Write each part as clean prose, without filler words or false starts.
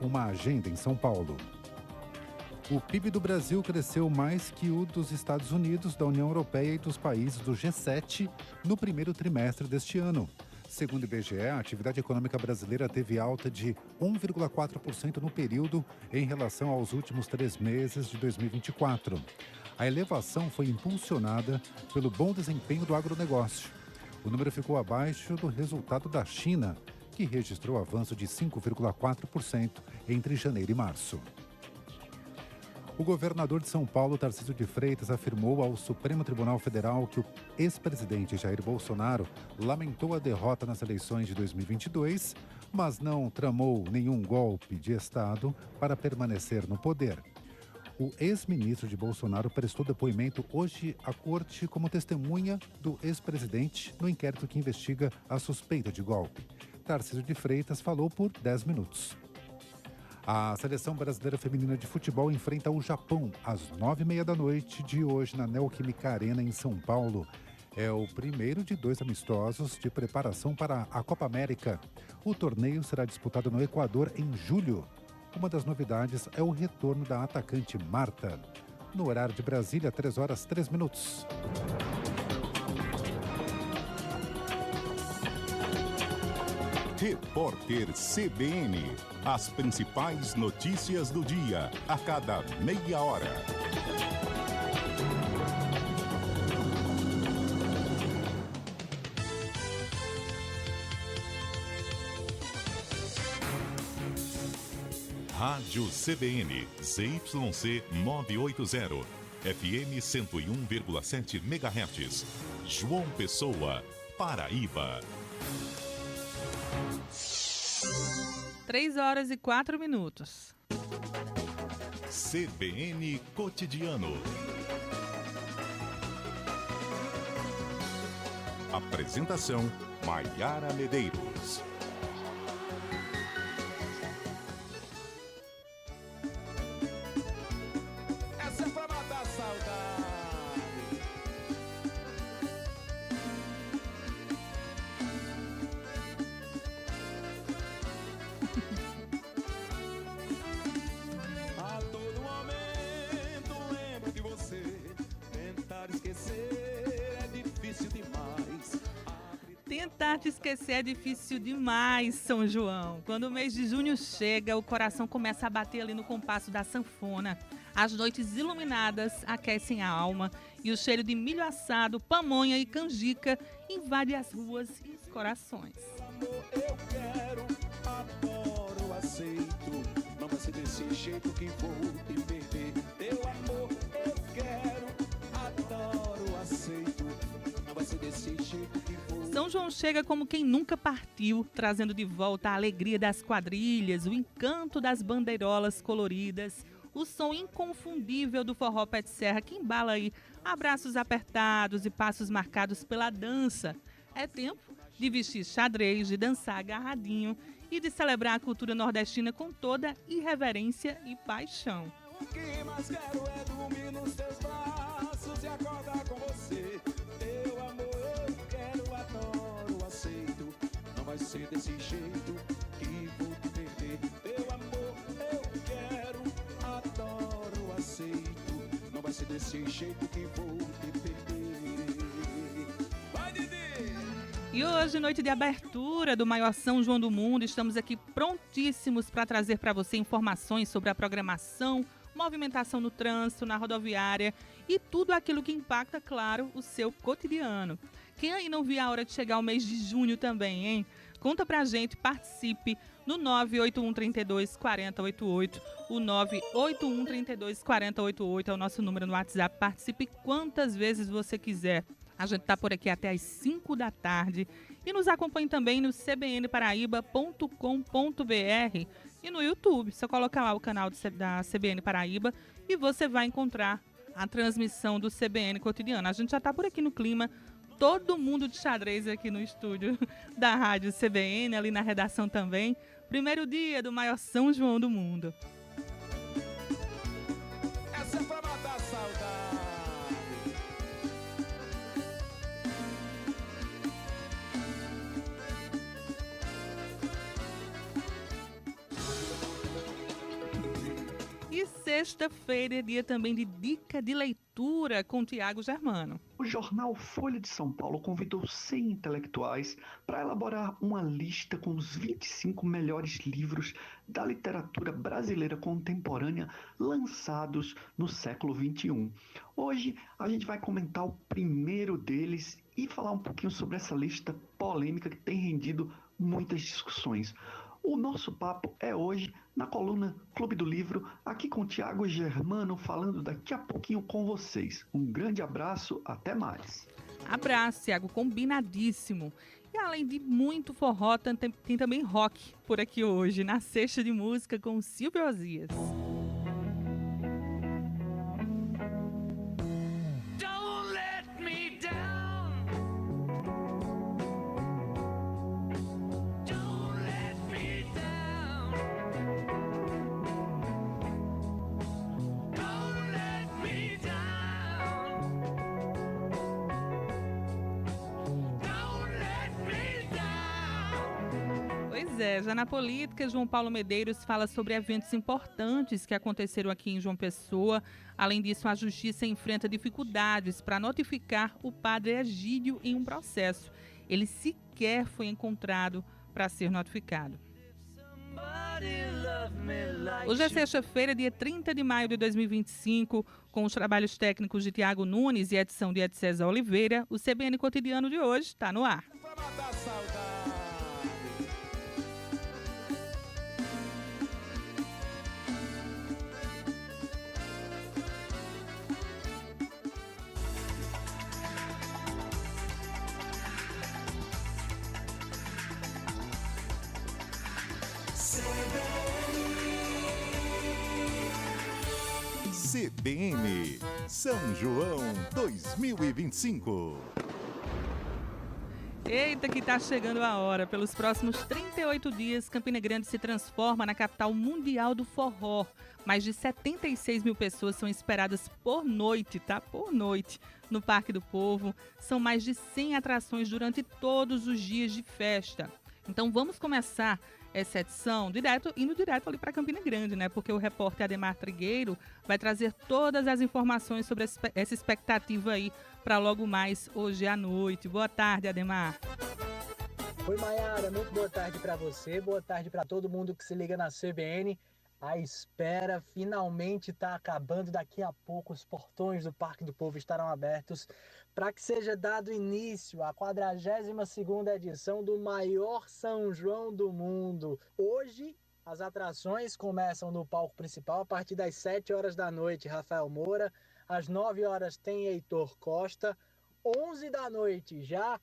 uma agenda em São Paulo. O PIB do Brasil cresceu mais que o dos Estados Unidos, da União Europeia e dos países do G7 no primeiro trimestre deste ano. Segundo o IBGE, a atividade econômica brasileira teve alta de 1,4% no período em relação aos últimos 3 meses de 2024. A elevação foi impulsionada pelo bom desempenho do agronegócio. O número ficou abaixo do resultado da China, que registrou avanço de 5,4% entre janeiro e março. O governador de São Paulo, Tarcísio de Freitas, afirmou ao Supremo Tribunal Federal que o ex-presidente Jair Bolsonaro lamentou a derrota nas eleições de 2022, mas não tramou nenhum golpe de Estado para permanecer no poder. O ex-ministro de Bolsonaro prestou depoimento hoje à corte como testemunha do ex-presidente no inquérito que investiga a suspeita de golpe. Tarcísio de Freitas falou por 10 minutos. A seleção brasileira feminina de futebol enfrenta o Japão às 21h30 de hoje na Neoquímica Arena, em São Paulo. É o primeiro de 2 amistosos de preparação para a Copa América. O torneio será disputado no Equador em julho. Uma das novidades é o retorno da atacante Marta. No horário de Brasília, 3h03. Repórter CBN. As principais notícias do dia, a cada meia hora. Rádio CBN, ZYC 980, FM 101,7 MHz. João Pessoa, Paraíba. 3h04. CBN Cotidiano. Apresentação: Maiara Medeiros. Essa é pra matar a saudade. A todo momento lembro de você. Tentar esquecer é difícil demais. Tentar te esquecer é difícil demais, São João. Quando o mês de junho chega, o coração começa a bater ali no compasso da sanfona. As noites iluminadas aquecem a alma e o cheiro de milho assado, pamonha e canjica invade as ruas e os corações. Amor, eu quero, adoro, aceito. Não vai ser desse jeito que vou te perder. Teu amor, eu quero, adoro, aceito. Não vai ser desse jeito que vou. São João chega como quem nunca partiu, trazendo de volta a alegria das quadrilhas, o encanto das bandeirolas coloridas, o som inconfundível do forró pé de serra que embala aí abraços apertados e passos marcados pela dança. É tempo de vestir xadrez, de dançar agarradinho e de celebrar a cultura nordestina com toda irreverência e paixão. O que mais quero é dormir nos teus braços e acordar com você. Teu amor eu quero, adoro, aceito. Não vai ser desse jeito que vou te perder. Teu amor eu quero, adoro, aceito. Não vai ser desse jeito que vou te perder. Vai, Didi! E hoje, noite de abertura do maior São João do mundo, estamos aqui prontíssimos para trazer para você informações sobre a programação, movimentação no trânsito, na rodoviária e tudo aquilo que impacta, claro, o seu cotidiano. Quem aí não viu a hora de chegar o mês de junho também, hein? Conta pra gente, participe no 981324088. O 981324088 é o nosso número no WhatsApp. Participe quantas vezes você quiser. A gente tá por aqui até às 5 da tarde. E nos acompanhe também no cbnparaíba.com.br e no YouTube. Você coloca lá o canal da CBN Paraíba e você vai encontrar a transmissão do CBN Cotidiano. A gente já tá por aqui no clima. Todo mundo de xadrez aqui no estúdio da Rádio CBN, ali na redação também. Primeiro dia do maior São João do mundo. Essa é pra matar a saudade. sexta-feira é dia também de dica de leitura com Tiago Germano. O jornal Folha de São Paulo convidou 100 intelectuais para elaborar uma lista com os 25 melhores livros da literatura brasileira contemporânea lançados no século XXI. Hoje a gente vai comentar o primeiro deles e falar um pouquinho sobre essa lista polêmica que tem rendido muitas discussões. O nosso papo é hoje na coluna Clube do Livro, aqui com o Tiago Germano, falando daqui a pouquinho com vocês. Um grande abraço, até mais. Abraço, Tiago, combinadíssimo. E além de muito forró, tem também rock por aqui hoje, na Sexta de Música com Silvio Osias. Já na política, João Paulo Medeiros fala sobre eventos importantes que aconteceram aqui em João Pessoa. Além disso, a Justiça enfrenta dificuldades para notificar o padre Egídio em um processo. Ele sequer foi encontrado para ser notificado. Hoje é sexta-feira, dia 30 de maio de 2025, com os trabalhos técnicos de Tiago Nunes e edição de Edcésar Oliveira. O CBN Cotidiano de hoje está no ar. CBN São João 2025. Eita, que tá chegando a hora. Pelos próximos 38 dias, Campina Grande se transforma na capital mundial do forró. Mais de 76 mil pessoas são esperadas por noite, tá? Por noite, no Parque do Povo. São mais de 100 atrações durante todos os dias de festa. Então vamos começar essa edição indo direto ali para Campina Grande, né? Porque o repórter Ademar Trigueiro vai trazer todas as informações sobre essa expectativa aí para logo mais hoje à noite. Boa tarde, Ademar. Oi, Maiara, muito boa tarde para você, boa tarde para todo mundo que se liga na CBN. A espera finalmente está acabando. Daqui a pouco os portões do Parque do Povo estarão abertos para que seja dado início à 42ª edição do maior São João do mundo. Hoje, as atrações começam no palco principal a partir das 7 horas da noite, Rafael Moura. Às 9 horas tem Heitor Costa. 11 da noite, já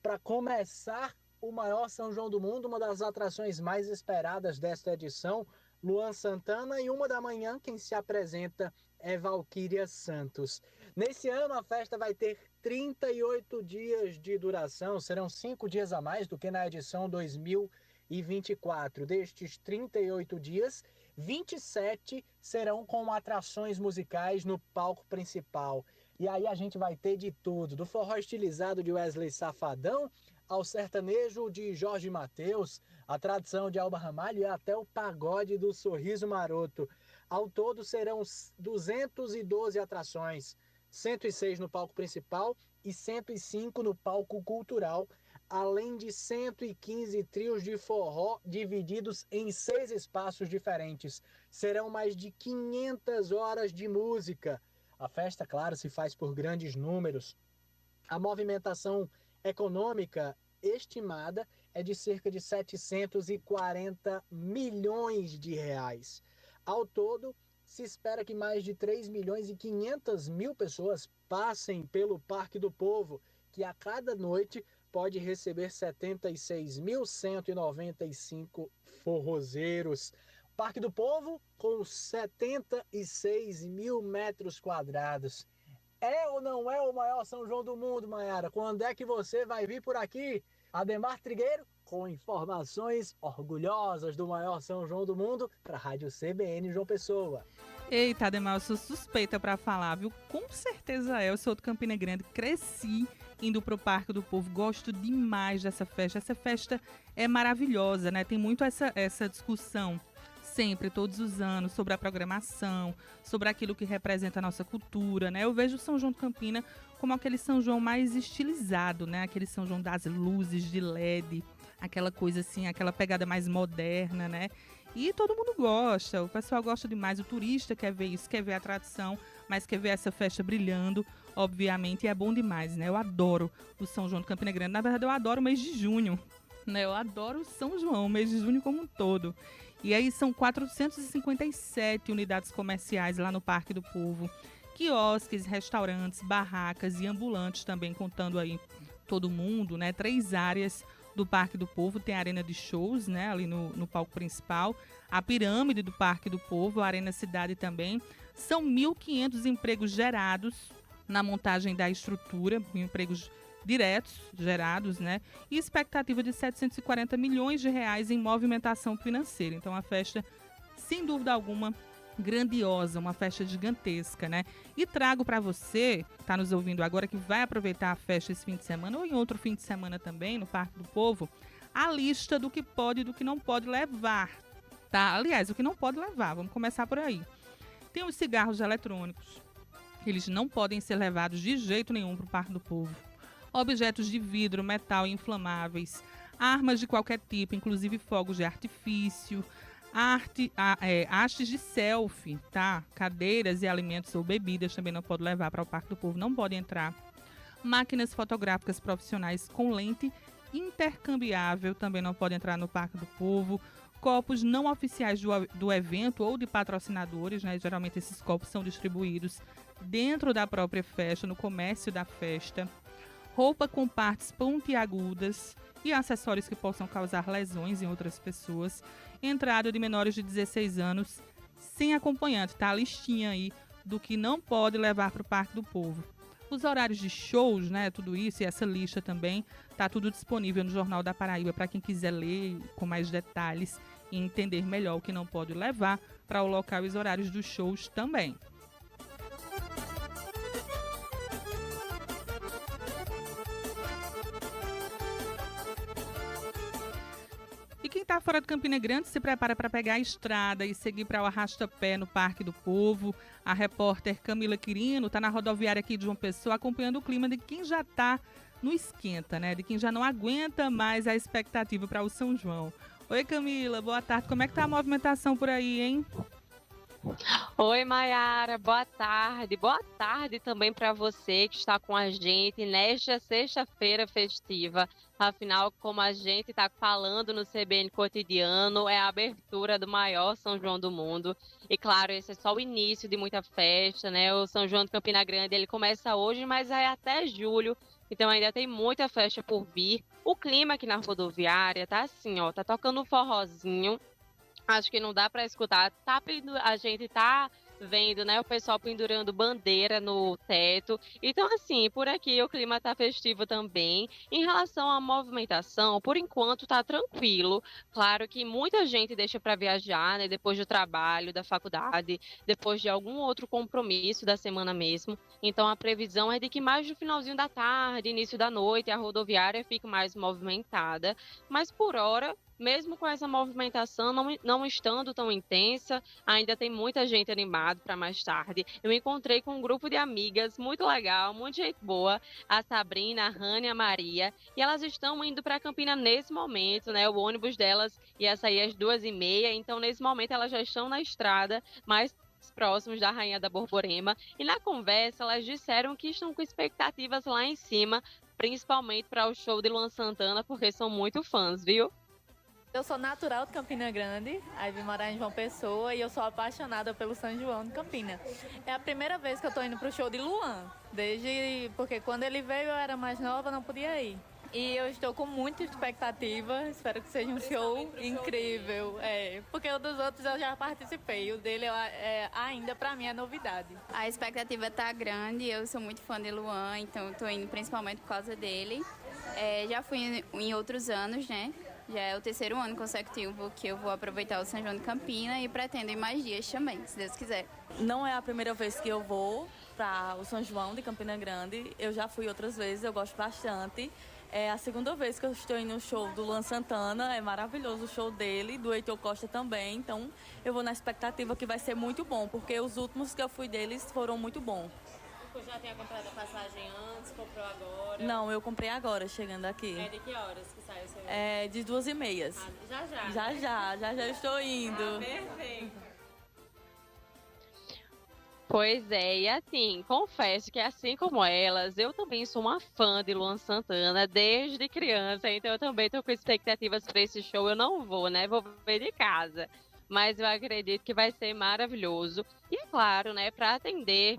para começar o maior São João do mundo, uma das atrações mais esperadas desta edição, Luan Santana, e 1 da manhã quem se apresenta é Valquíria Santos. Nesse ano a festa vai ter 38 dias de duração, serão 5 dias a mais do que na edição 2024. Destes 38 dias, 27 serão com atrações musicais no palco principal. E aí a gente vai ter de tudo, do forró estilizado de Wesley Safadão ao sertanejo de Jorge Mateus, a tradição de Alba Ramalho e até o pagode do Sorriso Maroto. Ao todo serão 212 atrações, 106 no palco principal e 105 no palco cultural, além de 115 trios de forró divididos em 6 espaços diferentes. Serão mais de 500 horas de música. A festa, claro, se faz por grandes números. A movimentação econômica estimada é de cerca de 740 milhões de reais. Ao todo, se espera que mais de 3 milhões e 500 mil pessoas passem pelo Parque do Povo, que a cada noite pode receber 76.195 forrozeiros. Parque do Povo com 76 mil metros quadrados. É ou não é o maior São João do mundo, Maiara? Quando é que você vai vir por aqui? Ademar Trigueiro, com informações orgulhosas do maior São João do mundo, para a Rádio CBN João Pessoa. Eita, Ademar, eu sou suspeita para falar, viu? Com certeza é. Eu sou do Campina Grande, cresci indo pro Parque do Povo, gosto demais dessa festa. Essa festa é maravilhosa, né? Tem muito essa discussão sempre, todos os anos, sobre a programação, sobre aquilo que representa a nossa cultura, né? Eu vejo o São João de Campina como aquele São João mais estilizado, né? Aquele São João das luzes de LED, aquela coisa assim, aquela pegada mais moderna, né? E todo mundo gosta, o pessoal gosta demais, o turista quer ver isso, quer ver a tradição, mas quer ver essa festa brilhando, obviamente, e é bom demais, né? Eu adoro o São João de Campina Grande, na verdade eu adoro o mês de junho, né? Eu adoro o São João, o mês de junho como um todo. E aí são 457 unidades comerciais lá no Parque do Povo, quiosques, restaurantes, barracas e ambulantes também, contando aí todo mundo, né? 3 áreas do Parque do Povo, tem a arena de shows, né, ali no palco principal, a pirâmide do Parque do Povo, a Arena Cidade também. São 1.500 empregos gerados na montagem da estrutura, empregos diretos gerados, né, e expectativa de 740 milhões de reais em movimentação financeira. Então, a festa, sem dúvida alguma, grandiosa, uma festa gigantesca, né? E trago para você, que está nos ouvindo agora, que vai aproveitar a festa esse fim de semana ou em outro fim de semana também, no Parque do Povo, a lista do que pode e do que não pode levar, tá? Aliás, o que não pode levar, vamos começar por aí. Tem os cigarros eletrônicos, eles não podem ser levados de jeito nenhum para o Parque do Povo. Objetos de vidro, metal e inflamáveis, armas de qualquer tipo, inclusive fogos de artifício, hastes de selfie, tá? Cadeiras e alimentos ou bebidas também não pode levar para o Parque do Povo, não pode entrar. Máquinas fotográficas profissionais com lente intercambiável também não pode entrar no Parque do Povo. Copos não oficiais do evento ou de patrocinadores, né? Geralmente esses copos são distribuídos dentro da própria festa, no comércio da festa. Roupa com partes pontiagudas e acessórios que possam causar lesões em outras pessoas. Entrada de menores de 16 anos sem acompanhante, tá? A listinha aí do que não pode levar para o Parque do Povo. Os horários de shows, né? Tudo isso e essa lista também, tá tudo disponível no Jornal da Paraíba para quem quiser ler com mais detalhes e entender melhor o que não pode levar para o local e os horários dos shows também. E quem está fora de Campina Grande se prepara para pegar a estrada e seguir para o Arrasta-Pé no Parque do Povo. A repórter Camila Quirino está na rodoviária aqui de João Pessoa acompanhando o clima de quem já está no esquenta, né? De quem já não aguenta mais a expectativa para o São João. Oi, Camila, boa tarde. Como é que tá a movimentação por aí, hein? Oi, Maiara, boa tarde. Boa tarde também para você que está com a gente nesta sexta-feira festiva. Afinal, como a gente está falando no CBN Cotidiano, é a abertura do maior São João do mundo. E claro, esse é só o início de muita festa, né? O São João de Campina Grande, ele começa hoje, mas é até julho. Então ainda tem muita festa por vir. O clima aqui na rodoviária tá assim, ó, tá tocando um forrozinho. Acho que não dá para escutar. A gente tá vendo, né, o pessoal pendurando bandeira no teto. Então, assim, por aqui o clima tá festivo também. Em relação à movimentação, por enquanto tá tranquilo. Claro que muita gente deixa para viajar, né, depois do trabalho, da faculdade, depois de algum outro compromisso da semana mesmo. Então, a previsão é de que mais no finalzinho da tarde, início da noite, a rodoviária fique mais movimentada. Mas por hora, mesmo com essa movimentação não estando tão intensa, ainda tem muita gente animada para mais tarde. Eu encontrei com um grupo de amigas muito legal, muita gente boa, a Sabrina, a Rânia, a Maria, e elas estão indo para Campina nesse momento, né? O ônibus delas ia sair às 2h30, então nesse momento elas já estão na estrada, mais próximos da Rainha da Borborema, e na conversa elas disseram que estão com expectativas lá em cima, principalmente para o show de Luan Santana, porque são muito fãs, viu? Eu sou natural de Campina Grande, aí vim morar em João Pessoa e eu sou apaixonada pelo São João de Campina. É a primeira vez que eu tô indo pro show de Luan, porque quando ele veio eu era mais nova, não podia ir. E eu estou com muita expectativa, espero que seja um show incrível. Porque o dos outros eu já participei, o dele ainda pra mim é novidade. A expectativa tá grande, eu sou muito fã de Luan, então tô indo principalmente por causa dele. Já fui em outros anos, né? Já é o 3º ano consecutivo que eu vou aproveitar o São João de Campina e pretendo ir mais dias também, se Deus quiser. Não é a primeira vez que eu vou para o São João de Campina Grande, eu já fui outras vezes, eu gosto bastante. É a segunda vez que eu estou indo no show do Luan Santana, é maravilhoso o show dele, do Heitor Costa também, então eu vou na expectativa que vai ser muito bom, porque os últimos que eu fui deles foram muito bons. Você já tinha comprado a passagem antes, comprou agora? Não, eu comprei agora, chegando aqui. É de que horas que sai o seu? É de 2h30. Já estou indo. Perfeito. Pois é, e assim, confesso que assim como elas, eu também sou uma fã de Luan Santana desde criança, então eu também tô com expectativas para esse show. Eu não vou, né? Vou ver de casa. Mas eu acredito que vai ser maravilhoso. E é claro, né, para atender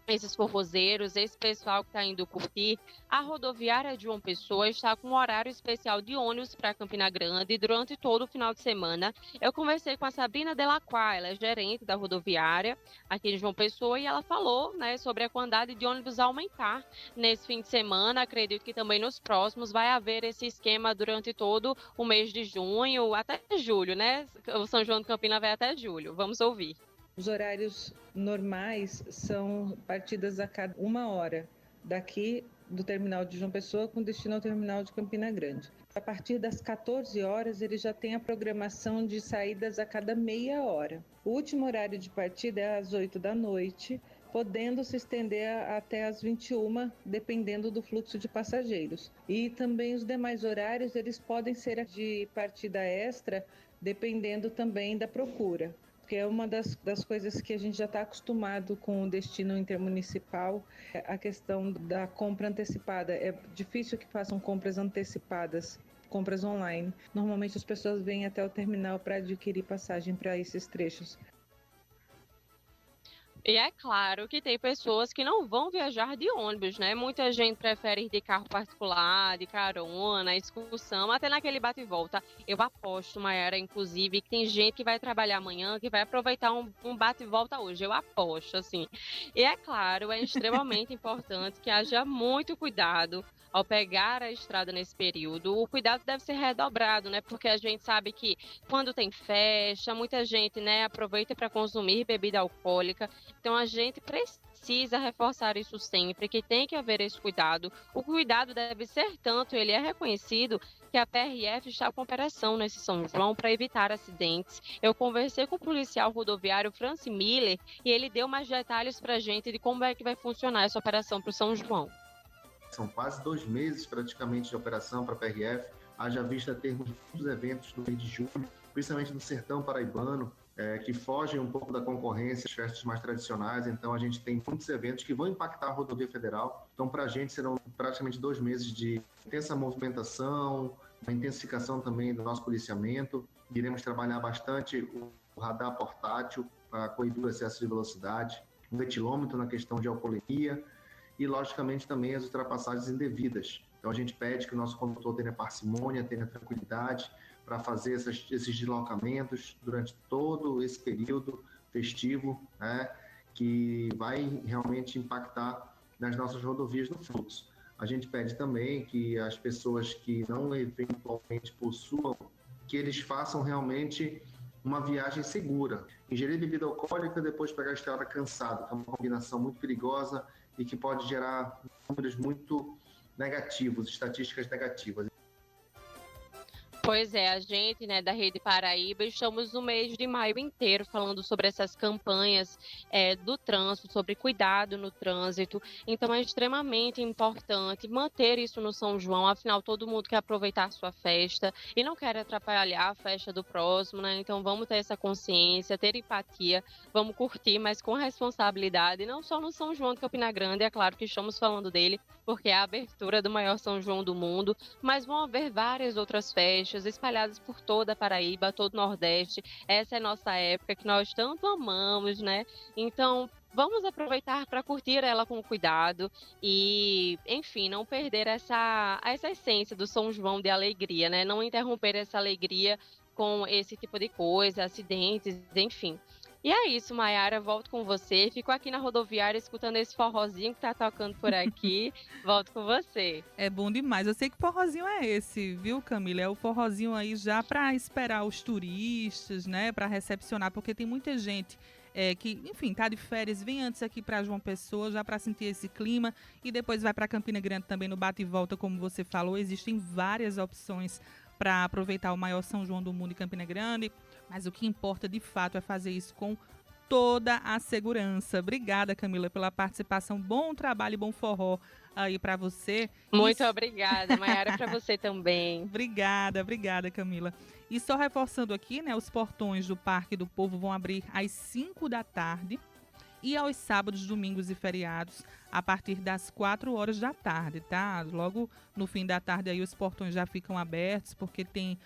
esses forrozeiros, esse pessoal que está indo curtir, a rodoviária de João Pessoa está com um horário especial de ônibus para Campina Grande durante todo o final de semana. Eu conversei com a Sabrina Delacroix, ela é gerente da rodoviária aqui de João Pessoa, e ela falou, né, sobre a quantidade de ônibus aumentar nesse fim de semana. Acredito que também nos próximos vai haver esse esquema durante todo o mês de junho, até julho, né? O São João de Campina vai até julho. Vamos ouvir. Os horários normais são partidas a cada 1 hora, daqui do terminal de João Pessoa com destino ao terminal de Campina Grande. A partir das 14 horas, ele já tem a programação de saídas a cada meia hora. O último horário de partida é às 8 da noite, podendo se estender até às 21, dependendo do fluxo de passageiros. E também os demais horários, eles podem ser de partida extra, dependendo também da procura. Porque é uma das coisas que a gente já está acostumado com o destino intermunicipal, a questão da compra antecipada. É difícil que façam compras antecipadas, compras online. Normalmente as pessoas vêm até o terminal para adquirir passagem para esses trechos. E é claro que tem pessoas que não vão viajar de ônibus, né? Muita gente prefere ir de carro particular, de carona, excursão, até naquele bate e volta. Eu aposto, Mayara, inclusive, que tem gente que vai trabalhar amanhã, que vai aproveitar um bate e volta hoje. Eu aposto, assim. E é claro, é extremamente importante que haja muito cuidado ao pegar a estrada nesse período. O cuidado deve ser redobrado, né? Porque a gente sabe que quando tem festa, muita gente, né, aproveita para consumir bebida alcoólica. Então a gente precisa reforçar isso sempre, que tem que haver esse cuidado. O cuidado deve ser tanto, ele é reconhecido, que a PRF está com operação nesse São João para evitar acidentes. Eu conversei com o policial rodoviário Franci Miller e ele deu mais detalhes para a gente de como é que vai funcionar essa operação para o São João. São quase 2 meses praticamente de operação para a PRF, haja vista termos muitos eventos no mês de julho, principalmente no sertão paraibano, que fogem um pouco da concorrência, as festas mais tradicionais. Então a gente tem muitos eventos que vão impactar a rodovia federal. Então para a gente serão praticamente 2 meses de intensa movimentação, uma intensificação também do nosso policiamento. Iremos trabalhar bastante o radar portátil para corredor de excesso de velocidade, o etilômetro na questão de alcoolemia, e, logicamente, também as ultrapassagens indevidas. Então, a gente pede que o nosso condutor tenha parcimônia, tenha tranquilidade para fazer esses deslocamentos durante todo esse período festivo, né, que vai realmente impactar nas nossas rodovias no fluxo. A gente pede também que as pessoas que não eventualmente possuam, que eles façam realmente uma viagem segura. Ingerir bebida alcoólica, depois pegar a estrada cansado, que é uma combinação muito perigosa e que pode gerar números muito negativos, estatísticas negativas. Pois é, a gente, né, da Rede Paraíba, estamos no mês de maio inteiro falando sobre essas campanhas do trânsito, sobre cuidado no trânsito. Então é extremamente importante manter isso no São João, afinal todo mundo quer aproveitar a sua festa e não quer atrapalhar a festa do próximo, né? Então vamos ter essa consciência, ter empatia, vamos curtir, mas com responsabilidade, não só no São João de Campina Grande, é claro que estamos falando dele, porque é a abertura do maior São João do mundo, mas vão haver várias outras festas espalhadas por toda a Paraíba, todo o Nordeste. Essa é nossa época que nós tanto amamos, né? Então, vamos aproveitar para curtir ela com cuidado e, enfim, não perder essa essência do São João de alegria, né? Não interromper essa alegria com esse tipo de coisa, acidentes, enfim. E é isso, Mayara, volto com você. Fico aqui na rodoviária escutando esse forrozinho que tá tocando por aqui. Volto com você. É bom demais. Eu sei que forrozinho é esse, viu, Camila? É o forrozinho aí já para esperar os turistas, né? Para recepcionar, porque tem muita gente que, enfim, tá de férias, vem antes aqui para João Pessoa, já para sentir esse clima, e depois vai para Campina Grande também no bate e volta, como você falou. Existem várias opções para aproveitar o maior São João do mundo em Campina Grande, mas o que importa de fato é fazer isso com toda a segurança. Obrigada, Camila, pela participação. Bom trabalho e bom forró aí para você. Muito obrigada, Mayara, para você também. Obrigada, Camila. E só reforçando aqui, né, os portões do Parque do Povo vão abrir às 5 da tarde e aos sábados, domingos e feriados a partir das 4 horas da tarde, tá? Logo no fim da tarde aí os portões já ficam abertos, porque tem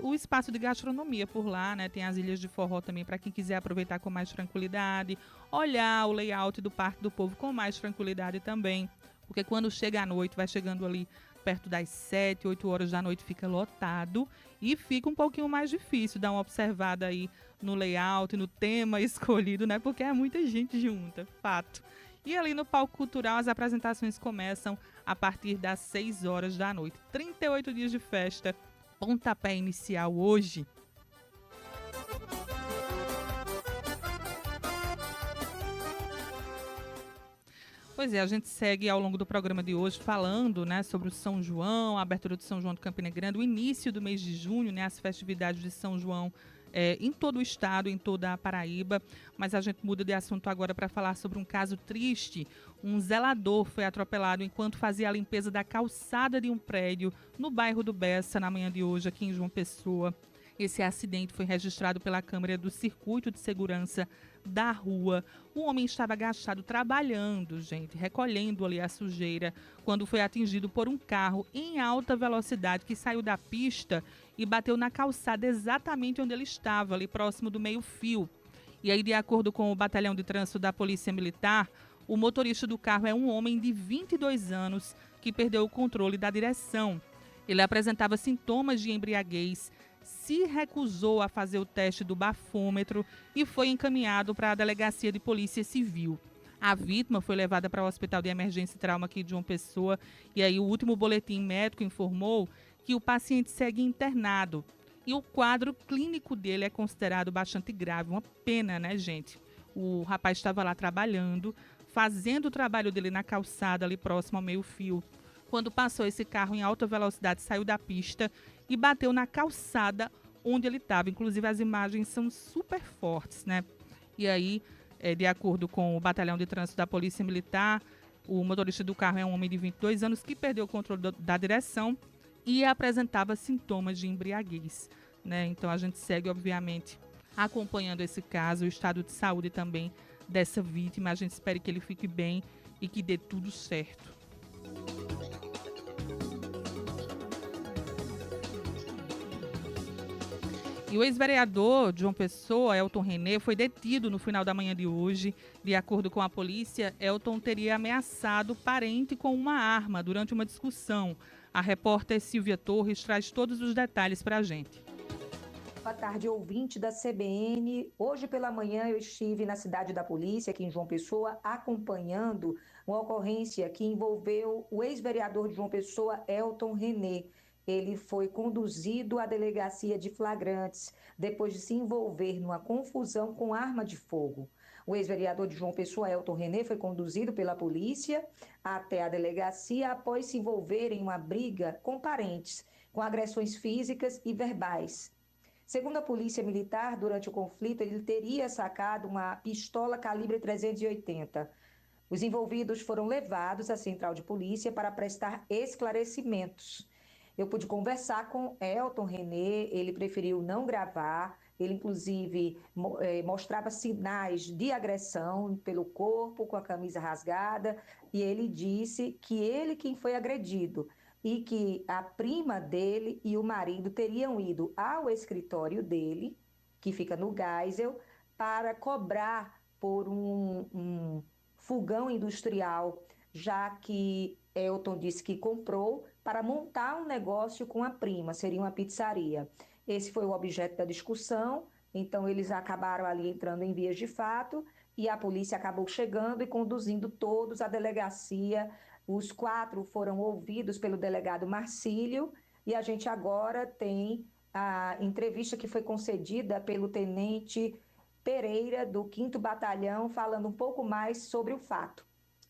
o espaço de gastronomia por lá, né? Tem as ilhas de forró também para quem quiser aproveitar com mais tranquilidade, olhar o layout do Parque do Povo com mais tranquilidade também, porque quando chega a noite, vai chegando ali perto das 7, 8 horas da noite, fica lotado e fica um pouquinho mais difícil dar uma observada aí no layout, no tema escolhido, né? Porque é muita gente junta, fato. E ali no Palco Cultural, as apresentações começam a partir das 6 horas da noite. 38 dias de festa, pontapé inicial hoje. Pois é, a gente segue ao longo do programa de hoje falando, né, sobre o São João, a abertura do São João de Campina Grande, o início do mês de junho, né, as festividades de São João em todo o estado, em toda a Paraíba. Mas a gente muda de assunto agora para falar sobre um caso triste. Um zelador foi atropelado enquanto fazia a limpeza da calçada de um prédio no bairro do Bessa, na manhã de hoje, aqui em João Pessoa. Esse acidente foi registrado pela câmera do Circuito de Segurança da rua. O homem estava agachado trabalhando, gente, recolhendo ali a sujeira, quando foi atingido por um carro em alta velocidade que saiu da pista e bateu na calçada exatamente onde ele estava, ali próximo do meio-fio. E aí, de acordo com o Batalhão de Trânsito da Polícia Militar, o motorista do carro é um homem de 22 anos que perdeu o controle da direção. Ele apresentava sintomas de embriaguez, se recusou a fazer o teste do bafômetro e foi encaminhado para a Delegacia de Polícia Civil. A vítima foi levada para o Hospital de Emergência e Trauma aqui de João Pessoa e aí o último boletim médico informou que o paciente segue internado e o quadro clínico dele é considerado bastante grave. Uma pena, né, gente? O rapaz estava lá trabalhando, fazendo o trabalho dele na calçada ali próximo ao meio-fio, quando passou esse carro em alta velocidade, saiu da pista e bateu na calçada onde ele estava. Inclusive, as imagens são super fortes, né? E aí, de acordo com o Batalhão de Trânsito da Polícia Militar, o motorista do carro é um homem de 22 anos que perdeu o controle da direção e apresentava sintomas de embriaguez, né? Então, a gente segue, obviamente, acompanhando esse caso, o estado de saúde também dessa vítima. A gente espera que ele fique bem e que dê tudo certo. E o ex-vereador de João Pessoa, Elton René, foi detido no final da manhã de hoje. De acordo com a polícia, Elton teria ameaçado parente com uma arma durante uma discussão. A repórter Silvia Torres traz todos os detalhes para a gente. Boa tarde, ouvinte da CBN. Hoje pela manhã eu estive na cidade da polícia, aqui em João Pessoa, acompanhando uma ocorrência que envolveu o ex-vereador de João Pessoa, Elton René. Ele foi conduzido à delegacia de flagrantes depois de se envolver numa confusão com arma de fogo. O ex-vereador de João Pessoa, Elton René, foi conduzido pela polícia até a delegacia após se envolver em uma briga com parentes, com agressões físicas e verbais. Segundo a polícia militar, durante o conflito, ele teria sacado uma pistola calibre 380. Os envolvidos foram levados à central de polícia para prestar esclarecimentos. Eu pude conversar com Elton René, ele preferiu não gravar, ele inclusive mostrava sinais de agressão pelo corpo, com a camisa rasgada, e ele disse que ele quem foi agredido e que a prima dele e o marido teriam ido ao escritório dele, que fica no Geisel, para cobrar por um fogão industrial, já que Elton disse que comprou para montar um negócio com a prima, seria uma pizzaria. Esse foi o objeto da discussão Então, eles acabaram ali entrando em vias de fato e a polícia acabou chegando e conduzindo todos à delegacia. Os 4 foram ouvidos pelo delegado Marcílio e a gente agora tem a entrevista que foi concedida pelo tenente Pereira, do 5º Batalhão, falando um pouco mais sobre o fato.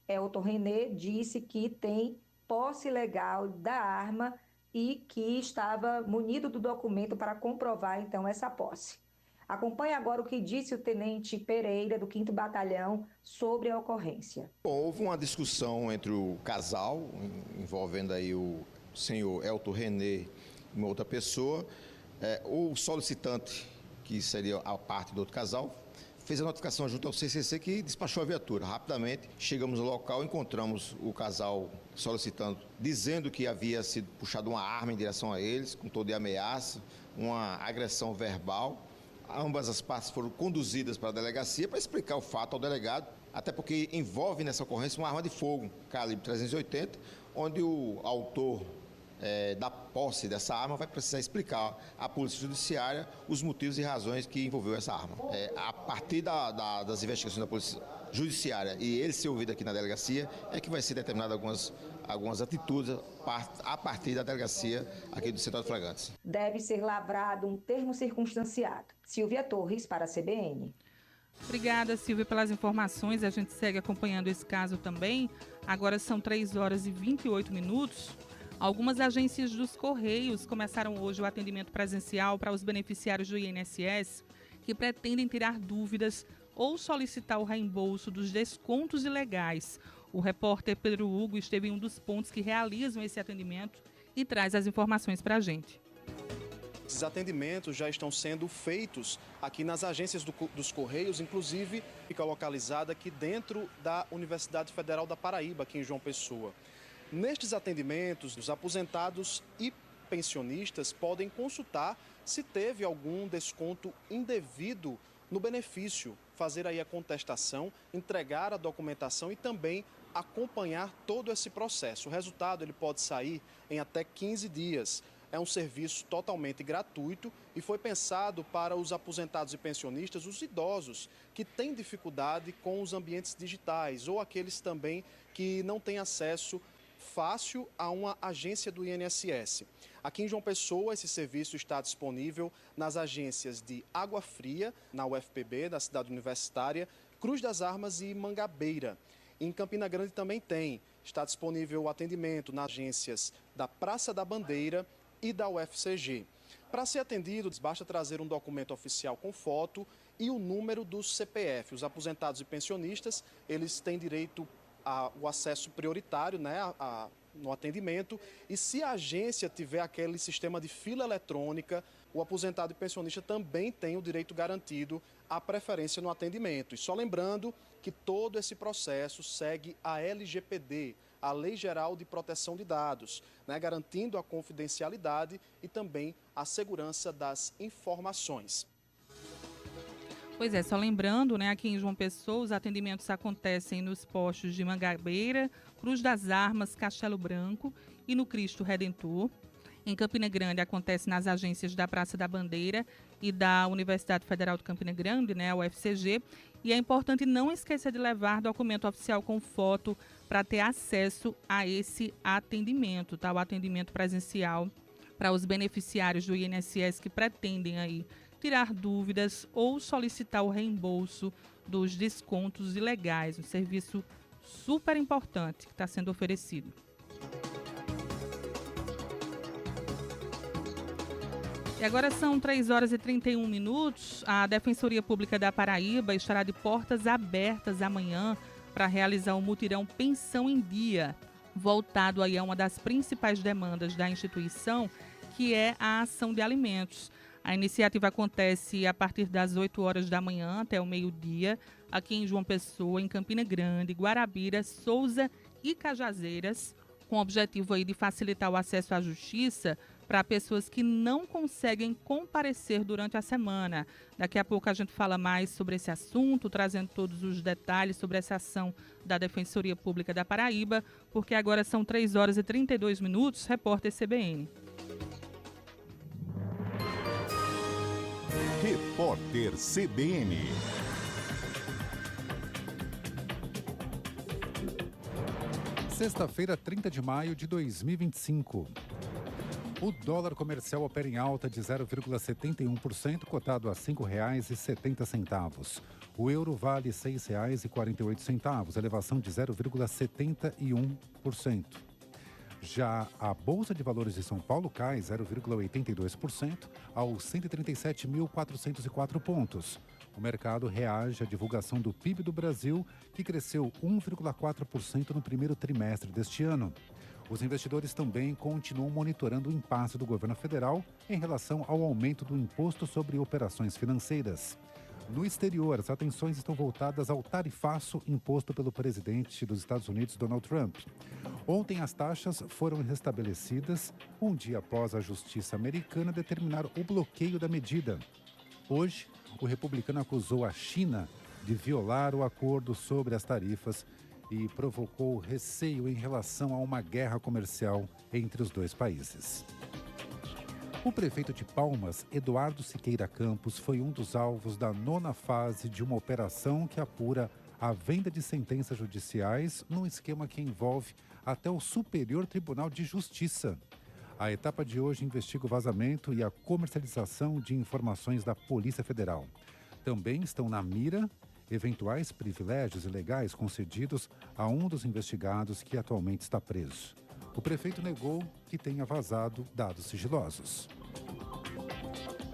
Elton René disse que tem posse legal da arma e que estava munido do documento para comprovar, então, essa posse. Acompanhe agora o que disse o tenente Pereira, do 5º Batalhão, sobre a ocorrência. Bom, houve uma discussão entre o casal, envolvendo aí o senhor Elton René e uma outra pessoa. O solicitante, que seria a parte do outro casal, fez a notificação junto ao CCC, que despachou a viatura. Rapidamente, chegamos no local, encontramos o casal solicitando, dizendo que havia sido puxada uma arma em direção a eles, com toda a ameaça, uma agressão verbal. Ambas as partes foram conduzidas para a delegacia para explicar o fato ao delegado, até porque envolve nessa ocorrência uma arma de fogo, calibre 380, onde o autor da posse dessa arma vai precisar explicar à Polícia Judiciária os motivos e razões que envolveu essa arma. A partir das investigações da Polícia Judiciária e ele ser ouvido aqui na delegacia, é que vai ser determinado algumas atitudes a partir da delegacia aqui do Central de Flagrantes. Deve ser lavrado um termo circunstanciado. Silvia Torres, para a CBN. Obrigada, Silvia, pelas informações. A gente segue acompanhando esse caso também. Agora são 3h28. Algumas agências dos Correios começaram hoje o atendimento presencial para os beneficiários do INSS que pretendem tirar dúvidas ou solicitar o reembolso dos descontos ilegais. O repórter Pedro Hugo esteve em um dos pontos que realizam esse atendimento e traz as informações para a gente. Esses atendimentos já estão sendo feitos aqui nas agências dos Correios, inclusive fica localizada aqui dentro da Universidade Federal da Paraíba, aqui em João Pessoa. Nestes atendimentos, os aposentados e pensionistas podem consultar se teve algum desconto indevido no benefício, fazer aí a contestação, entregar a documentação e também acompanhar todo esse processo. O resultado ele pode sair em até 15 dias. É um serviço totalmente gratuito e foi pensado para os aposentados e pensionistas, os idosos que têm dificuldade com os ambientes digitais ou aqueles também que não têm acesso fácil a uma agência do INSS. Aqui em João Pessoa, esse serviço está disponível nas agências de Água Fria, na UFPB, da cidade universitária, Cruz das Armas e Mangabeira. Em Campina Grande também tem. Está disponível o atendimento nas agências da Praça da Bandeira e da UFCG. Para ser atendido, basta trazer um documento oficial com foto e o número do CPF. Os aposentados e pensionistas, eles têm direito ao acesso prioritário, no atendimento, e se a agência tiver aquele sistema de fila eletrônica, o aposentado e pensionista também tem o direito garantido à preferência no atendimento. E só lembrando que todo esse processo segue a LGPD, a Lei Geral de Proteção de Dados, garantindo a confidencialidade e também a segurança das informações. Pois é, só lembrando, aqui em João Pessoa, os atendimentos acontecem nos postos de Mangabeira, Cruz das Armas, Castelo Branco e no Cristo Redentor. Em Campina Grande acontece nas agências da Praça da Bandeira e da Universidade Federal de Campina Grande, a UFCG. E é importante não esquecer de levar documento oficial com foto para ter acesso a esse atendimento, tá? O atendimento presencial para os beneficiários do INSS que pretendem aí tirar dúvidas ou solicitar o reembolso dos descontos ilegais. Um serviço super importante que está sendo oferecido. E agora são 3h31. A Defensoria Pública da Paraíba estará de portas abertas amanhã para realizar um mutirão Pensão em Dia, voltado aí a uma das principais demandas da instituição, que é a ação de alimentos. A iniciativa acontece a partir das 8 horas da manhã até o meio-dia, aqui em João Pessoa, em Campina Grande, Guarabira, Souza e Cajazeiras, com o objetivo aí de facilitar o acesso à justiça para pessoas que não conseguem comparecer durante a semana. Daqui a pouco a gente fala mais sobre esse assunto, trazendo todos os detalhes sobre essa ação da Defensoria Pública da Paraíba, porque agora são 3h32, repórter CBN. Repórter CBN. Sexta-feira, 30 de maio de 2025. O dólar comercial opera em alta de 0,71%, cotado a R$ 5,70. O euro vale R$ 6,48, elevação de 0,71%. Já a Bolsa de Valores de São Paulo cai 0,82% aos 137.404 pontos. O mercado reage à divulgação do PIB do Brasil, que cresceu 1,4% no primeiro trimestre deste ano. Os investidores também continuam monitorando o impasse do governo federal em relação ao aumento do imposto sobre operações financeiras. No exterior, as atenções estão voltadas ao tarifaço imposto pelo presidente dos Estados Unidos, Donald Trump. Ontem, as taxas foram restabelecidas, um dia após a justiça americana determinar o bloqueio da medida. Hoje, o republicano acusou a China de violar o acordo sobre as tarifas e provocou receio em relação a uma guerra comercial entre os dois países. O prefeito de Palmas, Eduardo Siqueira Campos, foi um dos alvos da 9ª fase de uma operação que apura a venda de sentenças judiciais num esquema que envolve até o Superior Tribunal de Justiça. A etapa de hoje investiga o vazamento e a comercialização de informações da Polícia Federal. Também estão na mira eventuais privilégios ilegais concedidos a um dos investigados que atualmente está preso. O prefeito negou que tenha vazado dados sigilosos.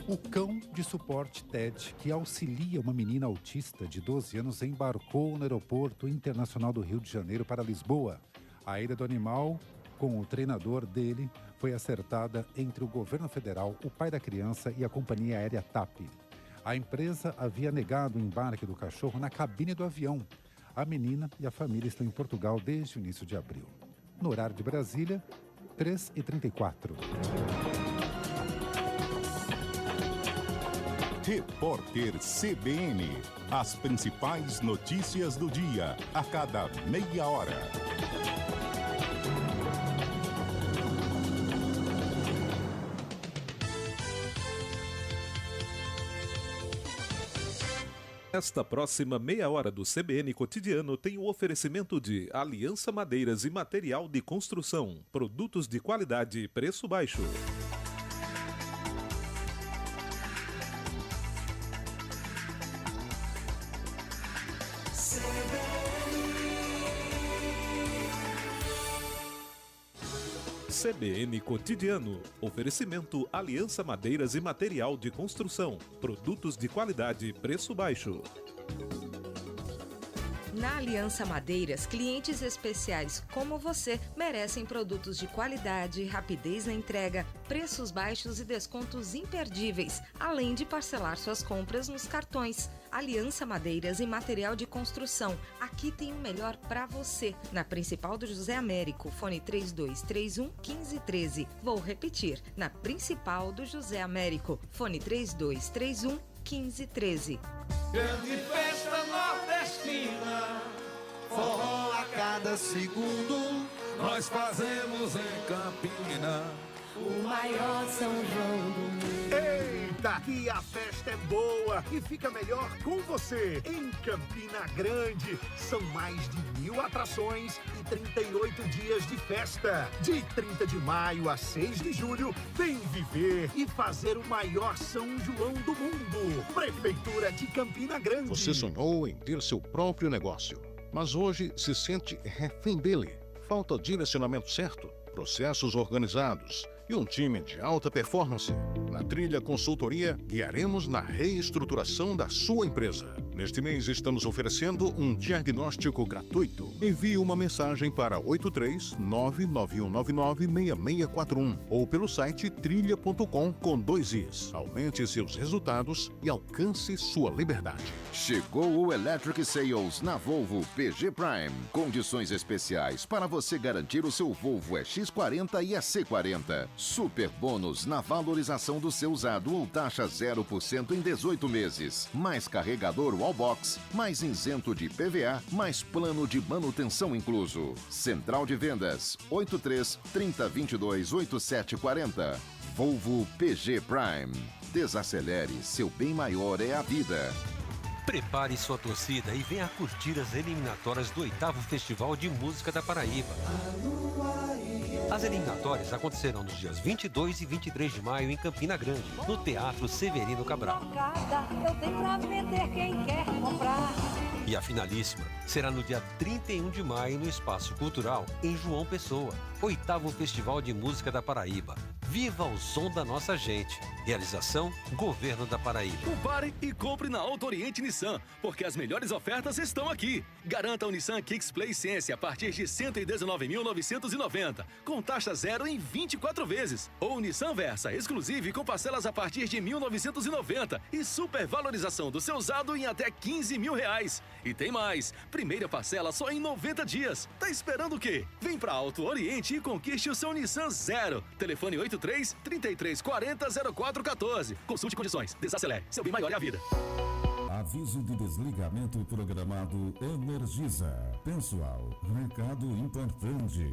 O cão de suporte TED, que auxilia uma menina autista de 12 anos, embarcou no Aeroporto Internacional do Rio de Janeiro para Lisboa. A ida do animal, com o treinador dele, foi acertada entre o governo federal, o pai da criança e a companhia aérea TAP. A empresa havia negado o embarque do cachorro na cabine do avião. A menina e a família estão em Portugal desde o início de abril. No horário de Brasília, 3h34. Repórter CBN. As principais notícias do dia, a cada meia hora. Esta próxima meia hora do CBN Cotidiano tem o oferecimento de Aliança Madeiras e Material de Construção, produtos de qualidade e preço baixo. CBN Cotidiano. Oferecimento Aliança Madeiras e Material de Construção. Produtos de qualidade e preço baixo. Na Aliança Madeiras, clientes especiais como você merecem produtos de qualidade, rapidez na entrega, preços baixos e descontos imperdíveis, além de parcelar suas compras nos cartões. Aliança Madeiras e Material de Construção. Aqui tem o melhor para você. Na principal do José Américo, fone 3231-1513. Vou repetir. Na principal do José Américo, fone 3231-1513. Grande festa nordestina, forró a cada segundo, nós fazemos em Campina o maior São João do mundo. Eita, que a festa é boa e fica melhor com você. Em Campina Grande, são mais de 1000 atrações e 38 dias de festa. De 30 de maio a 6 de julho, vem viver e fazer o maior São João do mundo. Prefeitura de Campina Grande. Você sonhou em ter seu próprio negócio, mas hoje se sente refém dele. Falta direcionamento certo, processos organizados e um time de alta performance. Na Trilha Consultoria, guiaremos na reestruturação da sua empresa. Neste mês, estamos oferecendo um diagnóstico gratuito. Envie uma mensagem para 83991996641 ou pelo site trilha.com com 2 Is. Aumente seus resultados e alcance sua liberdade. Chegou o Electric Sales na Volvo PG Prime. Condições especiais para você garantir o seu Volvo EX40 e EC40. Super bônus na valorização do seu usado ou taxa 0% em 18 meses. Mais carregador Wallbox, mais isento de PVA, mais plano de manutenção incluso. Central de Vendas 83 30 22 8740. Volvo PG Prime. Desacelere, seu bem maior é a vida. Prepare sua torcida e venha curtir as eliminatórias do 8º Festival de Música da Paraíba. As eliminatórias acontecerão nos dias 22 e 23 de maio em Campina Grande, no Teatro Severino Cabral. Eu tenho pra vender quem quer comprar. E a finalíssima será no dia 31 de maio no Espaço Cultural, em João Pessoa. 8º Festival de Música da Paraíba. Viva o som da nossa gente. Realização, Governo da Paraíba. Compare e compre na Auto Oriente Nissan, porque as melhores ofertas estão aqui. Garanta o Nissan Kicks Play Sense a partir de R$ 119.990, com taxa zero em 24 vezes. Ou o Nissan Versa Exclusive com parcelas a partir de R$ 1.990 e supervalorização do seu usado em até R$ 15 mil. E tem mais, primeira parcela só em 90 dias. Tá esperando o quê? Vem pra Auto Oriente e conquiste o seu Nissan Zero. Telefone 83-3340-0414. Consulte condições. Desacelere. Seu bem maior é a vida. Aviso de desligamento programado Energisa. Pessoal, recado importante.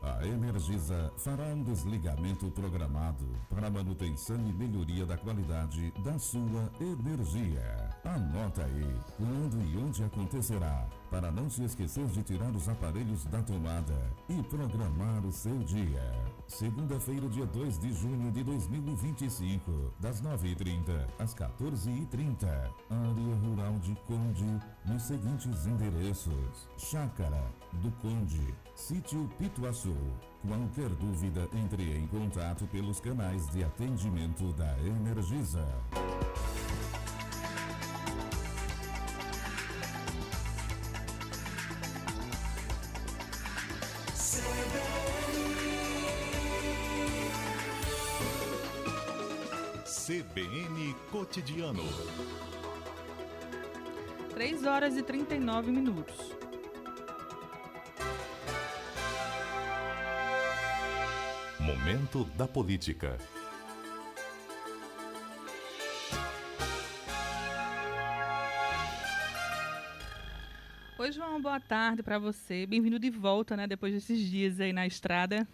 A Energisa fará um desligamento programado para manutenção e melhoria da qualidade da sua energia. Anota aí quando e onde acontecerá, para não se esquecer de tirar os aparelhos da tomada e programar o seu dia. Segunda-feira, dia 2 de junho de 2025, das 9h30 às 14h30. Área Rural de Conde, nos seguintes endereços: Chácara do Conde, Sítio Pituaçu. Qualquer dúvida, entre em contato pelos canais de atendimento da Energisa. CBN Cotidiano. 3h39. Momento da política. Oi, João, boa tarde para você. Bem-vindo de volta, né? Depois desses dias aí na estrada.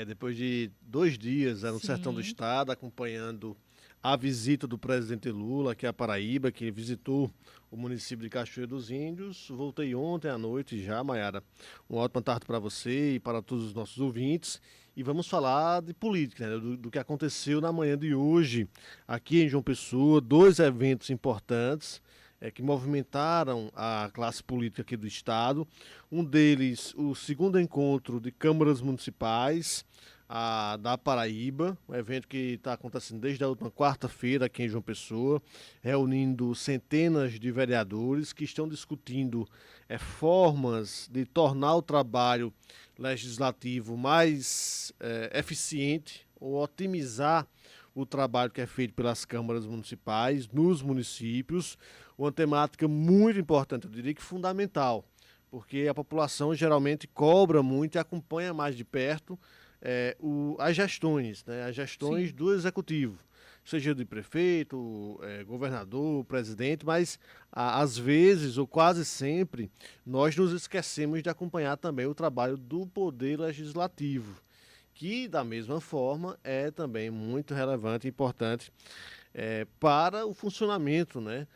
Depois de 2 dias no sertão do estado, acompanhando a visita do presidente Lula aqui à Paraíba, que visitou o município de Cachoeira dos Índios. Voltei ontem à noite já, Maiara. Uma ótima tarde para você e para todos os nossos ouvintes. E vamos falar de política, né? do que aconteceu na manhã de hoje aqui em João Pessoa. 2 eventos importantes que movimentaram a classe política aqui do estado. Um deles, o 2º encontro de câmaras municipais da Paraíba, um evento que está acontecendo desde a última quarta-feira aqui em João Pessoa, reunindo centenas de vereadores que estão discutindo formas de tornar o trabalho legislativo mais eficiente ou otimizar o trabalho que é feito pelas câmaras municipais nos municípios. Uma temática muito importante, eu diria que fundamental, porque a população geralmente cobra muito e acompanha mais de perto as gestões, né? As gestões do executivo, seja de prefeito, governador, presidente, mas às vezes ou quase sempre nós nos esquecemos de acompanhar também o trabalho do poder legislativo, que da mesma forma é também muito relevante e importante para o funcionamento, né,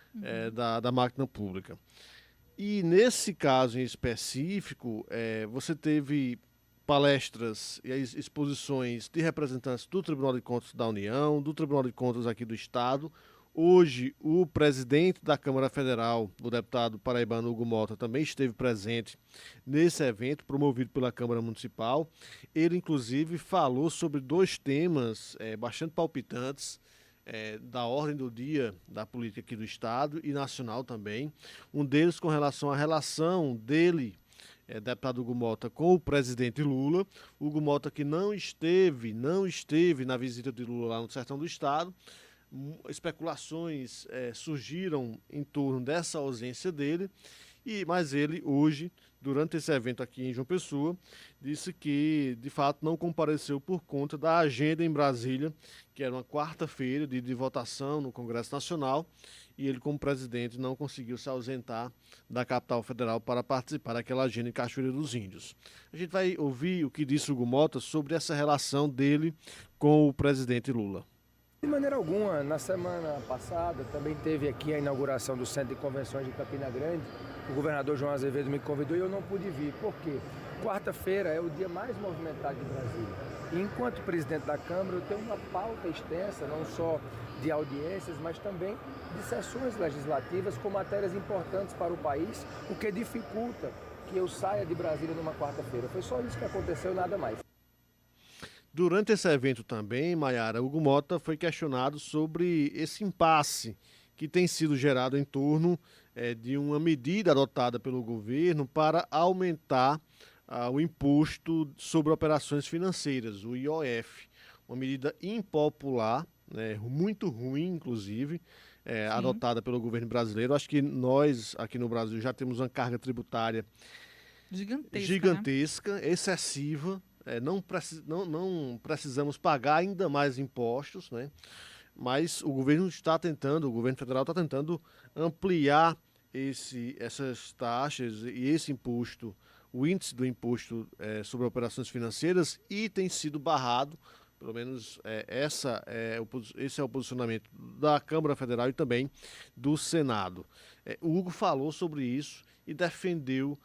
da máquina pública. E nesse caso em específico, você teve palestras e exposições de representantes do Tribunal de Contas da União, do Tribunal de Contas aqui do Estado. Hoje, o presidente da Câmara Federal, o deputado paraibano Hugo Mota, também esteve presente nesse evento promovido pela Câmara Municipal. Ele, inclusive, falou sobre 2 temas bastante palpitantes da ordem do dia da política aqui do Estado e nacional também. Um deles com relação à relação dele, deputado Hugo Mota, com o presidente Lula. Hugo Mota que não esteve na visita de Lula lá no sertão do estado. Especulações surgiram em torno dessa ausência dele, mas ele hoje, durante esse evento aqui em João Pessoa, disse que de fato não compareceu por conta da agenda em Brasília, que era uma quarta-feira de votação no Congresso Nacional, e ele, como presidente, não conseguiu se ausentar da capital federal para participar daquela agenda em Cachoeira dos Índios. A gente vai ouvir o que disse Hugo Mota sobre essa relação dele com o presidente Lula. De maneira alguma. Na semana passada também teve aqui a inauguração do Centro de Convenções de Campina Grande. O governador João Azevedo me convidou e eu não pude vir. Por quê? Quarta-feira é o dia mais movimentado de Brasília. E enquanto presidente da Câmara, eu tenho uma pauta extensa, não só de audiências, mas também de sessões legislativas com matérias importantes para o país, o que dificulta que eu saia de Brasília numa quarta-feira. Foi só isso que aconteceu, nada mais. Durante esse evento também, Maiara, Hugo Mota foi questionado sobre esse impasse que tem sido gerado em torno de uma medida adotada pelo governo para aumentar o imposto sobre operações financeiras, o IOF. Uma medida impopular, né, muito ruim, inclusive, adotada pelo governo brasileiro. Acho que nós, aqui no Brasil, já temos uma carga tributária gigantesca, né? Excessiva. Não precisamos pagar ainda mais impostos, né? Mas o governo federal está tentando ampliar essas taxas e esse imposto, o índice do imposto sobre operações financeiras, e tem sido barrado. Pelo menos esse é o posicionamento da Câmara Federal e também do Senado. O Hugo falou sobre isso e defendeu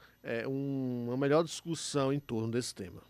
uma melhor discussão em torno desse tema.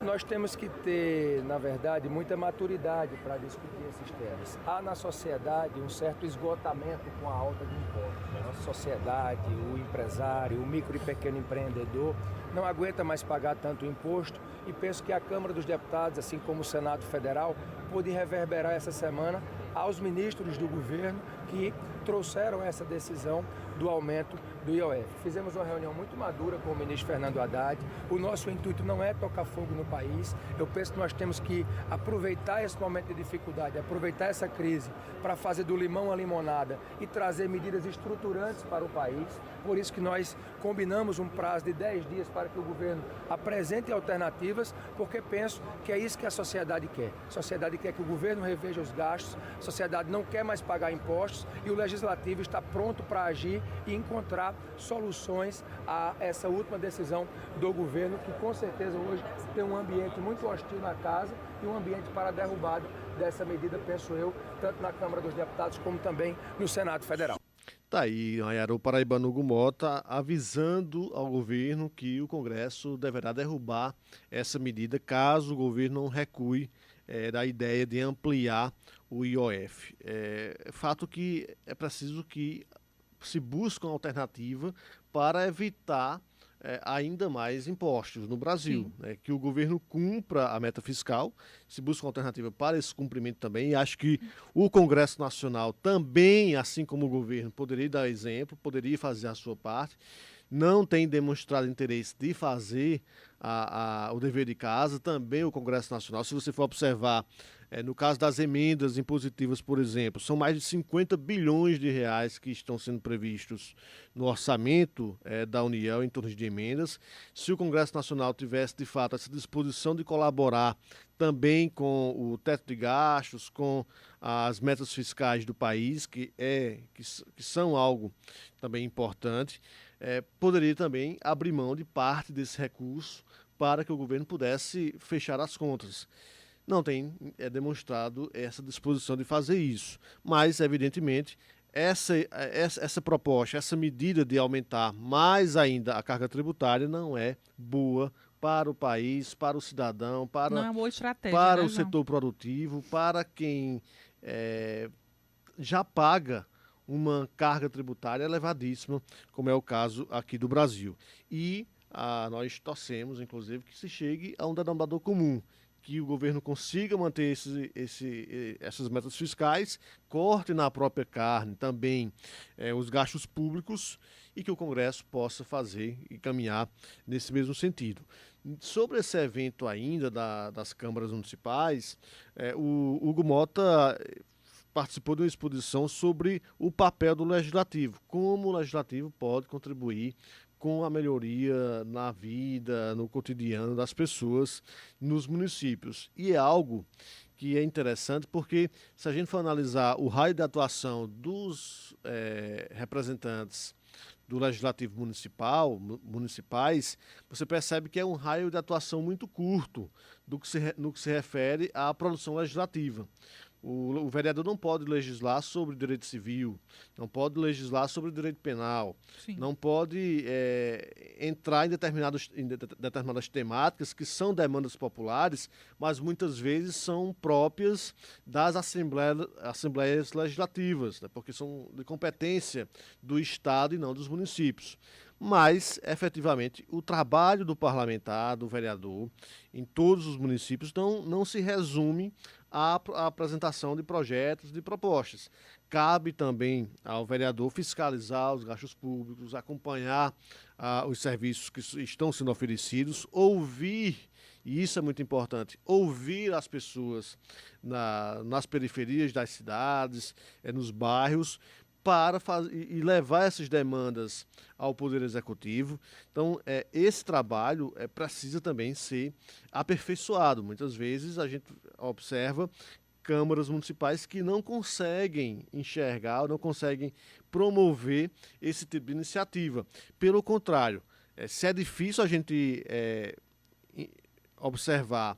Nós temos que ter, na verdade, muita maturidade para discutir esses temas. Há na sociedade um certo esgotamento com a alta de impostos. A nossa sociedade, o empresário, o micro e pequeno empreendedor não aguenta mais pagar tanto imposto, e penso que a Câmara dos Deputados, assim como o Senado Federal, pôde reverberar essa semana aos ministros do governo que trouxeram essa decisão do aumento do IOF. Fizemos uma reunião muito madura com o ministro Fernando Haddad. O nosso intuito não é tocar fogo no país. Eu penso que nós temos que aproveitar esse momento de dificuldade, aproveitar essa crise para fazer do limão a limonada e trazer medidas estruturantes para o país. Por isso que nós combinamos um prazo de 10 dias para que o governo apresente alternativas, porque penso que é isso que a sociedade quer. A sociedade quer que o governo reveja os gastos, a sociedade não quer mais pagar impostos e o legislativo está pronto para agir e encontrar soluções a essa última decisão do governo, que com certeza hoje tem um ambiente muito hostil na casa e um ambiente para a derrubada dessa medida, penso eu, tanto na Câmara dos Deputados como também no Senado Federal. Tá aí, o paraibano Hugo Mota avisando ao governo que o Congresso deverá derrubar essa medida caso o governo não recue da ideia de ampliar o IOF. Fato que é preciso que se busque uma alternativa para evitar ainda mais impostos no Brasil, né? Que o governo cumpra a meta fiscal, se busca uma alternativa para esse cumprimento também, e acho que o Congresso Nacional também, assim como o governo, poderia dar exemplo, poderia fazer a sua parte. Não tem demonstrado interesse de fazer o dever de casa, também o Congresso Nacional. Se você for observar, no caso das emendas impositivas, por exemplo, são mais de 50 bilhões de reais que estão sendo previstos no orçamento da União em torno de emendas. Se o Congresso Nacional tivesse, de fato, essa disposição de colaborar também com o teto de gastos, com as metas fiscais do país, que são algo também importante, poderia também abrir mão de parte desse recurso para que o governo pudesse fechar as contas. Não tem demonstrado essa disposição de fazer isso, mas, evidentemente, essa proposta, essa medida de aumentar mais ainda a carga tributária não é boa para o país, para o cidadão, não é uma boa estratégia, para né, o setor produtivo, para quem já paga uma carga tributária elevadíssima, como é o caso aqui do Brasil. E nós torcemos, inclusive, que se chegue a um denominador comum, que o governo consiga manter essas metas fiscais, corte na própria carne também os gastos públicos, e que o Congresso possa fazer e caminhar nesse mesmo sentido. Sobre esse evento ainda das câmaras municipais, o Hugo Mota participou de uma exposição sobre o papel do Legislativo, como o Legislativo pode contribuir com a melhoria na vida, no cotidiano das pessoas nos municípios. E é algo que é interessante porque, se a gente for analisar o raio de atuação dos representantes do Legislativo municipais, você percebe que é um raio de atuação muito curto no que se refere à produção legislativa. O vereador não pode legislar sobre direito civil, não pode legislar sobre direito penal, não pode entrar em determinadas temáticas que são demandas populares, mas muitas vezes são próprias das assembleias legislativas, né, porque são de competência do Estado e não dos municípios. Mas, efetivamente, o trabalho do parlamentar, do vereador, em todos os municípios, não se resume à apresentação de projetos, de propostas. Cabe também ao vereador fiscalizar os gastos públicos, acompanhar os serviços que estão sendo oferecidos, ouvir, e isso é muito importante, ouvir as pessoas nas periferias das cidades, nos bairros, e levar essas demandas ao Poder Executivo. Então, esse trabalho precisa também ser aperfeiçoado. Muitas vezes a gente observa câmaras municipais que não conseguem enxergar, não conseguem promover esse tipo de iniciativa. Pelo contrário, se é difícil a gente observar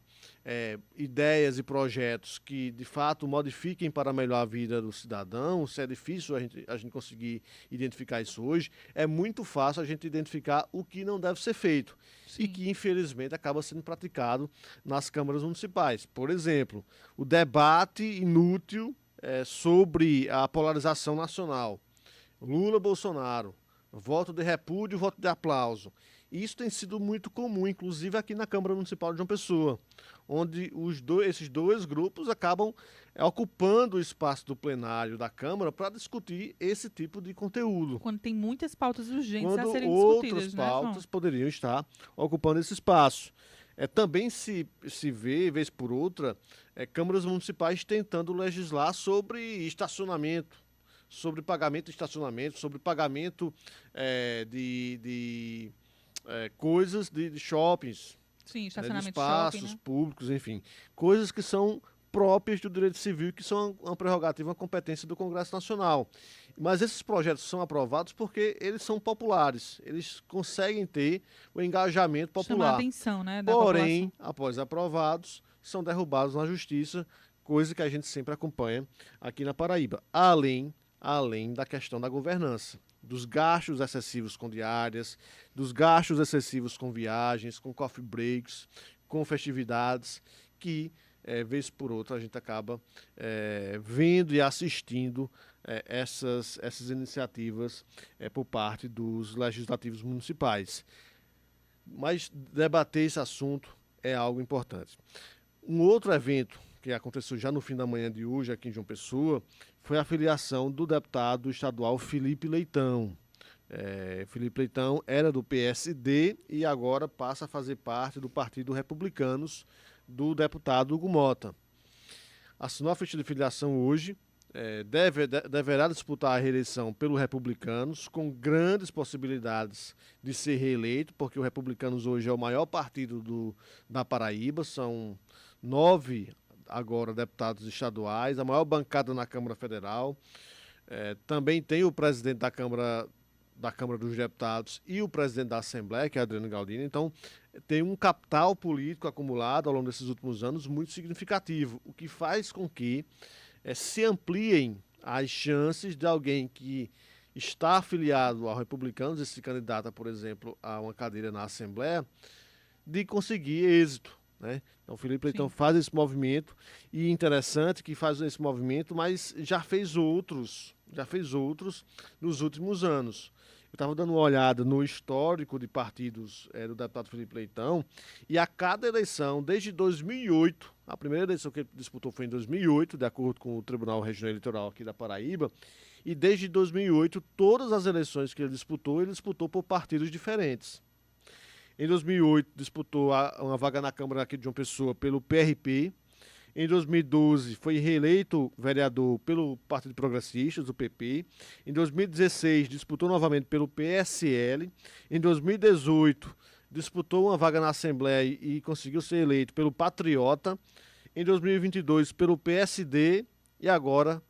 ideias e projetos que de fato modifiquem para melhor a vida do cidadão, se é difícil a gente conseguir identificar isso hoje, é muito fácil a gente identificar o que não deve ser feito. Sim. E que infelizmente acaba sendo praticado nas câmaras municipais. Por exemplo, o debate inútil sobre a polarização nacional. Lula-Bolsonaro, voto de repúdio, voto de aplauso. Isso tem sido muito comum, inclusive aqui na Câmara Municipal de João Pessoa, onde esses dois grupos acabam ocupando o espaço do plenário da Câmara para discutir esse tipo de conteúdo. Quando tem muitas pautas urgentes a serem discutidas. Outras pautas poderiam estar ocupando esse espaço. Também se vê, vez por outra, câmaras municipais tentando legislar sobre estacionamento, sobre pagamento de estacionamento, sobre pagamento de coisas de shoppings, sim, estacionamento de espaços shopping, né? públicos, enfim, coisas que são próprias do direito civil, que são uma prerrogativa, uma competência do Congresso Nacional. Mas esses projetos são aprovados porque eles são populares, eles conseguem ter o engajamento popular. Chamar a atenção, né, da Porém, população. após aprovados, são derrubados na Justiça, coisa que a gente sempre acompanha aqui na Paraíba, além da questão da governança, dos gastos excessivos com diárias, dos gastos excessivos com viagens, com coffee breaks, com festividades, que, vez por outra, a gente acaba vendo e assistindo essas iniciativas por parte dos legislativos municipais. Mas debater esse assunto é algo importante. Um outro evento que aconteceu já no fim da manhã de hoje aqui em João Pessoa foi a filiação do deputado estadual Felipe Leitão. Felipe Leitão era do PSD e agora passa a fazer parte do Partido Republicanos do deputado Hugo Mota. Assinou a ficha de filiação hoje, deverá disputar a reeleição pelo Republicanos, com grandes possibilidades de ser reeleito, porque o Republicanos hoje é o maior partido da Paraíba, são 9 agora deputados estaduais, a maior bancada na Câmara Federal. Também tem o presidente da Câmara dos Deputados e o presidente da Assembleia, que é Adriano Galdino. Então, tem um capital político acumulado ao longo desses últimos anos muito significativo, o que faz com que se ampliem as chances de alguém que está afiliado ao Republicanos e se candidata, por exemplo, a uma cadeira na Assembleia, de conseguir êxito, né? Então, o Felipe Leitão faz esse movimento, e interessante que faz esse movimento, mas já fez outros nos últimos anos. Eu estava dando uma olhada no histórico de partidos do deputado Felipe Leitão, e a cada eleição, desde 2008, a primeira eleição que ele disputou foi em 2008, de acordo com o Tribunal Regional Eleitoral aqui da Paraíba, e desde 2008, todas as eleições que ele disputou por partidos diferentes. Em 2008, disputou uma vaga na Câmara aqui de João Pessoa pelo PRP. Em 2012, foi reeleito vereador pelo Partido Progressistas, o PP. Em 2016, disputou novamente pelo PSL. Em 2018, disputou uma vaga na Assembleia e conseguiu ser eleito pelo Patriota. Em 2022, pelo PSD. E agora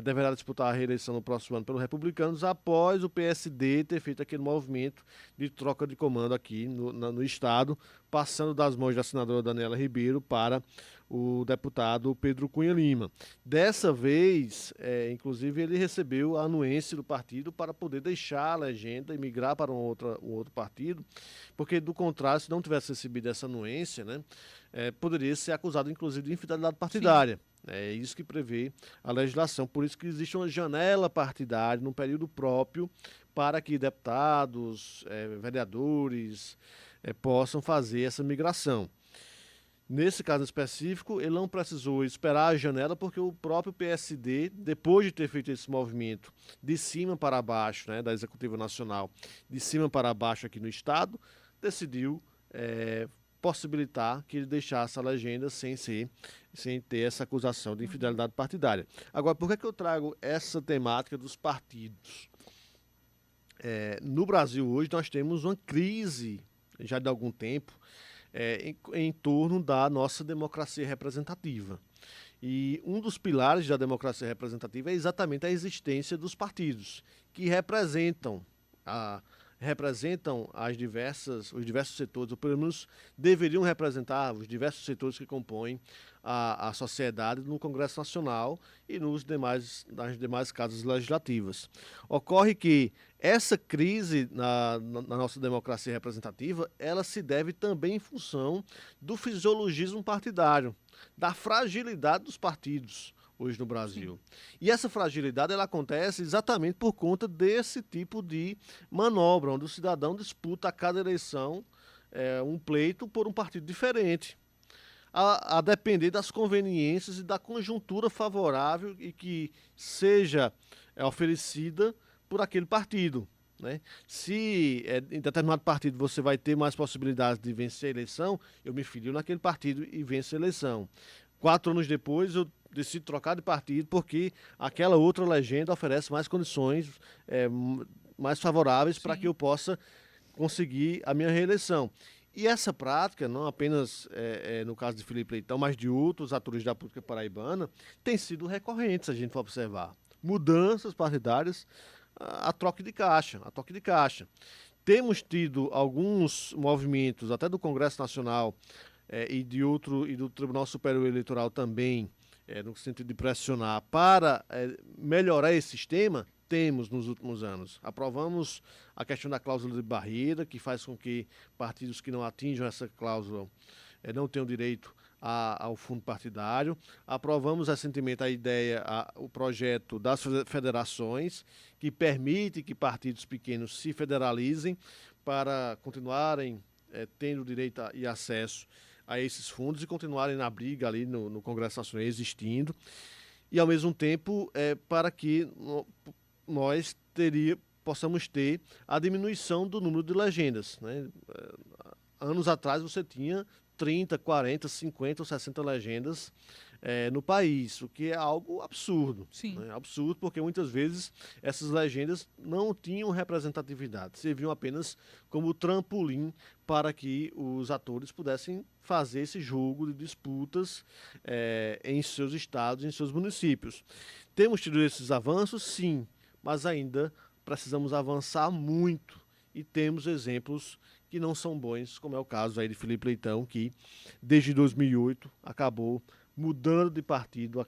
deverá disputar a reeleição no próximo ano pelo Republicanos, após o PSD ter feito aquele movimento de troca de comando aqui no Estado, passando das mãos da senadora Daniela Ribeiro para o deputado Pedro Cunha Lima. Dessa vez, inclusive, ele recebeu a anuência do partido para poder deixar a legenda e migrar para um outro partido, porque, do contrário, se não tivesse recebido essa anuência, né, poderia ser acusado, inclusive, de infidelidade partidária. Sim. É isso que prevê a legislação. Por isso que existe uma janela partidária, num período próprio, para que deputados, vereadores, possam fazer essa migração. Nesse caso específico, ele não precisou esperar a janela, porque o próprio PSD, depois de ter feito esse movimento de cima para baixo, né, da Executiva Nacional, de cima para baixo aqui no Estado, decidiu possibilitar que ele deixasse a legenda sem ter essa acusação de infidelidade partidária. Agora, por que eu trago essa temática dos partidos? No Brasil hoje nós temos uma crise, já de algum tempo, em torno da nossa democracia representativa. E um dos pilares da democracia representativa é exatamente a existência dos partidos, que representam os diversos setores, ou pelo menos deveriam representar os diversos setores que compõem a sociedade no Congresso Nacional e nas demais casas legislativas. Ocorre que essa crise na nossa democracia representativa, ela se deve também em função do fisiologismo partidário, da fragilidade dos partidos hoje no Brasil. Sim. E essa fragilidade ela acontece exatamente por conta desse tipo de manobra, onde o cidadão disputa a cada eleição um pleito por um partido diferente, a depender das conveniências e da conjuntura favorável e que seja oferecida por aquele partido, né? Se em determinado partido você vai ter mais possibilidades de vencer a eleição, eu me filio naquele partido e venço a eleição. 4 anos depois eu decido trocar de partido porque aquela outra legenda oferece mais condições mais favoráveis para que eu possa conseguir a minha reeleição. E essa prática, não apenas no caso de Felipe Leitão, mas de outros atores da política paraibana, tem sido recorrente, se a gente for observar. Mudanças partidárias a troca de caixa. Temos tido alguns movimentos, até do Congresso Nacional e do Tribunal Superior Eleitoral também, no sentido de pressionar para melhorar esse sistema. Temos nos últimos anos. Aprovamos a questão da cláusula de barreira, que faz com que partidos que não atinjam essa cláusula não tenham direito ao fundo partidário. Aprovamos recentemente o projeto das federações, que permite que partidos pequenos se federalizem para continuarem tendo direito e acesso a esses fundos e continuarem na briga ali no Congresso Nacional existindo. E, ao mesmo tempo, para que nós possamos ter a diminuição do número de legendas, né? Anos atrás você tinha 30, 40, 50 ou 60 legendas no país, o que é algo absurdo. Sim. Né? Absurdo porque muitas vezes essas legendas não tinham representatividade, serviam apenas como trampolim para que os atores pudessem fazer esse jogo de disputas em seus estados, em seus municípios. Temos tido esses avanços? Sim, mas ainda precisamos avançar muito e temos exemplos que não são bons, como é o caso aí de Felipe Leitão, que desde 2008 acabou mudando de partido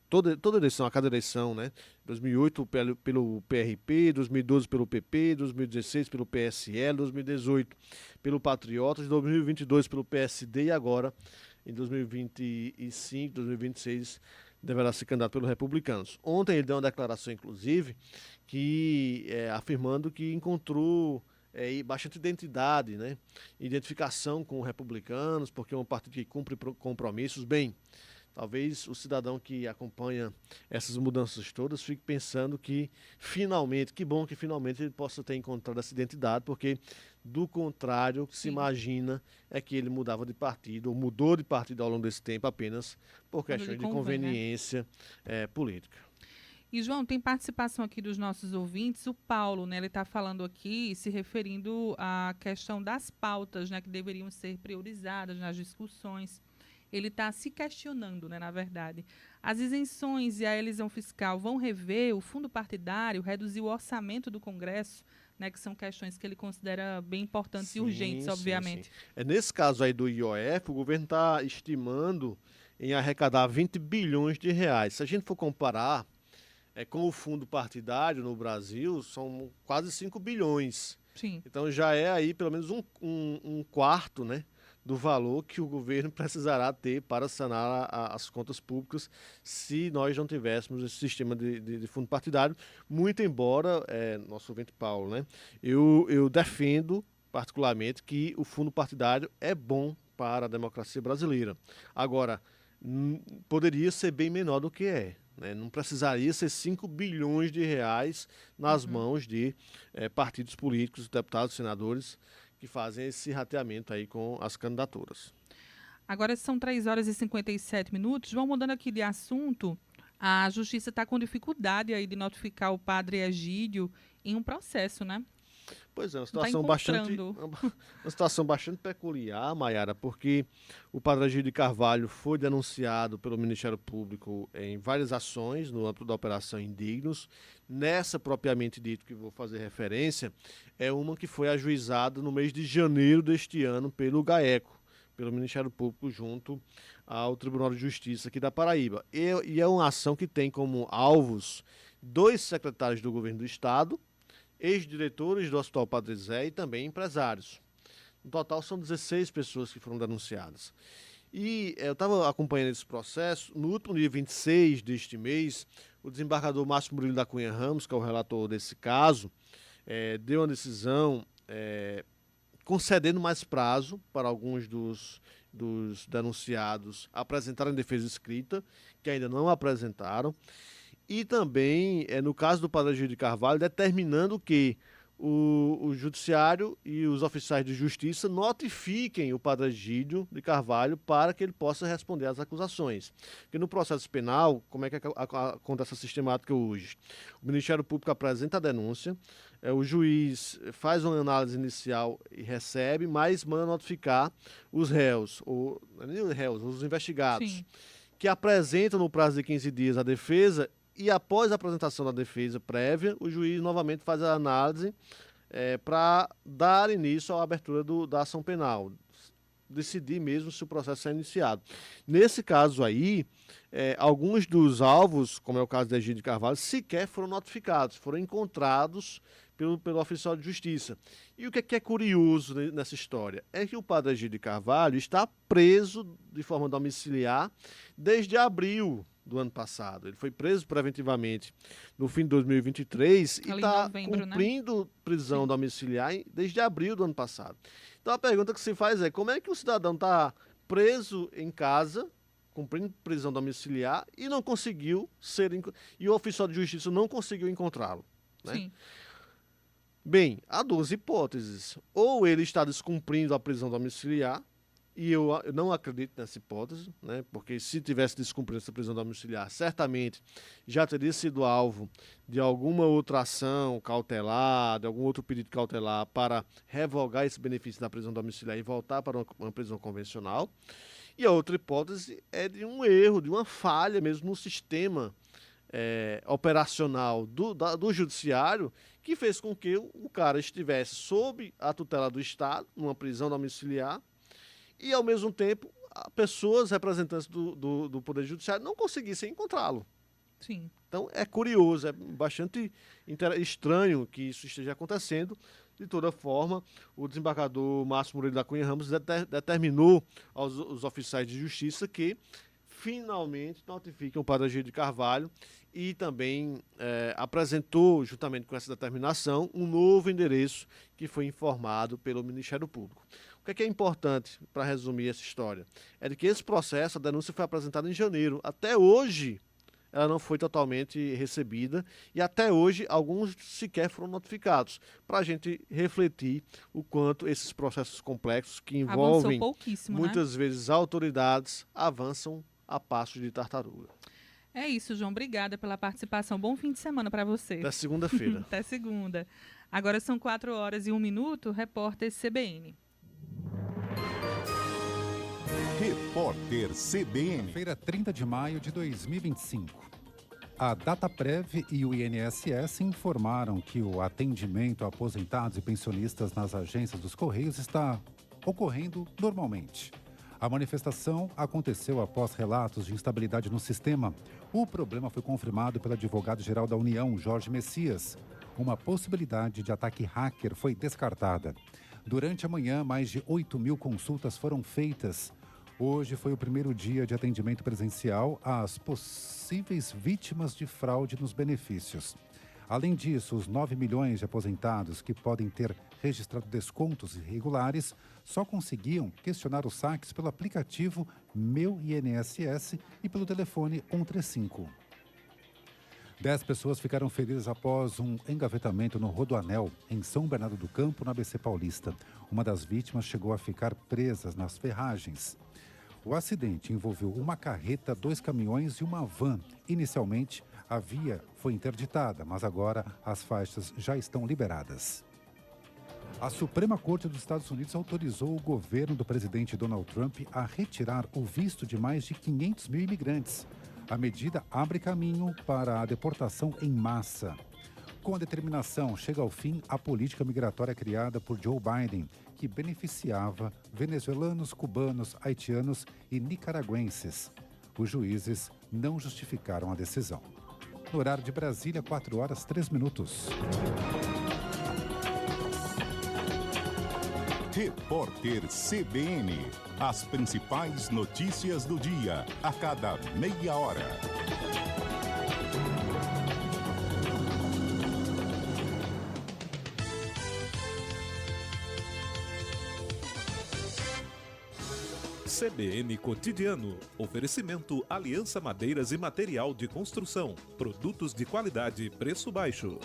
toda eleição, a cada eleição, né? 2008 pelo PRP, 2012 pelo PP, 2016 pelo PSL, 2018 pelo Patriotas, 2022 pelo PSD e agora, em 2025, 2026, deverá ser candidato pelos Republicanos. Ontem ele deu uma declaração, inclusive, afirmando que encontrou bastante identidade, né? Identificação com Republicanos, porque é um partido que cumpre compromissos. Bem, talvez o cidadão que acompanha essas mudanças todas fique pensando que bom que finalmente ele possa ter encontrado essa identidade, porque do contrário, o que se imagina é que ele mudava de partido, ou mudou de partido ao longo desse tempo apenas por questões de conveniência política. E, João, tem participação aqui dos nossos ouvintes. O Paulo, né, ele está falando aqui, se referindo à questão das pautas, né, que deveriam ser priorizadas nas discussões. Ele está se questionando, né, na verdade. As isenções e a elisão fiscal vão rever o fundo partidário, reduzir o orçamento do Congresso né, que são questões que ele considera bem importantes e urgentes, obviamente. Sim. Nesse caso aí do IOF, o governo está estimando em arrecadar 20 bilhões de reais. Se a gente for comparar com o fundo partidário no Brasil, são quase 5 bilhões. Sim. Então já é aí pelo menos um quarto, né, do valor que o governo precisará ter para sanar as contas públicas se nós não tivéssemos esse sistema de fundo partidário, muito embora, nosso ouvinte Paulo, né, eu defendo particularmente que o fundo partidário é bom para a democracia brasileira. Agora, poderia ser bem menor do que é. Não precisaria ser 5 bilhões de reais nas mãos de partidos políticos, deputados, senadores, que fazem esse rateamento aí com as candidaturas. Agora são 3 horas e 57 minutos. Vamos mudando aqui de assunto. A Justiça está com dificuldade aí de notificar o padre Egídio em um processo, né? Pois é, uma situação bastante peculiar, Maiara, porque o padre Egídio Carvalho foi denunciado pelo Ministério Público em várias ações no âmbito da Operação Indignos. Nessa, propriamente dito, que vou fazer referência, é uma que foi ajuizada no mês de janeiro deste ano pelo GAECO, pelo Ministério Público, junto ao Tribunal de Justiça aqui da Paraíba. E é uma ação que tem como alvos 2 secretários do Governo do Estado, ex-diretores do Hospital Padre Zé e também empresários. No total, são 16 pessoas que foram denunciadas. E eu estava acompanhando esse processo. No último dia 26 deste mês, o desembargador Márcio Murilo da Cunha Ramos, que é o relator desse caso, deu uma decisão concedendo mais prazo para alguns dos denunciados apresentarem defesa escrita, que ainda não apresentaram. E também, no caso do padre Egídio de Carvalho, determinando que o Judiciário e os oficiais de Justiça notifiquem o padre Egídio de Carvalho para que ele possa responder às acusações. Porque no processo penal, como é que acontece a sistemática hoje? O Ministério Público apresenta a denúncia, o juiz faz uma análise inicial e recebe, mas manda notificar os réus, os investigados, Sim. que apresentam no prazo de 15 dias a defesa. E após a apresentação da defesa prévia, o juiz novamente faz a análise para dar início à abertura da ação penal, decidir mesmo se o processo é iniciado. Nesse caso aí, alguns dos alvos, como é o caso de Egídio de Carvalho, sequer foram notificados, foram encontrados pelo oficial de justiça. E o que é curioso nessa história é que o padre Egídio de Carvalho está preso de forma domiciliar desde abril do ano passado. Ele foi preso preventivamente no fim de 2023 e está cumprindo prisão domiciliar desde abril do ano passado. Então a pergunta que se faz é: como é que o cidadão está preso em casa, cumprindo prisão domiciliar, e não conseguiu e o oficial de justiça não conseguiu encontrá-lo, né? Sim. Bem, há 2 hipóteses. Ou ele está descumprindo a prisão domiciliar, e eu não acredito nessa hipótese, né? Porque se tivesse descumprido essa prisão domiciliar, certamente já teria sido alvo de alguma outra ação cautelar, de algum outro pedido cautelar para revogar esse benefício da prisão domiciliar e voltar para uma prisão convencional. E a outra hipótese é de um erro, de uma falha mesmo no sistema operacional do judiciário, que fez com que o cara estivesse sob a tutela do Estado, numa prisão domiciliar, e, ao mesmo tempo, pessoas representantes do Poder Judiciário não conseguissem encontrá-lo. Sim. Então, é curioso, é bastante estranho que isso esteja acontecendo. De toda forma, o desembargador Márcio Murilo da Cunha Ramos determinou aos oficiais de justiça que finalmente notifiquem o padre Egídio de Carvalho e também apresentou, juntamente com essa determinação, um novo endereço que foi informado pelo Ministério Público. O que é importante, para resumir essa história, é de que esse processo, a denúncia foi apresentada em janeiro. Até hoje, ela não foi totalmente recebida e até hoje alguns sequer foram notificados, para a gente refletir o quanto esses processos complexos que envolvem muitas vezes autoridades avançam a passos de tartaruga. É isso, João. Obrigada pela participação. Bom fim de semana para você. Até segunda-feira. Até segunda. Agora são 4 horas e 1 minuto. Repórter CBN. Repórter CBN. Feira 30 de maio de 2025. A Dataprev e o INSS informaram que o atendimento a aposentados e pensionistas nas agências dos Correios está ocorrendo normalmente. A manifestação aconteceu após relatos de instabilidade no sistema. O problema foi confirmado pelo advogado-geral da União, Jorge Messias. Uma possibilidade de ataque hacker foi descartada. Durante a manhã, mais de 8.000 consultas foram feitas. Hoje foi o primeiro dia de atendimento presencial às possíveis vítimas de fraude nos benefícios. Além disso, os 9 milhões de aposentados que podem ter registrado descontos irregulares só conseguiam questionar os saques pelo aplicativo Meu INSS e pelo telefone 135. 10 pessoas ficaram feridas após um engavetamento no Rodoanel, em São Bernardo do Campo, no ABC Paulista. Uma das vítimas chegou a ficar presa nas ferragens. O acidente envolveu uma carreta, 2 caminhões e uma van. Inicialmente, a via foi interditada, mas agora as faixas já estão liberadas. A Suprema Corte dos Estados Unidos autorizou o governo do presidente Donald Trump a retirar o visto de mais de 500 mil imigrantes. A medida abre caminho para a deportação em massa. Com a determinação, chega ao fim a política migratória criada por Joe Biden, que beneficiava venezuelanos, cubanos, haitianos e nicaragüenses. Os juízes não justificaram a decisão. No horário de Brasília, 4h03. Repórter CBN. As principais notícias do dia, a cada meia hora. CBN Cotidiano. Oferecimento Aliança Madeiras e Material de Construção. Produtos de qualidade e preço baixo.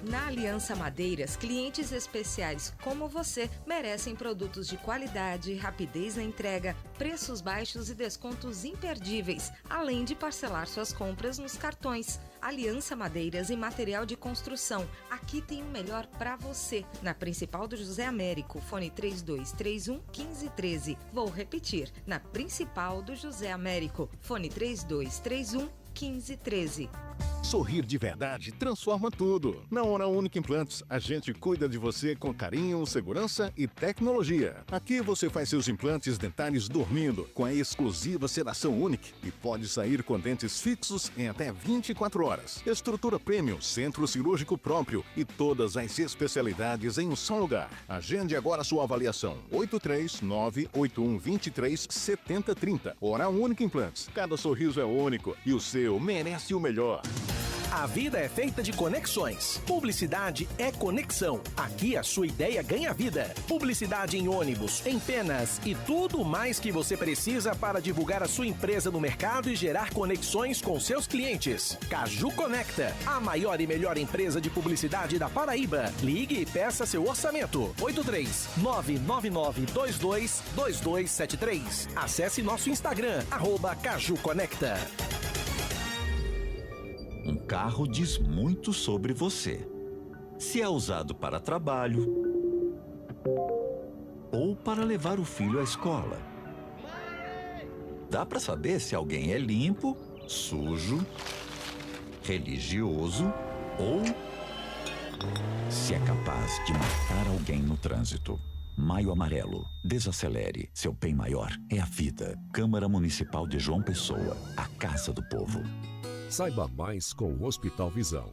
Na Aliança Madeiras, clientes especiais como você merecem produtos de qualidade, rapidez na entrega, preços baixos e descontos imperdíveis, além de parcelar suas compras nos cartões. Aliança Madeiras e Material de Construção. Aqui tem o melhor para você. Na Principal do José Américo, fone 3231-1513. Vou repetir. Na Principal do José Américo, fone 3231-1513. Sorrir de verdade transforma tudo. Na Hora Única Implantes, a gente cuida de você com carinho, segurança e tecnologia. Aqui você faz seus implantes dentários dormindo, com a exclusiva sedação única e pode sair com dentes fixos em até 24 horas. Estrutura premium, centro cirúrgico próprio e todas as especialidades em um só lugar. Agende agora sua avaliação. 83981237030. Hora Única Implantes. Cada sorriso é único e o seu merece o melhor. A vida é feita de conexões. Publicidade é conexão. Aqui a sua ideia ganha vida. Publicidade em ônibus, em penas e tudo mais que você precisa para divulgar a sua empresa no mercado e gerar conexões com seus clientes. Caju Conecta, a maior e melhor empresa de publicidade da Paraíba. Ligue e peça seu orçamento. 83-99922-2273. Acesse nosso Instagram, @Caju Conecta. Um carro diz muito sobre você. Se é usado para trabalho ou para levar o filho à escola. Dá para saber se alguém é limpo, sujo, religioso ou se é capaz de matar alguém no trânsito. Maio Amarelo. Desacelere. Seu bem maior é a vida. Câmara Municipal de João Pessoa. A Casa do Povo. Saiba mais com o Hospital Visão.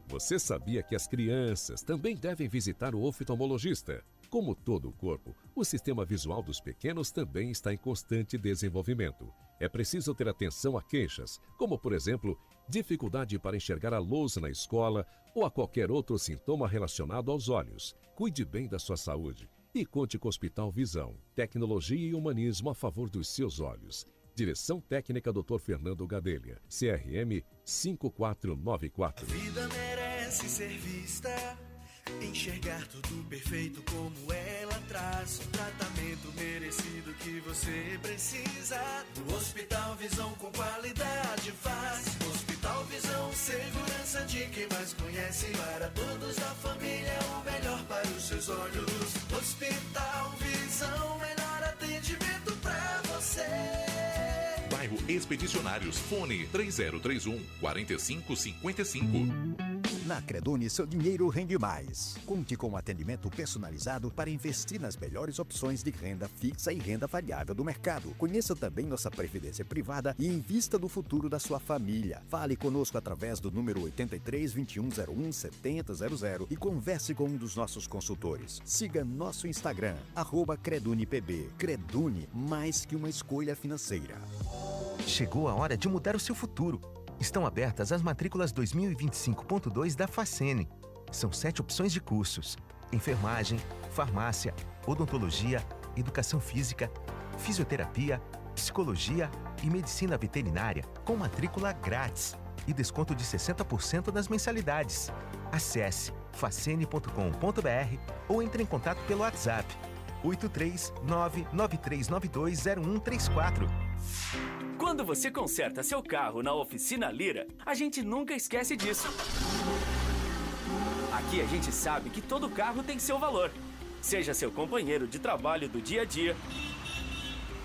Você sabia que as crianças também devem visitar o oftalmologista? Como todo o corpo, o sistema visual dos pequenos também está em constante desenvolvimento. É preciso ter atenção a queixas, como, por exemplo, dificuldade para enxergar a lousa na escola ou a qualquer outro sintoma relacionado aos olhos. Cuide bem da sua saúde e conte com o Hospital Visão. Tecnologia e humanismo a favor dos seus olhos. Direção Técnica Dr. Fernando Gadelha, CRM 5494. A vida merece ser vista, enxergar tudo perfeito como ela traz. O tratamento merecido que você precisa. No Hospital Visão com qualidade faz. Hospital Visão, segurança de quem mais conhece. Para todos da família, o melhor para os seus olhos. Hospital Visão, melhor atendimento pra você. Bairro Expedicionários, fone 3031-4555. Na Creduni, seu dinheiro rende mais. Conte com um atendimento personalizado para investir nas melhores opções de renda fixa e renda variável do mercado. Conheça também nossa previdência privada e invista no futuro da sua família. Fale conosco através do número 83 2101 7000 e converse com um dos nossos consultores. Siga nosso Instagram, @CreduniPB. Creduni, mais que uma escolha financeira. Chegou a hora de mudar o seu futuro. Estão abertas as matrículas 2025.2 da Facene. São 7 opções de cursos: enfermagem, farmácia, odontologia, educação física, fisioterapia, psicologia e medicina veterinária, com matrícula grátis e desconto de 60% das mensalidades. Acesse facene.com.br ou entre em contato pelo WhatsApp 83993920134. Quando você conserta seu carro na Oficina Lira, a gente nunca esquece disso. Aqui a gente sabe que todo carro tem seu valor. Seja seu companheiro de trabalho do dia a dia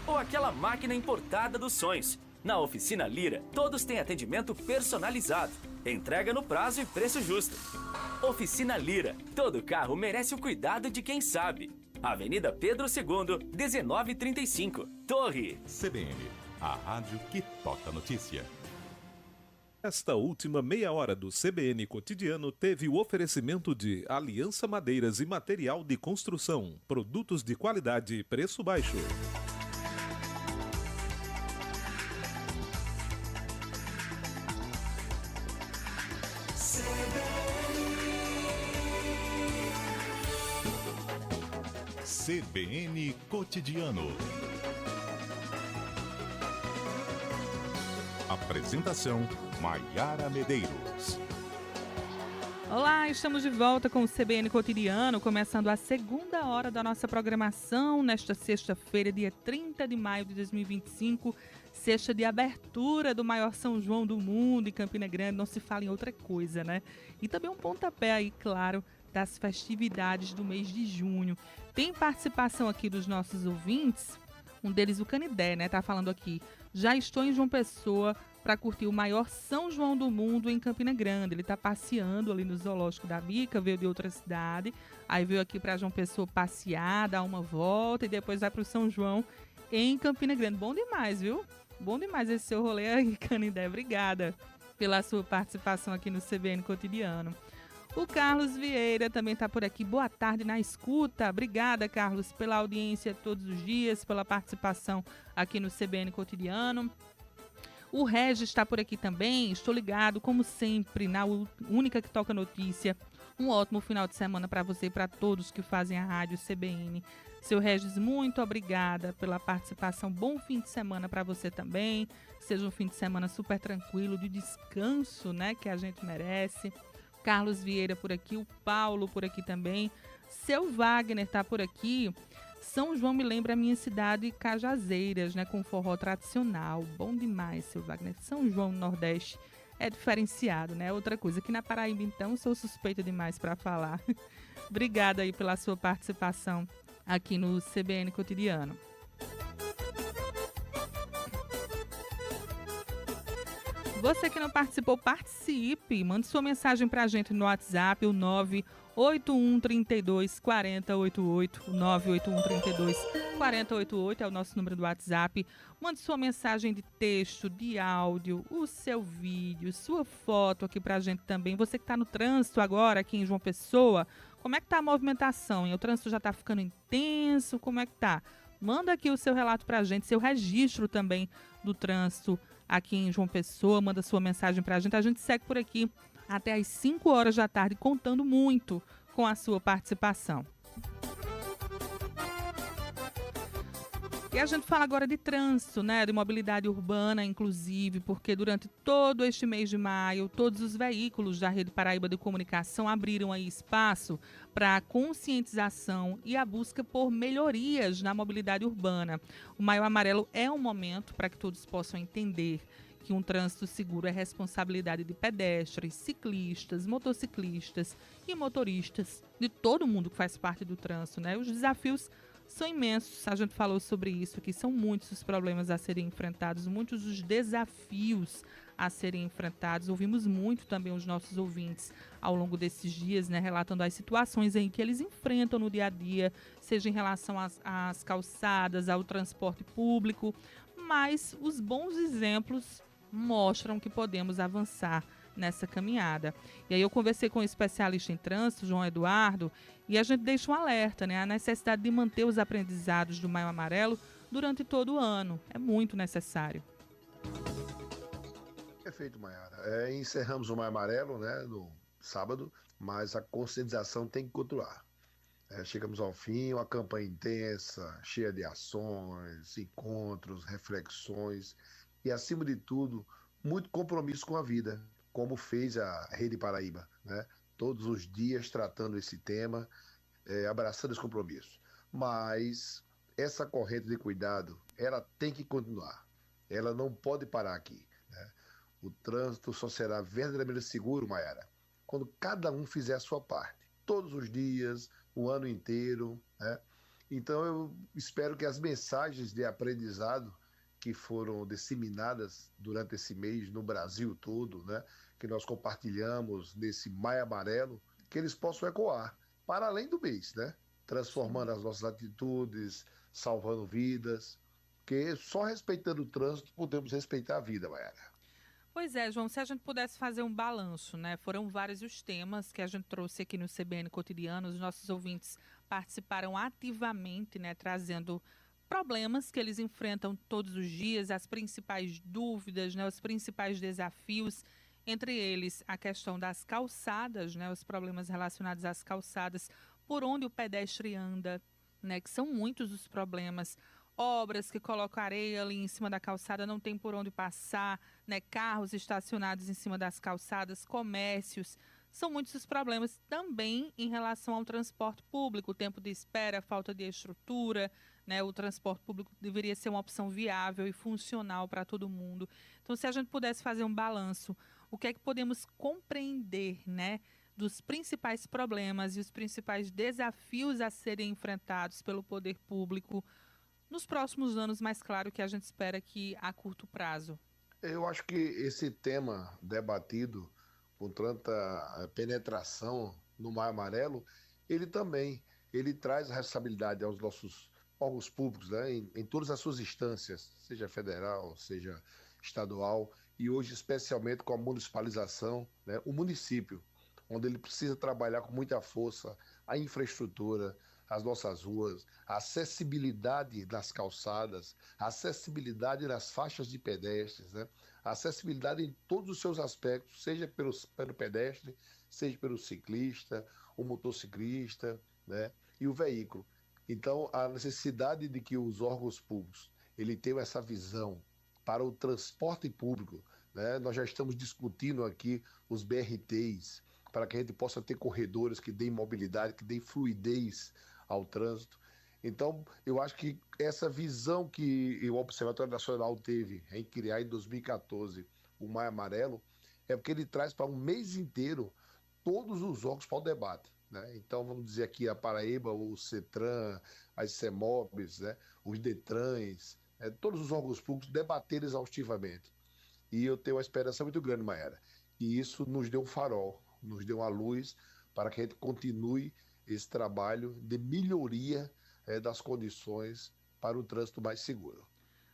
ou aquela máquina importada dos sonhos. Na Oficina Lira, todos têm atendimento personalizado, entrega no prazo e preço justo. Oficina Lira, todo carro merece o cuidado de quem sabe. Avenida Pedro II, 1935, Torre. CBN, a rádio que toca notícia. Esta última meia hora do CBN Cotidiano teve o oferecimento de Aliança Madeiras e Material de Construção, produtos de qualidade e preço baixo. CBN Cotidiano. Apresentação: Maiara Medeiros. Olá, estamos de volta com o CBN Cotidiano, começando a segunda hora da nossa programação nesta sexta-feira, dia 30 de maio de 2025, sexta de abertura do maior São João do mundo em Campina Grande, não se fala em outra coisa, né? E também um pontapé aí, claro, das festividades do mês de junho. Tem participação aqui dos nossos ouvintes, um deles o Canidé, né? Tá falando aqui, já estou em João Pessoa para curtir o maior São João do mundo em Campina Grande. Ele está passeando ali no Zoológico da Bica, veio de outra cidade, aí veio aqui para João Pessoa passear, dar uma volta e depois vai para o São João em Campina Grande. Bom demais, viu? Bom demais esse seu rolê aí, Canidé. Obrigada pela sua participação aqui no CBN Cotidiano. O Carlos Vieira também está por aqui. Boa tarde na escuta. Obrigada, Carlos, pela audiência todos os dias, pela participação aqui no CBN Cotidiano. O Regis está por aqui também. Estou ligado, como sempre, na única que toca notícia. Um ótimo final de semana para você e para todos que fazem a rádio CBN. Seu Regis, muito obrigada pela participação. Bom fim de semana para você também. Seja um fim de semana super tranquilo, de descanso, né, que a gente merece. Carlos Vieira por aqui, o Paulo por aqui também. Seu Wagner está por aqui. São João me lembra a minha cidade, Cajazeiras, né, com forró tradicional. Bom demais, seu Wagner. São João no Nordeste é diferenciado, né? Outra coisa, aqui na Paraíba, então, sou suspeita demais para falar. Obrigada aí pela sua participação aqui no CBN Cotidiano. Você que não participou, participe. Mande sua mensagem para a gente no WhatsApp, o 981324088. O 981324088 é o nosso número do WhatsApp. Mande sua mensagem de texto, de áudio, o seu vídeo, sua foto aqui para a gente também. Você que está no trânsito agora aqui em João Pessoa, como é que está a movimentação? O trânsito já está ficando intenso? Como é que está? Manda aqui o seu relato para a gente, seu registro também do trânsito aqui em João Pessoa, manda sua mensagem pra gente. A gente segue por aqui até às 5 horas da tarde, contando muito com a sua participação. E a gente fala agora de trânsito, né, de mobilidade urbana, inclusive, porque durante todo este mês de maio, todos os veículos da Rede Paraíba de Comunicação abriram aí espaço para a conscientização e a busca por melhorias na mobilidade urbana. O Maio Amarelo é um momento para que todos possam entender que um trânsito seguro é responsabilidade de pedestres, ciclistas, motociclistas e motoristas, de todo mundo que faz parte do trânsito, né? Os desafios são imensos. A gente falou sobre isso aqui. São muitos os problemas a serem enfrentados, muitos os desafios a serem enfrentados. Ouvimos muito também os nossos ouvintes ao longo desses dias, né, relatando as situações em que eles enfrentam no dia a dia, seja em relação às calçadas, ao transporte público, mas os bons exemplos mostram que podemos avançar nessa caminhada. E aí eu conversei com um especialista em trânsito, João Eduardo, e a gente deixa um alerta, né? A necessidade de manter os aprendizados do Maio Amarelo durante todo o ano. É muito necessário. Perfeito, Maiara. Encerramos o Maio Amarelo, né, no sábado, mas a conscientização tem que continuar. Chegamos ao fim, uma campanha intensa, cheia de ações, encontros, reflexões e, acima de tudo, muito compromisso com a vida, como fez a Rede Paraíba, né? Todos os dias tratando esse tema, abraçando esse compromisso. Mas essa corrente de cuidado, ela tem que continuar. Ela não pode parar aqui, né? O trânsito só será verdadeiramente seguro, Maiara, quando cada um fizer a sua parte. Todos os dias, o ano inteiro, né? Então eu espero que as mensagens de aprendizado que foram disseminadas durante esse mês no Brasil todo, né, que nós compartilhamos nesse Maio Amarelo, que eles possam ecoar para além do mês, né? Transformando as nossas atitudes, salvando vidas, porque só respeitando o trânsito podemos respeitar a vida, Maiara. Pois é, João, se a gente pudesse fazer um balanço, né? Foram vários os temas que a gente trouxe aqui no CBN Cotidiano, os nossos ouvintes participaram ativamente, né, trazendo problemas que eles enfrentam todos os dias, as principais dúvidas, né, os principais desafios, entre eles a questão das calçadas, né, os problemas relacionados às calçadas, por onde o pedestre anda, né, que são muitos os problemas. Obras que colocam areia ali em cima da calçada, não tem por onde passar, né, carros estacionados em cima das calçadas, comércios. São muitos os problemas também em relação ao transporte público, o tempo de espera, a falta de estrutura, né? O transporte público deveria ser uma opção viável e funcional para todo mundo. Então, se a gente pudesse fazer um balanço, o que é que podemos compreender, né, dos principais problemas e os principais desafios a serem enfrentados pelo poder público nos próximos anos, mais claro que a gente espera que a curto prazo? Eu acho que esse tema debatido com tanta penetração no Maio Amarelo, ele traz a responsabilidade aos nossos órgãos públicos, né, em todas as suas instâncias, seja federal, seja estadual, e hoje especialmente com a municipalização, né, o município, onde ele precisa trabalhar com muita força a infraestrutura, as nossas ruas, a acessibilidade nas calçadas, a acessibilidade nas faixas de pedestres, né? A acessibilidade em todos os seus aspectos, seja pelo pedestre, seja pelo ciclista, o motociclista, né, e o veículo. Então, a necessidade de que os órgãos públicos ele tenham essa visão para o transporte público, né? Nós já estamos discutindo aqui os BRTs, para que a gente possa ter corredores que deem mobilidade, que deem fluidez ao trânsito. Então, eu acho que essa visão que o Observatório Nacional teve em criar em 2014 o Maio Amarelo, é porque ele traz para um mês inteiro todos os órgãos para o debate, né? Então, vamos dizer aqui a Paraíba, o CETRAN, as CEMOBs, né, os DETRANs, todos os órgãos públicos debaterem exaustivamente. E eu tenho uma esperança muito grande, Maiara. E isso nos deu um farol, nos deu uma luz para que a gente continue esse trabalho de melhoria das condições para o trânsito mais seguro.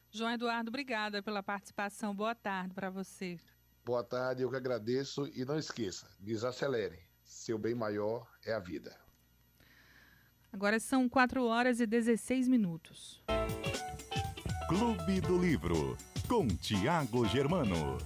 João Eduardo, obrigada pela participação. Boa tarde para você. Boa tarde, eu que agradeço. E não esqueça, desacelere. Seu bem maior é a vida. Agora são 4h16. Clube do Livro, com Tiago Germano.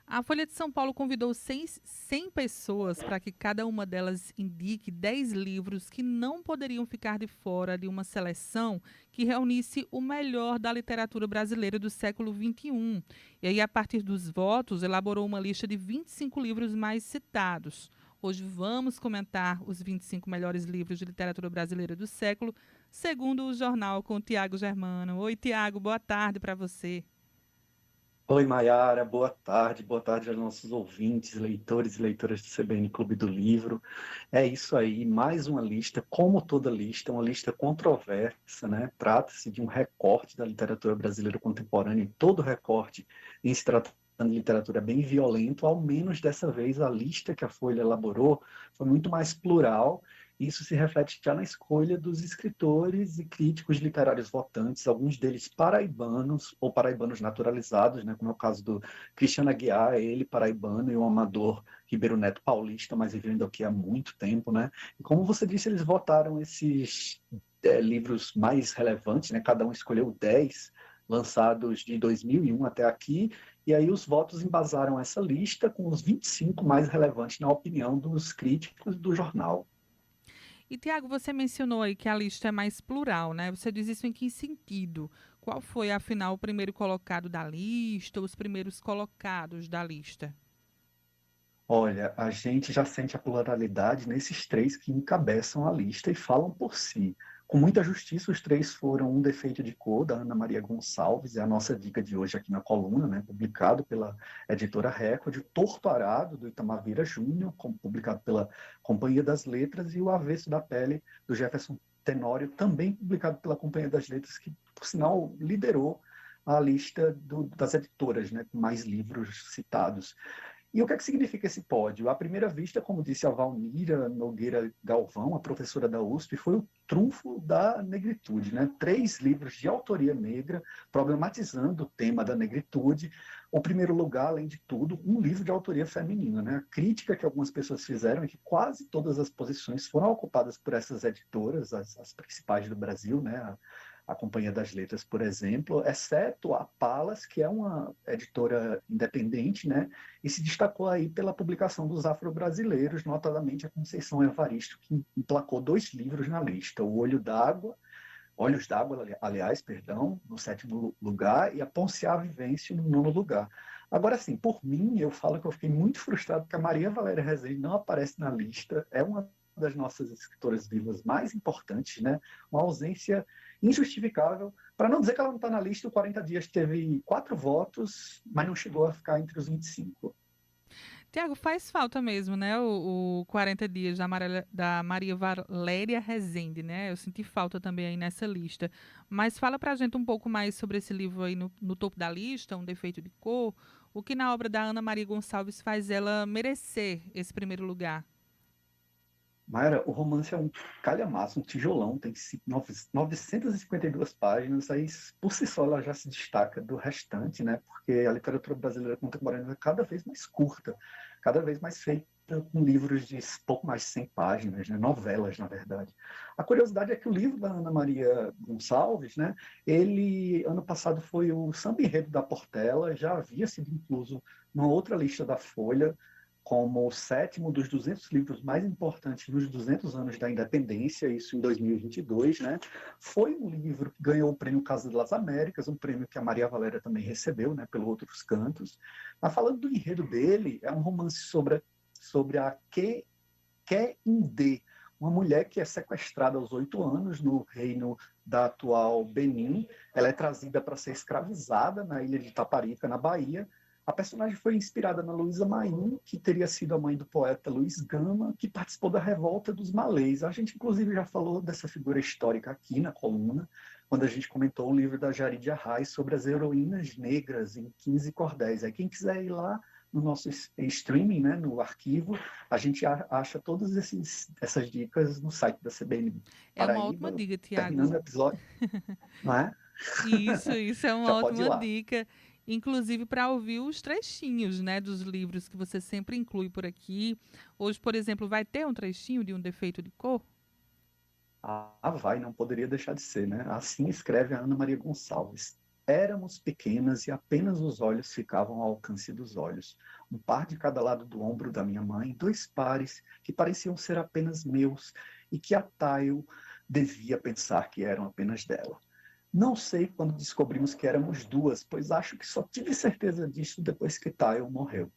A Folha de São Paulo convidou 100 pessoas para que cada uma delas indique 10 livros que não poderiam ficar de fora de uma seleção que reunisse o melhor da literatura brasileira do século XXI. E aí, a partir dos votos, elaborou uma lista de 25 livros mais citados. Hoje vamos comentar os 25 melhores livros de literatura brasileira do século, segundo o jornal, com o Tiago Germano. Oi, Tiago, boa tarde para você. Oi, Maiara, boa tarde aos nossos ouvintes, leitores e leitoras do CBN Clube do Livro. É isso aí, mais uma lista, como toda lista, uma lista controversa, né? Trata-se de um recorte da literatura brasileira contemporânea, e todo recorte, em se tratando de literatura, é bem violento, ao menos dessa vez a lista que a Folha elaborou foi muito mais plural. Isso se reflete já na escolha dos escritores e críticos literários votantes, alguns deles paraibanos ou paraibanos naturalizados, né, como é o caso do Cristiano Aguiar, ele paraibano, e o Amador Ribeiro Neto paulista, mas vivendo aqui há muito tempo, né? E como você disse, eles votaram esses livros mais relevantes, né? Cada um escolheu 10 lançados de 2001 até aqui, e aí os votos embasaram essa lista com os 25 mais relevantes na opinião dos críticos do jornal. E, Tiago, você mencionou aí que a lista é mais plural, né? Você diz isso em que sentido? Qual foi, afinal, o primeiro colocado da lista, os primeiros colocados da lista? Olha, a gente já sente a pluralidade nesses 3 que encabeçam a lista e falam por si. Com muita justiça, os 3 foram Um Defeito de Cor, da Ana Maria Gonçalves, é a nossa dica de hoje aqui na coluna, né, publicado pela editora Record, o Torto Arado, do Itamar Vieira Júnior, publicado pela Companhia das Letras, e O Avesso da Pele, do Jefferson Tenório, também publicado pela Companhia das Letras, que, por sinal, liderou a lista das editoras, né, com mais livros citados. E o que é que significa esse pódio? À primeira vista, como disse a Valmira Nogueira Galvão, a professora da USP, foi o trunfo da negritude, né? 3 livros de autoria negra, problematizando o tema da negritude. O primeiro lugar, além de tudo, um livro de autoria feminina, né? A crítica que algumas pessoas fizeram é que quase todas as posições foram ocupadas por essas editoras, as principais do Brasil, né? A Companhia das Letras, por exemplo, exceto a Palas, que é uma editora independente, né, e se destacou aí pela publicação dos afro-brasileiros, notadamente a Conceição Evaristo, que emplacou 2 livros na lista, o Olhos d'Água, aliás, perdão, no 7º lugar, e a Ponciá Vivência no 9º lugar. Agora, sim, por mim, eu falo que eu fiquei muito frustrado porque a Maria Valéria Rezende não aparece na lista, é uma das nossas escritoras vivas mais importantes, né? Uma ausência injustificável, para não dizer que ela não está na lista. O 40 Dias teve 4 votos, mas não chegou a ficar entre os 25. Tiago, faz falta mesmo, né? O 40 Dias da Maria Valéria Rezende, né? Eu senti falta também aí nessa lista. Mas fala pra gente um pouco mais sobre esse livro aí no topo da lista, Um Defeito de Cor. O que na obra da Ana Maria Gonçalves faz ela merecer esse primeiro lugar? Mayra, o romance é um calhamaço, um tijolão, tem 952 páginas, aí por si só ela já se destaca do restante, né? Porque a literatura brasileira contemporânea é cada vez mais curta, cada vez mais feita com livros de pouco mais de 100 páginas, né? Novelas, na verdade. A curiosidade é que o livro da Ana Maria Gonçalves, né? Ele, ano passado, foi o samba enredo da Portela, já havia sido incluso numa outra lista da Folha, como o 7º dos 200 livros mais importantes nos 200 anos da independência, isso em 2022, né? Foi um livro que ganhou o prêmio Casa das Américas, um prêmio que a Maria Valéria também recebeu, né, pelo Outros Cantos. Mas falando do enredo dele, é um romance sobre a Kehinde, uma mulher que é sequestrada aos 8 anos no reino da atual Benin. Ela é trazida para ser escravizada na ilha de Taparica, na Bahia. A personagem foi inspirada na Luísa Maim, que teria sido a mãe do poeta Luiz Gama, que participou da Revolta dos Malês. A gente, inclusive, já falou dessa figura histórica aqui na coluna, quando a gente comentou o livro da Jari Arraes sobre as heroínas negras em 15 cordéis. Aí, quem quiser ir lá no nosso streaming, né, no arquivo, a gente acha todas essas dicas no site da CBN Paraíba. É uma ótima dica, Tiago. Terminando o episódio, não é? Isso é uma ótima dica. Inclusive para ouvir os trechinhos, né, dos livros que você sempre inclui por aqui. Hoje, por exemplo, vai ter um trechinho de Um Defeito de Cor? Vai, não poderia deixar de ser, né? Assim escreve a Ana Maria Gonçalves. Éramos pequenas e apenas os olhos ficavam ao alcance dos olhos. Um par de cada lado do ombro da minha mãe, 2 pares que pareciam ser apenas meus e que a Tayo devia pensar que eram apenas dela. Não sei quando descobrimos que éramos 2, pois acho que só tive certeza disso depois que Tayo morreu.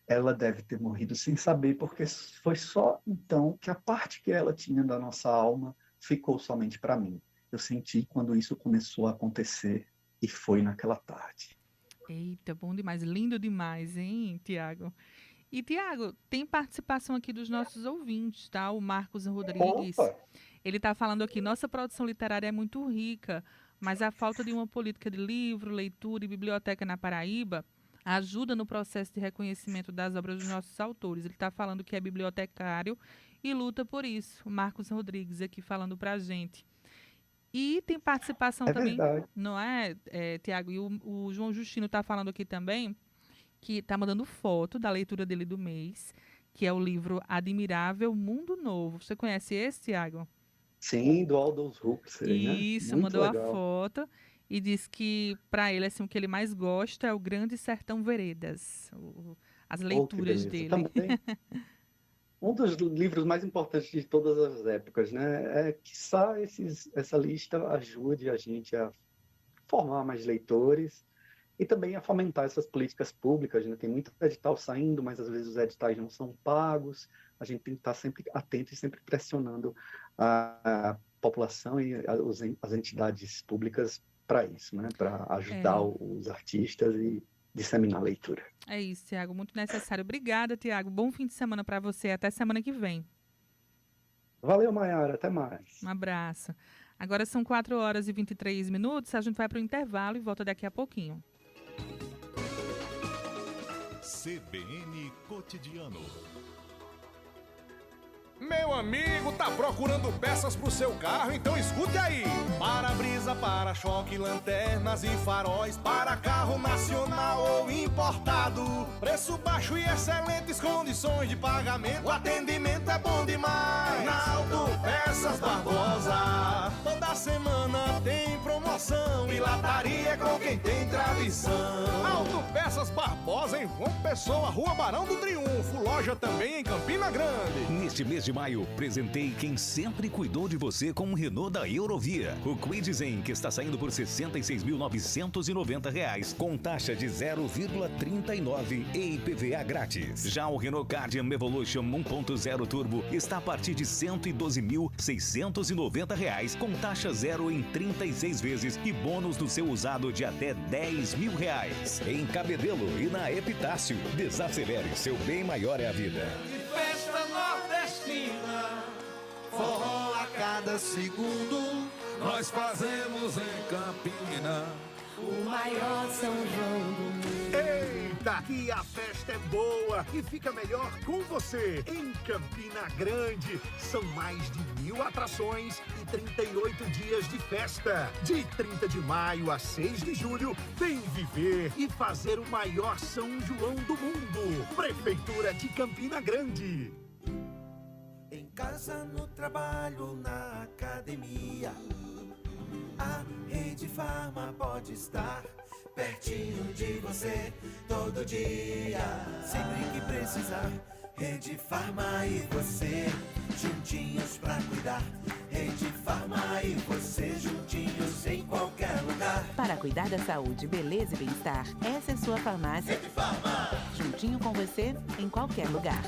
Ela deve ter morrido sem saber, porque foi só então que a parte que ela tinha da nossa alma ficou somente para mim. Eu senti quando isso começou a acontecer, e foi naquela tarde. Eita, bom demais, lindo demais, hein, Tiago? E, Tiago, tem participação aqui dos nossos ouvintes, tá? O Marcos Rodrigues, ele está falando aqui, nossa produção literária é muito rica, mas a falta de uma política de livro, leitura e biblioteca na Paraíba ajuda no processo de reconhecimento das obras dos nossos autores. Ele está falando que é bibliotecário e luta por isso. O Marcos Rodrigues aqui falando para a gente. E tem participação também, verdade. Não é, Tiago? E o João Justino está falando aqui também, que está mandando foto da leitura dele do mês, que é o livro Admirável Mundo Novo. Você conhece esse, Tiago? Sim, do Aldous Huxley, né? Isso, muito mandou legal. A foto e diz que, para ele, assim, o que ele mais gosta é o Grande Sertão Veredas, as leituras dele. Também. Um dos livros mais importantes de todas as épocas, né? Quiçá essa lista ajude a gente a formar mais leitores e também a fomentar essas políticas públicas, né? Tem muito edital saindo, mas às vezes os editais não são pagos. A gente tem que estar sempre atento e sempre pressionando a população e as entidades públicas para isso, né? Para ajudar os artistas e disseminar a leitura. É isso, Tiago, muito necessário. Obrigada, Tiago. Bom fim de semana para você. Até semana que vem. Valeu, Maiara. Até mais. Um abraço. Agora são 4h23. A gente vai para o intervalo e volta daqui a pouquinho. CBN Cotidiano. Meu amigo, tá procurando peças pro seu carro? Então escute aí! Para-brisa, para-choque, lanternas e faróis para carro nacional ou importado. Preço baixo e excelentes condições de pagamento. O atendimento é bom demais. Na Autopeças Barbosa, toda semana tem promoção e lataria com quem tem tradição. Autopeças Barbosa em João Pessoa, Rua Barão do Triunfo. Loja também em Campina Grande. Neste mês de maio, presentei quem sempre cuidou de você com um Renault da Eurovia. O Kwid Zen, que está saindo por R$ 66.990, com taxa de 0,39 e IPVA grátis. Já o Renault Guardian Evolution 1.0 Turbo está a partir de R$ 112.690, com taxa zero em 36 vezes e bônus do seu usado de até R$10.000. Em Cabedelo e na Epitácio, desacelere, seu bem maior é a vida. Festa nordestina, forró a cada segundo, nós fazemos em Campina o maior São João do mundo. Eita, aqui a festa é boa e fica melhor com você. Em Campina Grande, são mais de 1.000 atrações e 38 dias de festa. De 30 de maio a 6 de julho, vem viver e fazer o maior São João do mundo. Prefeitura de Campina Grande. Em casa, no trabalho, na academia, a Rede Farma pode estar pertinho de você todo dia. Sempre que precisar, Rede Farma e você juntinhos pra cuidar. Rede Farma e você juntinhos em qualquer lugar. Para cuidar da saúde, beleza e bem-estar, essa é sua farmácia. Rede Farma. Juntinho com você em qualquer lugar.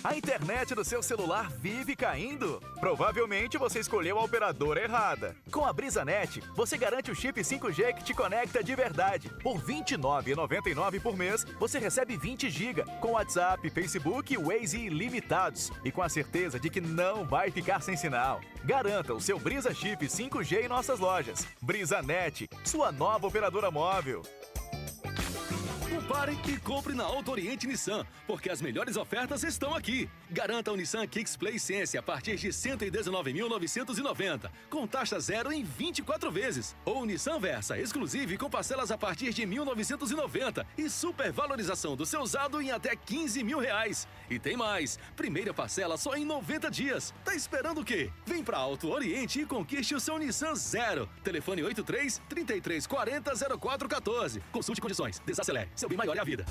A internet do seu celular vive caindo? Provavelmente você escolheu a operadora errada. Com a BrisaNet, você garante o chip 5G que te conecta de verdade. Por R$ 29,99 por mês, você recebe 20 GB com WhatsApp, Facebook e Waze ilimitados. E com a certeza de que não vai ficar sem sinal. Garanta o seu Brisa Chip 5G em nossas lojas. BrisaNet, sua nova operadora móvel. Compare e compre na Auto Oriente Nissan, porque as melhores ofertas estão aqui. Garanta o Nissan Kicks Play Sense a partir de R$ 119.990, com taxa zero em 24 vezes. Ou o Nissan Versa Exclusive com parcelas a partir de R$ 1.990 e supervalorização do seu usado em até R$ 15.000. E tem mais, primeira parcela só em 90 dias. Tá esperando o quê? Vem pra Auto Oriente e conquiste o seu Nissan Zero. Telefone 83-3340-0414. Consulte condições. Desacelere. Seu bem maior é a vida.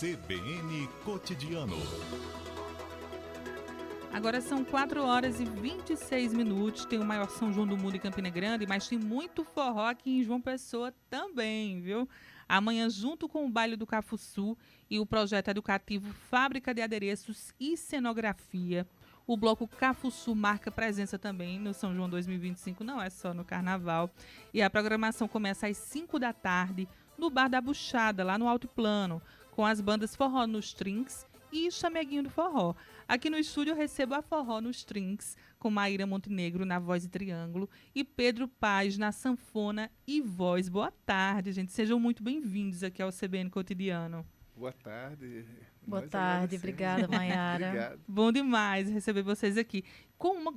CBN Cotidiano. Agora são 4h26. Tem o maior São João do mundo em Campina Grande, mas tem muito forró aqui em João Pessoa também, viu? Amanhã, junto com o Baile do Cafuçu e o projeto educativo Fábrica de Adereços e Cenografia, o Bloco Cafuçu marca presença também no São João 2025, não é só no Carnaval. E a programação começa às 5 da tarde no Bar da Buchada, lá no Altiplano, com as bandas Forró nos Trinks e Chameguinho do Forró. Aqui no estúdio eu recebo a Forró nos Trinks, com Maíra Montenegro na voz e triângulo e Pedro Paz na sanfona e voz. Boa tarde, gente. Sejam muito bem-vindos aqui ao CBN Cotidiano. Boa tarde. Boa tarde, obrigada, Maiara. Obrigado. Bom demais receber vocês aqui.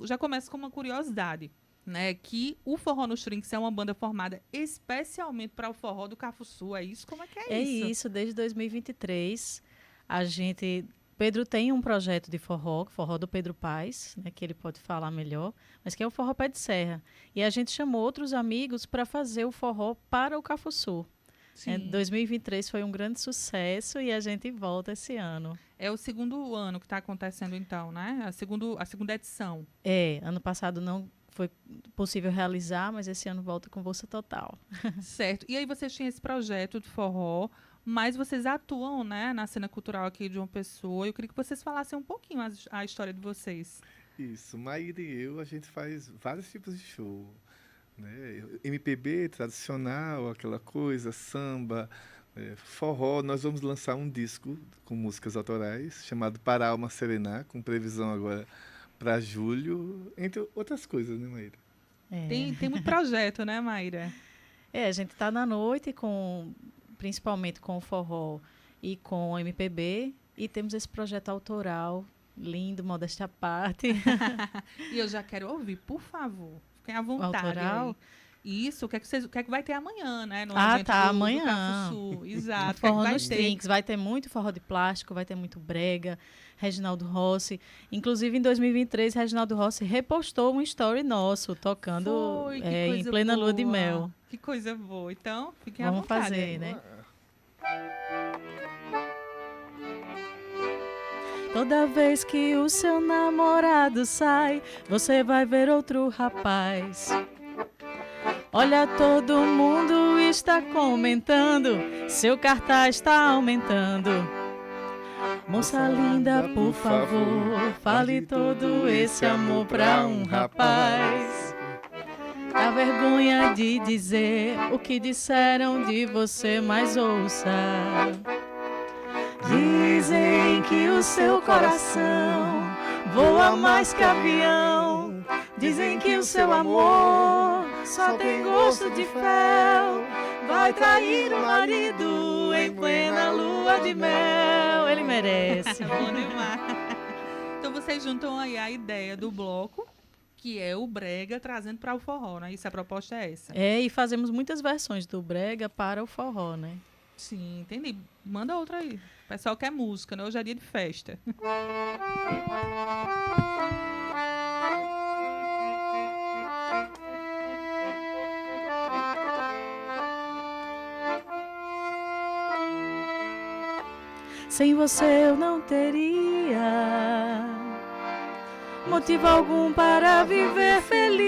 Já começo com uma curiosidade, né? Que o Forró nos Trinks é uma banda formada especialmente para o Forró do Cafuçu. É isso? Como é que é isso? É isso, desde 2023. Pedro tem um projeto de forró do Pedro Paz, né, que ele pode falar melhor, mas que é o Forró Pé de Serra. E a gente chamou outros amigos para fazer o forró para o Cafuçu. 2023 foi um grande sucesso e a gente volta esse ano. É o segundo ano que está acontecendo então, né? A segunda edição. Ano passado não foi possível realizar, mas esse ano volta com força total. Certo. E aí vocês tinham esse projeto de forró, mas vocês atuam, né, na cena cultural aqui de João Pessoa. Eu queria que vocês falassem um pouquinho a história de vocês. Isso, Maíra e eu, a gente faz vários tipos de show, né? MPB tradicional, aquela coisa, samba, forró. Nós vamos lançar um disco com músicas autorais, chamado Para a Alma Serenar, com previsão agora para julho, entre outras coisas, né, Maíra? Tem muito projeto, né, Maíra? A gente está na noite principalmente com o forró e com o MPB, e temos esse projeto autoral, lindo, modéstia à parte. E eu já quero ouvir, por favor, fiquem à vontade. Autoral? Isso, o que é que vai ter amanhã, né? No evento amanhã. Do Cafuçu. Exato. Forró nos Trinks, vai ter muito forró de plástico, vai ter muito brega, Reginaldo Rossi. Inclusive, em 2023, Reginaldo Rossi repostou um story nosso, tocando em plena lua de mel. Que coisa boa. Então, fiquem à vontade. Vamos fazer, né? Toda vez que o seu namorado sai, você vai ver outro rapaz. Olha, todo mundo está comentando, seu cartaz está aumentando. Moça linda, por favor, fale todo esse amor pra um rapaz. Dá vergonha de dizer o que disseram de você, mas ouça. Dizem que o seu coração voa mais que avião. Dizem que o seu amor só tem gosto de fel. Vai trair o marido em plena lua de mel. Ele merece. Bom demais. Então vocês juntam aí a ideia do bloco, que é o brega, trazendo para o forró, né? Isso, a proposta é essa. E fazemos muitas versões do brega para o forró, né? Sim, entendi. Manda outra aí. O pessoal quer música, né? Hoje é dia de festa. Sem você eu não teria motivo algum para viver feliz.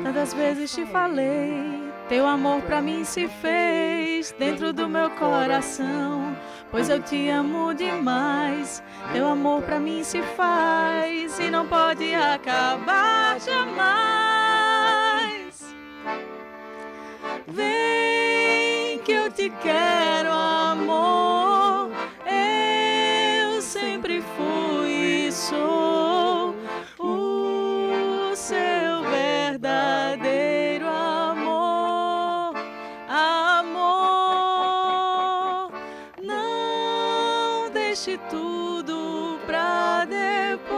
Tantas vezes te falei, teu amor pra mim se fez dentro do meu coração, pois eu te amo demais. Teu amor pra mim se faz e não pode acabar jamais. Vem que eu te quero, amor. Eu sempre fui e sou o seu verdadeiro amor. Amor, não deixe tudo pra depois.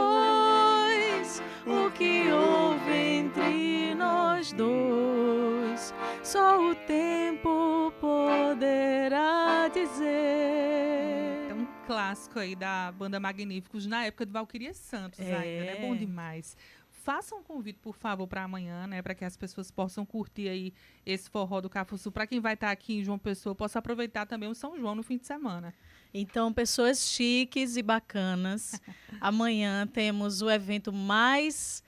O que houve entre nós dois, só o tempo poderá dizer. É um clássico aí da banda Magníficos, na época de Valquíria Santos ainda, né? Bom demais. Façam um convite, por favor, para amanhã, né? Para que as pessoas possam curtir aí esse forró do Cafuçu. Para quem vai estar aqui em João Pessoa, possa aproveitar também o São João no fim de semana. Então, pessoas chiques e bacanas, amanhã temos o evento mais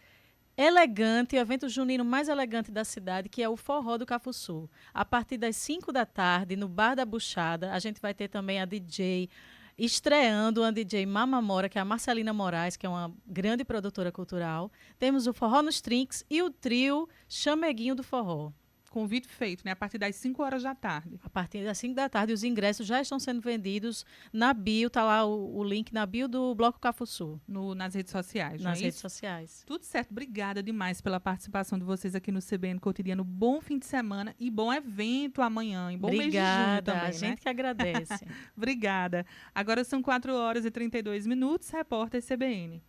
elegante, o evento junino mais elegante da cidade, que é o Forró do Cafuçu. A partir das 5 da tarde, no Bar da Buchada, a gente vai ter também a DJ estreando, a DJ Mamamora, que é a Marcelina Moraes, que é uma grande produtora cultural. Temos o Forró nos Trinks e o trio Chameguinho do Forró. Convite feito, né? A partir das 5 horas da tarde. A partir das 5 da tarde, os ingressos já estão sendo vendidos na bio, tá lá o link na bio do Bloco Cafuçu. Nas redes sociais, Nas redes sociais. Tudo certo. Obrigada demais pela participação de vocês aqui no CBN Cotidiano. Bom fim de semana e bom evento amanhã. E bom mês de junho também, a gente que agradece. Obrigada. Agora são 4 horas e 32 minutos. Repórter CBN.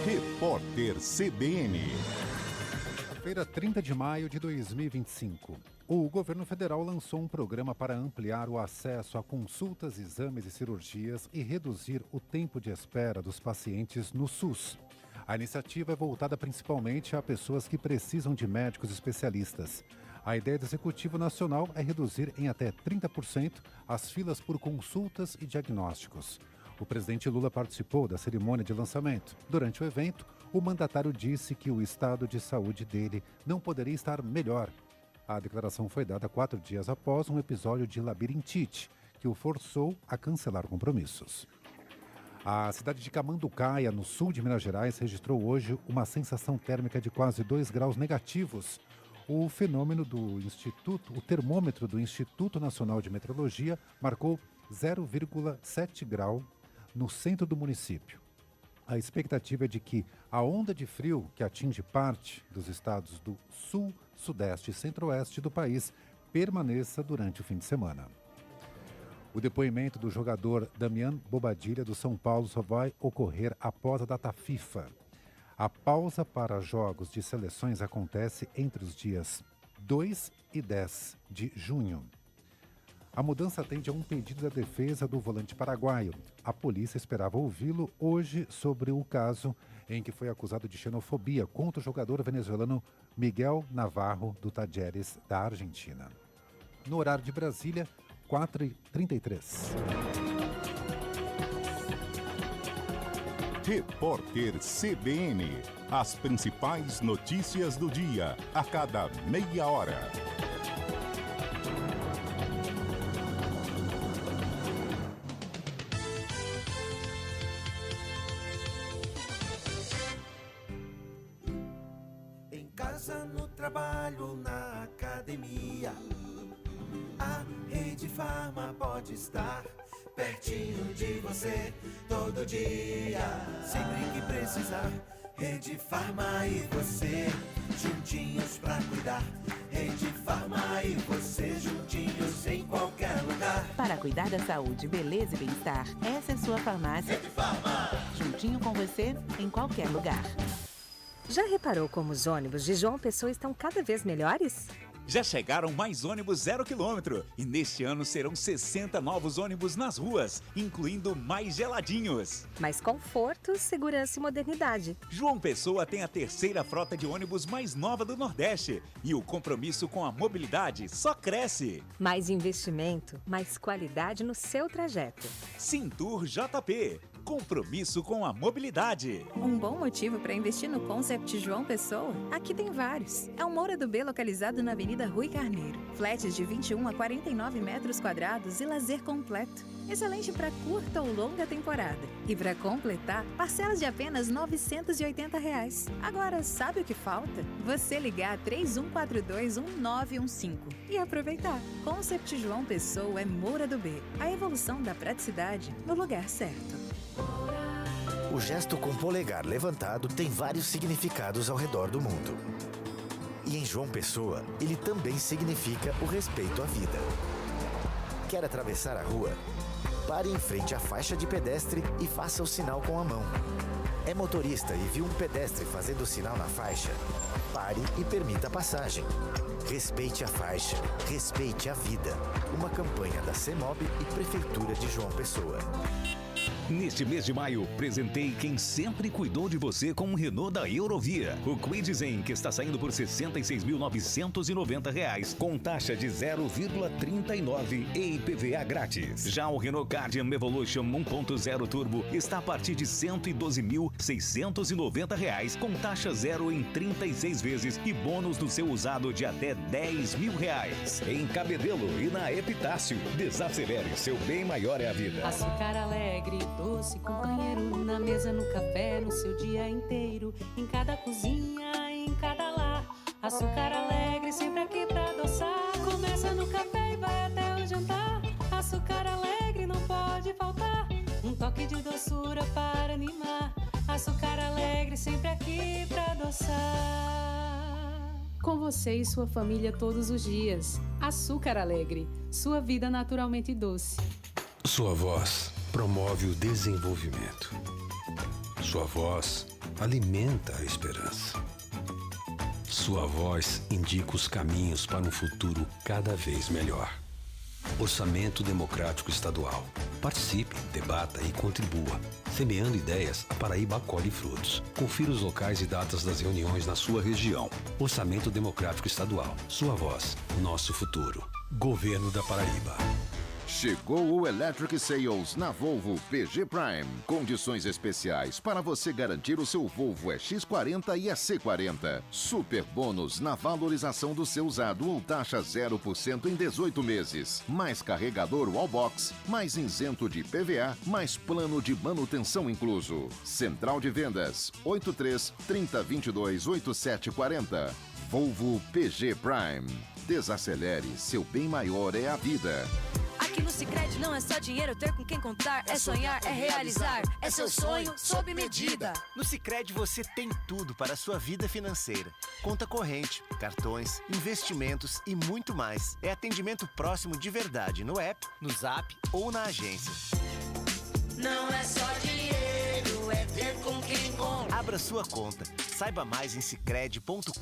Repórter CBN. Feira 30 de maio de 2025. O governo federal lançou um programa para ampliar o acesso a consultas, exames e cirurgias e reduzir o tempo de espera dos pacientes no SUS. A iniciativa é voltada principalmente a pessoas que precisam de médicos especialistas. A ideia do Executivo Nacional é reduzir em até 30% as filas por consultas e diagnósticos. O presidente Lula participou da cerimônia de lançamento. Durante o evento, o mandatário disse que o estado de saúde dele não poderia estar melhor. A declaração foi dada 4 dias após um episódio de labirintite, que o forçou a cancelar compromissos. A cidade de Camanducaia, no sul de Minas Gerais, registrou hoje uma sensação térmica de quase 2 graus negativos. O termômetro do Instituto Nacional de Meteorologia marcou 0,7 grau no centro do município. A expectativa é de que a onda de frio que atinge parte dos estados do sul, sudeste e centro-oeste do país permaneça durante o fim de semana. O depoimento do jogador Damian Bobadilla do São Paulo só vai ocorrer após a data FIFA. A pausa para jogos de seleções acontece entre os dias 2 e 10 de junho. A mudança atende a um pedido da defesa do volante paraguaio. A polícia esperava ouvi-lo hoje sobre o caso em que foi acusado de xenofobia contra o jogador venezuelano Miguel Navarro do Talleres da Argentina. No horário de Brasília, 4h33. Repórter CBN. As principais notícias do dia, a cada meia hora. Em casa, no trabalho, na academia, a Rede Farma pode estar pertinho de você todo dia. Sempre que precisar, Rede Farma e você juntinhos pra cuidar. Rede Farma e você juntinhos em qualquer lugar. Para cuidar da saúde, beleza e bem-estar, essa é sua farmácia. Rede Farma. Juntinho com você em qualquer lugar. Já reparou como os ônibus de João Pessoa estão cada vez melhores? Já chegaram mais ônibus 0 km e neste ano serão 60 novos ônibus nas ruas, incluindo mais geladinhos. Mais conforto, segurança e modernidade. João Pessoa tem a 3ª frota de ônibus mais nova do Nordeste e o compromisso com a mobilidade só cresce. Mais investimento, mais qualidade no seu trajeto. Cintur JP. Compromisso com a mobilidade. Um bom motivo para investir no Concept João Pessoa? Aqui tem vários. É o Moura do B localizado na Avenida Rui Carneiro. Flats de 21 a 49 metros quadrados e lazer completo. Excelente para curta ou longa temporada. E para completar, parcelas de apenas R$ 980. Agora, sabe o que falta? Você ligar 31421915 e aproveitar. Concept João Pessoa é Moura do B. A evolução da praticidade no lugar certo. O gesto com polegar levantado tem vários significados ao redor do mundo. E em João Pessoa, ele também significa o respeito à vida. Quer atravessar a rua? Pare em frente à faixa de pedestre e faça o sinal com a mão. É motorista e viu um pedestre fazendo o sinal na faixa? Pare e permita a passagem. Respeite a faixa, respeite a vida. Uma campanha da CEMOB e Prefeitura de João Pessoa. Neste mês de maio, presentei quem sempre cuidou de você com um Renault da Eurovia. O Kwid Zen, que está saindo por R$ 66.990, com taxa de 0,39 e IPVA grátis. Já o Renault Guardian Evolution 1.0 Turbo está a partir de R$ 112.690, com taxa zero em 36 vezes e bônus do seu usado de até R$ 10.000. Em Cabedelo e na Epitácio. Desacelere, seu bem maior é a vida. Açúcar alegre, doce companheiro, na mesa, no café, no seu dia inteiro, em cada cozinha, em cada lar. Açúcar alegre, sempre aqui pra adoçar. Começa no café e vai até o jantar. Açúcar alegre não pode faltar, um toque de doçura para animar. Açúcar alegre, sempre aqui pra adoçar. Com você e sua família todos os dias. Açúcar alegre, sua vida naturalmente doce. Sua voz promove o desenvolvimento. Sua voz alimenta a esperança. Sua voz indica os caminhos para um futuro cada vez melhor. Orçamento Democrático Estadual. Participe, debata e contribua. Semeando ideias, a Paraíba colhe frutos. Confira os locais e datas das reuniões na sua região. Orçamento Democrático Estadual. Sua voz, nosso futuro. Governo da Paraíba. Chegou o Electric Sales na Volvo PG Prime. Condições especiais para você garantir o seu Volvo EX40 e EC40. Super bônus na valorização do seu usado ou taxa 0% em 18 meses. Mais carregador Wallbox, mais isento de PVA, mais plano de manutenção incluso. Central de Vendas 83 3022 8740. Volvo PG Prime. Desacelere, seu bem maior é a vida. Aqui no Sicredi não é só dinheiro, ter com quem contar, é sonhar, é realizar, é seu sonho sob medida. No Sicredi você tem tudo para a sua vida financeira. Conta corrente, cartões, investimentos e muito mais. É atendimento próximo de verdade no app, no Zap ou na agência. Não é só dinheiro, é ter com quem contar. Abra sua conta. Saiba mais em sicredi.com.br.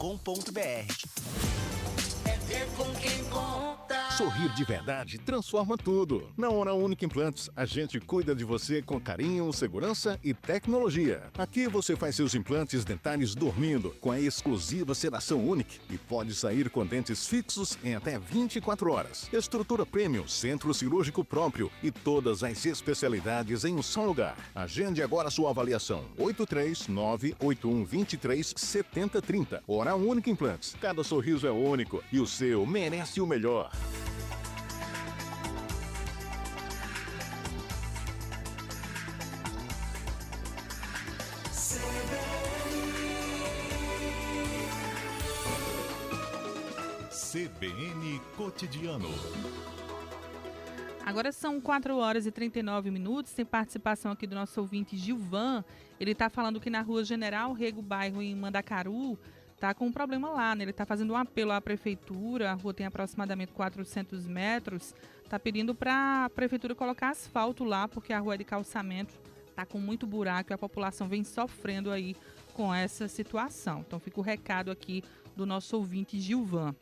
É ter com quem contar. Sorrir de verdade transforma tudo. Na Hora Única Implantes, a gente cuida de você com carinho, segurança e tecnologia. Aqui você faz seus implantes dentários dormindo, com a exclusiva sedação única e pode sair com dentes fixos em até 24 horas. Estrutura premium, centro cirúrgico próprio e todas as especialidades em um só lugar. Agende agora sua avaliação. 83981237030. Hora Única Implantes. Cada sorriso é único e o seu merece o melhor. CBN Cotidiano. Agora são 4 horas e 39 minutos, tem participação aqui do nosso ouvinte Gilvan. Ele está falando que na rua General Rego, bairro em Mandacaru, está com um problema lá, né? Ele está fazendo um apelo à prefeitura, a rua tem aproximadamente 400 metros, está pedindo para a prefeitura colocar asfalto lá, porque a rua é de calçamento, está com muito buraco e a população vem sofrendo aí com essa situação. Então fica o recado aqui do nosso ouvinte Gilvan.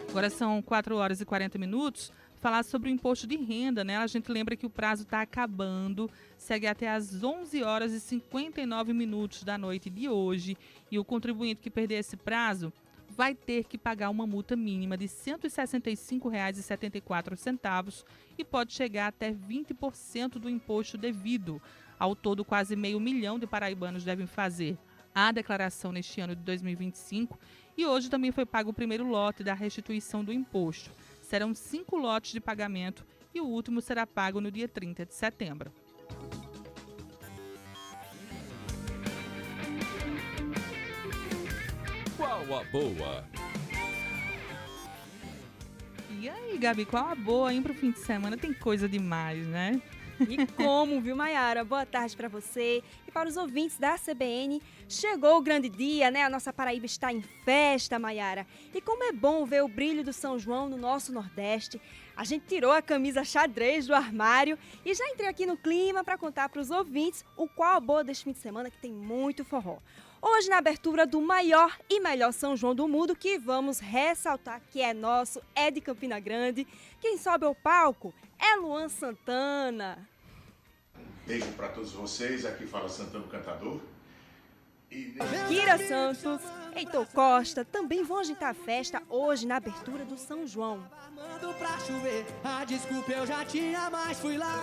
Agora são 4 horas e 40 minutos. Falar sobre o imposto de renda, né? A gente lembra que o prazo está acabando, segue até às 11 horas e 59 minutos da noite de hoje. E o contribuinte que perder esse prazo vai ter que pagar uma multa mínima de R$ 165,74 e pode chegar até 20% do imposto devido. Ao todo, quase 500 mil de paraibanos devem fazer a declaração neste ano de 2025 e hoje também foi pago o primeiro lote da restituição do imposto. Serão 5 lotes de pagamento e o último será pago no dia 30 de setembro. Qual a boa? E aí, Gabi, qual a boa, hein, pro fim de semana? Tem coisa demais, né? E como, viu, Maiara? Boa tarde para você e para os ouvintes da CBN. Chegou o grande dia, né? A nossa Paraíba está em festa, Maiara. E como é bom ver o brilho do São João no nosso Nordeste. A gente tirou a camisa xadrez do armário e já entrei aqui no clima para contar para os ouvintes o qual a boa deste fim de semana, que tem muito forró. Hoje, na abertura do maior e melhor São João do mundo, que vamos ressaltar que é nosso, é de Campina Grande. Quem sobe ao palco é Luan Santana. Beijo para todos vocês. Aqui fala Santana Cantador. Kira Santos, Heitor Costa também vão agitar a festa hoje na abertura do São João.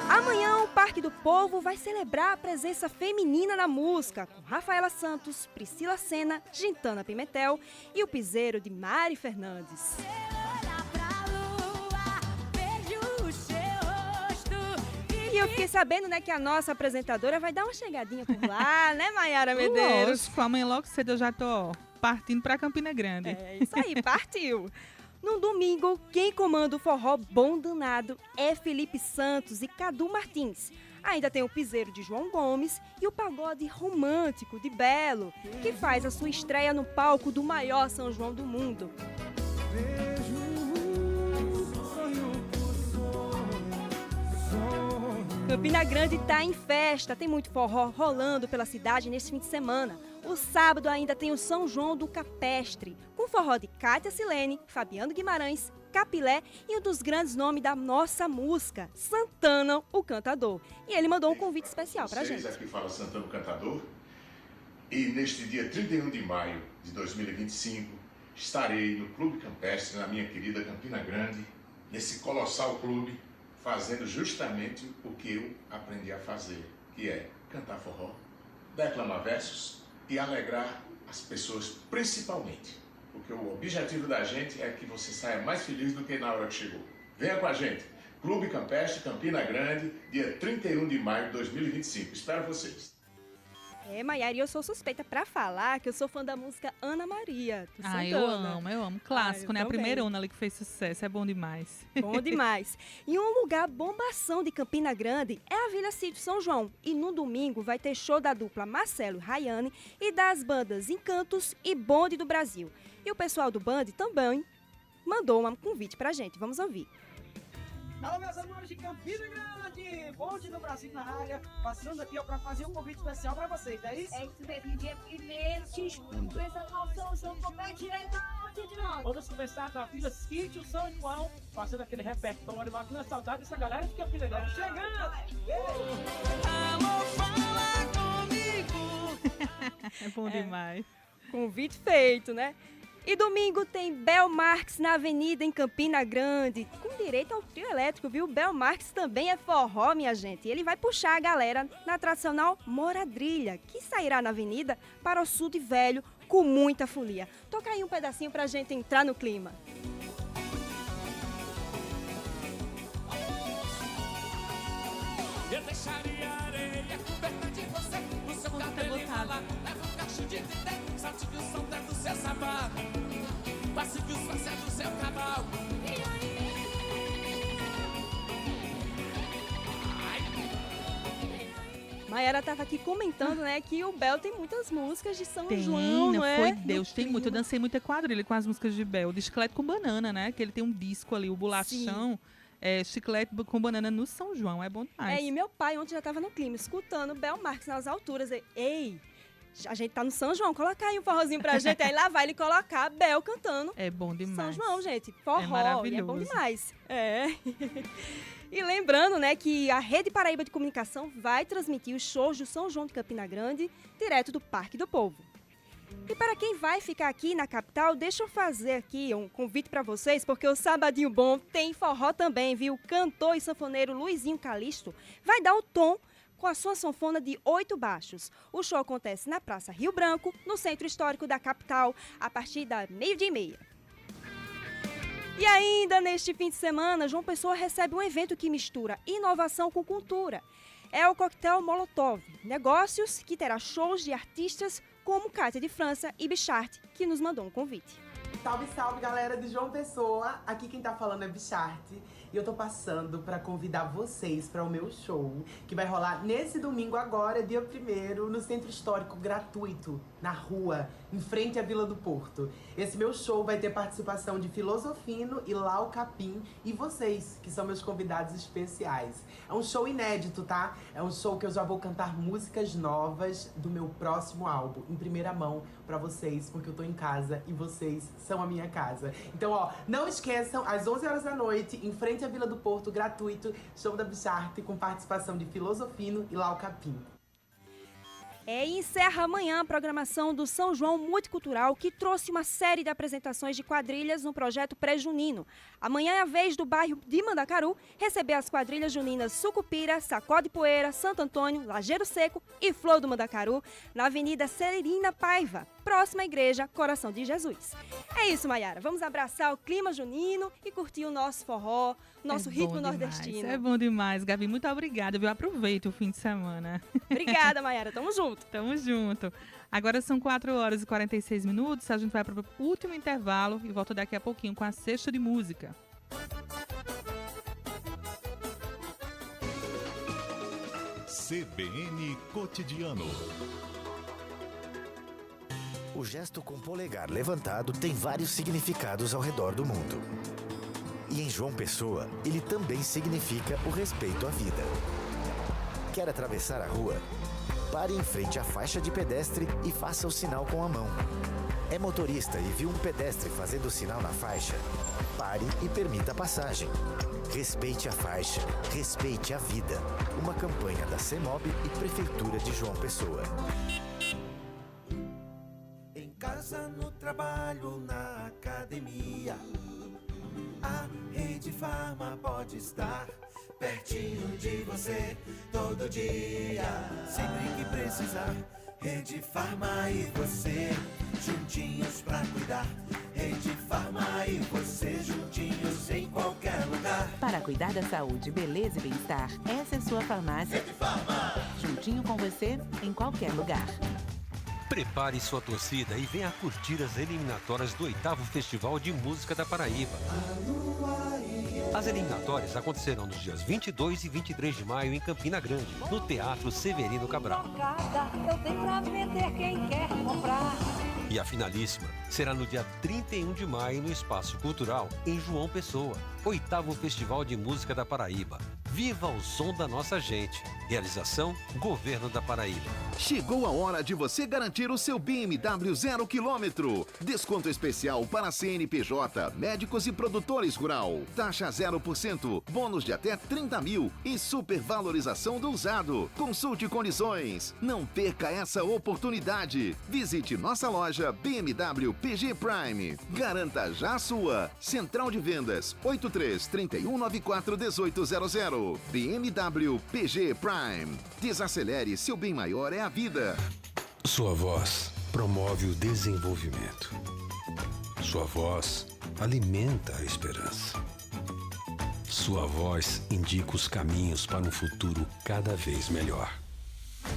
Amanhã o Parque do Povo vai celebrar a presença feminina na música, com Rafaela Santos, Priscila Senna, Gintana Pimentel e o piseiro de Mari Fernandes. E eu fiquei sabendo, né, que a nossa apresentadora vai dar uma chegadinha por lá, né, Maiara Medeiros? Lógico, amanhã logo cedo eu já tô partindo pra Campina Grande. É isso aí, partiu. No domingo, quem comanda o forró bom danado é Felipe Santos e Cadu Martins. Ainda tem o piseiro de João Gomes e o pagode romântico de Belo, que faz a sua estreia no palco do maior São João do mundo. Campina Grande está em festa, tem muito forró rolando pela cidade nesse fim de semana. O sábado ainda tem o São João do Capestre, com forró de Cátia Silene, Fabiano Guimarães, Capilé e um dos grandes nomes da nossa música, Santana, o Cantador. E ele mandou um convite especial pra gente. Aqui fala Santana, o Cantador. E neste dia 31 de maio de 2025, estarei no Clube Campestre, na minha querida Campina Grande, nesse colossal clube, fazendo justamente o que eu aprendi a fazer, que é cantar forró, declamar versos e alegrar as pessoas principalmente. Porque o objetivo da gente é que você saia mais feliz do que na hora que chegou. Venha com a gente. Clube Campestre, Campina Grande, dia 31 de maio de 2025. Espero vocês. É, Maiara, e eu sou suspeita pra falar que eu sou fã da música Ana Maria, do Santana. Eu amo. Clássico, né? A primeira Ana ali que fez sucesso, é bom demais. Bom demais. E um lugar bombação de Campina Grande é a Vila Sítio São João. E no domingo vai ter show da dupla Marcelo e Rayane e das bandas Encantos e Bonde do Brasil. E o pessoal do Band também mandou um convite pra gente. Vamos ouvir. Alô, meus amores de Campina Grande, Bonde do Brasil na área, passando aqui ó, pra fazer um convite especial pra vocês, é isso? É isso mesmo, dia primeiro, começa com São João, como é direito de nós. Vamos começar da Vila Sítio São João, passando aquele repertório, matando a saudade dessa galera de Campina Grande. Chegando! Alô, fala comigo! É bom demais. Convite feito, né? E domingo tem Bel Marques na Avenida em Campina Grande, com direito ao trio elétrico, viu? Bel Marques também é forró, minha gente. E ele vai puxar a galera na tradicional Moradrilha, que sairá na avenida para o Sul de Velho com muita folia. Toca aí um pedacinho pra gente entrar no clima. Eu deixaria a areia coberta de você, no seu cabelo enrolar, leva um cacho de tité, saltive o som do seu sapato, passe que os passos do seu cavalo. Maiara tava aqui comentando, né, que o Bel tem muitas músicas de São João, não não é? Foi Deus, tem muito. Eu dancei muita quadrilha com as músicas de Bel, de Chiclete com Banana, né? Que ele tem um disco ali, o Bolachão. Chiclete com banana no São João, é bom demais. E meu pai ontem já tava no clima, escutando Bel Marques nas alturas. Ei, a gente tá no São João, coloca aí um forrozinho pra gente. Aí lá vai ele colocar Bel cantando. É bom demais. São João, gente, forró, é maravilhoso. E é bom demais. E lembrando, né, que a Rede Paraíba de Comunicação vai transmitir os shows do São João de Campina Grande, direto do Parque do Povo. E para quem vai ficar aqui na capital, deixa eu fazer aqui um convite para vocês, porque o Sabadinho Bom tem forró também, viu? O cantor e sanfoneiro Luizinho Calixto vai dar o tom com a sua sanfona de 8 baixos. O show acontece na Praça Rio Branco, no centro histórico da capital, a partir da 12h30. E ainda neste fim de semana, João Pessoa recebe um evento que mistura inovação com cultura. É o Coquetel Molotov, negócios que terá shows de artistas como Cátia de França e Bichart, que nos mandou um convite. Salve, salve, galera de João Pessoa! Aqui quem tá falando é Bichart. E eu tô passando para convidar vocês para o meu show, que vai rolar nesse domingo agora, dia 1º, no Centro Histórico, gratuito, na rua, em frente à Vila do Porto. Esse meu show vai ter participação de Filosofino e Lau Capim e vocês, que são meus convidados especiais. É um show inédito, tá? É um show que eu já vou cantar músicas novas do meu próximo álbum, em primeira mão, pra vocês, porque eu tô em casa e vocês são a minha casa. Então, ó, não esqueçam, às 11 horas da noite, em frente frente à Vila do Porto, gratuito, show da Bicharte com participação de Filosofino e Lau Capim. E encerra amanhã a programação do São João Multicultural, que trouxe uma série de apresentações de quadrilhas no projeto pré-junino. Amanhã é a vez do bairro de Mandacaru receber as quadrilhas juninas Sucupira, Sacode Poeira, Santo Antônio, Lajeiro Seco e Flor do Mandacaru, na Avenida Celerina Paiva, próxima à Igreja Coração de Jesus. É isso, Maiara. Vamos abraçar o clima junino e curtir o nosso forró, nosso ritmo nordestino. É bom demais, Gabi. Muito obrigada, viu? Aproveita o fim de semana. Obrigada, Maiara. Tamo junto. Tamo junto. Agora são 4 horas e 46 minutos. A gente vai para o último intervalo e volta daqui a pouquinho com a Sexta de Música. CBN Cotidiano. O gesto com o polegar levantado tem vários significados ao redor do mundo. E em João Pessoa, ele também significa o respeito à vida. Quer atravessar a rua? Pare em frente à faixa de pedestre e faça o sinal com a mão. É motorista e viu um pedestre fazendo o sinal na faixa? Pare e permita a passagem. Respeite a faixa, respeite a vida. Uma campanha da CEMOB e Prefeitura de João Pessoa. Em casa, no trabalho, na academia, a Rede Farma pode estar pertinho de você todo dia. Sempre que precisar, Rede Farma e você juntinhos pra cuidar. Rede Farma e você juntinhos em qualquer lugar. Para cuidar da saúde, beleza e bem-estar, essa é sua farmácia. Rede Farma. Juntinho com você em qualquer lugar. Prepare sua torcida e venha curtir as eliminatórias do 8º Festival de Música da Paraíba. As eliminatórias acontecerão nos dias 22 e 23 de maio em Campina Grande, no Teatro Severino Cabral. Eu tenho pra vender quem quer comprar. E a finalíssima será no dia 31 de maio no Espaço Cultural, em João Pessoa. 8º Festival de Música da Paraíba. Viva o som da nossa gente. Realização, Governo da Paraíba. Chegou a hora de você garantir o seu BMW 0 km. Desconto especial para CNPJ, médicos e produtores rural. Taxa 0%, bônus de até 30 mil e supervalorização do usado. Consulte condições. Não perca essa oportunidade. Visite nossa loja BMW PG Prime. Garanta já a sua. Central de Vendas 83 3194 1800. BMW PG Prime. Desacelere, seu bem maior é a vida. Sua voz promove o desenvolvimento. Sua voz alimenta a esperança. Sua voz indica os caminhos para um futuro cada vez melhor.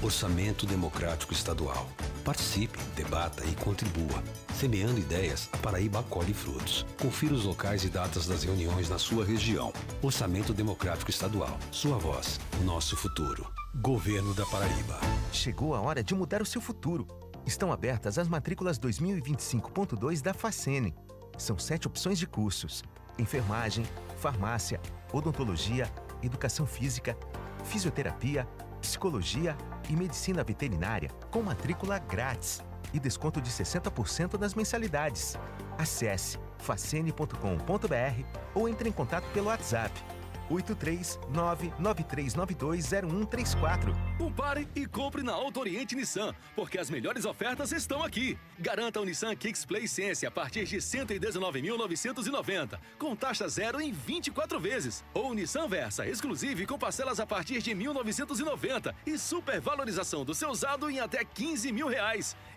Orçamento Democrático Estadual. Participe, debata e contribua. Semeando ideias, a Paraíba colhe frutos. Confira os locais e datas das reuniões na sua região. Orçamento Democrático Estadual. Sua voz, nosso futuro. Governo da Paraíba. Chegou a hora de mudar o seu futuro. Estão abertas as matrículas 2025.2 da Facene. São 7 opções de cursos: enfermagem, farmácia, odontologia, educação física, fisioterapia, psicologia e medicina veterinária, com matrícula grátis e desconto de 60% nas mensalidades. Acesse facene.com.br ou entre em contato pelo WhatsApp 839-9392-0134. Compare e compre na Auto Oriente Nissan, porque as melhores ofertas estão aqui. Garanta o Nissan Kicks Play Sense a partir de R$ 119.990, com taxa zero em 24 vezes. Ou o Nissan Versa Exclusive com parcelas a partir de R$ 1.990 e supervalorização do seu usado em até R$ 15 mil.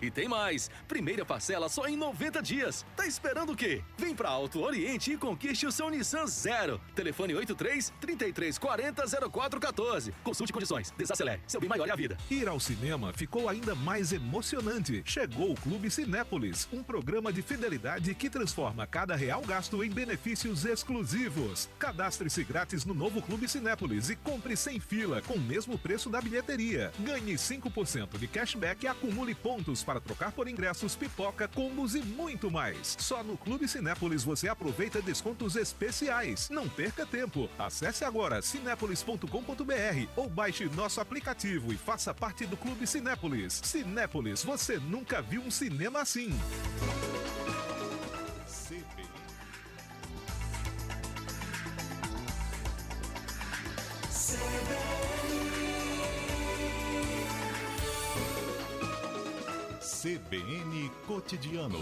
E tem mais, primeira parcela só em 90 dias. Tá esperando o quê? Vem pra Auto Oriente e conquiste o seu Nissan Zero. Telefone 83-3340-0414. Consulte condições. Desacelere. Seu bem maior é a vida. Ir ao cinema ficou ainda mais emocionante. Chegou o Clube Cinépolis, um programa de fidelidade que transforma cada real gasto em benefícios exclusivos. Cadastre-se grátis no novo Clube Cinépolis e compre sem fila, com o mesmo preço da bilheteria. Ganhe 5% de cashback e acumule pontos para trocar por ingressos, pipoca, combos e muito mais. Só no Clube Cinépolis você aproveita descontos especiais. Não perca tempo. Acesse agora cinépolis.com.br ou baixe nosso aplicativo e faça parte do Clube Cinépolis. Cinépolis, você nunca viu um cinema assim. CBN Cotidiano.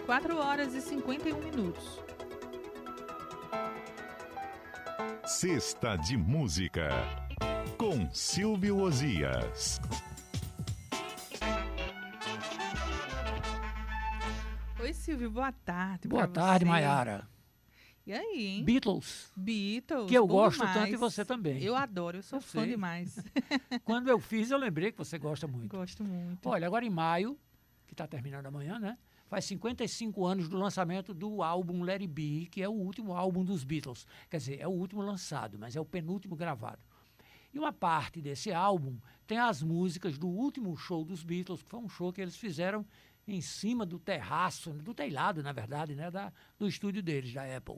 4h51. Cesta de Música, com Silvio Ozias. Oi, Silvio, boa tarde. Boa tarde, Maiara. E aí, hein? Beatles. Beatles. Que eu bom gosto demais. tanto e você também. Eu adoro, eu sou fã demais. Quando eu fiz, eu lembrei que você gosta muito. Gosto muito. Olha, agora em maio, que está terminando amanhã, né? Faz 55 anos do lançamento do álbum Let It Be, que é o último álbum dos Beatles. Quer dizer, é o último lançado, mas é o penúltimo gravado. E uma parte desse álbum tem as músicas do último show dos Beatles, que foi um show que eles fizeram em cima do terraço, do telhado, na verdade, né, do estúdio deles, da Apple.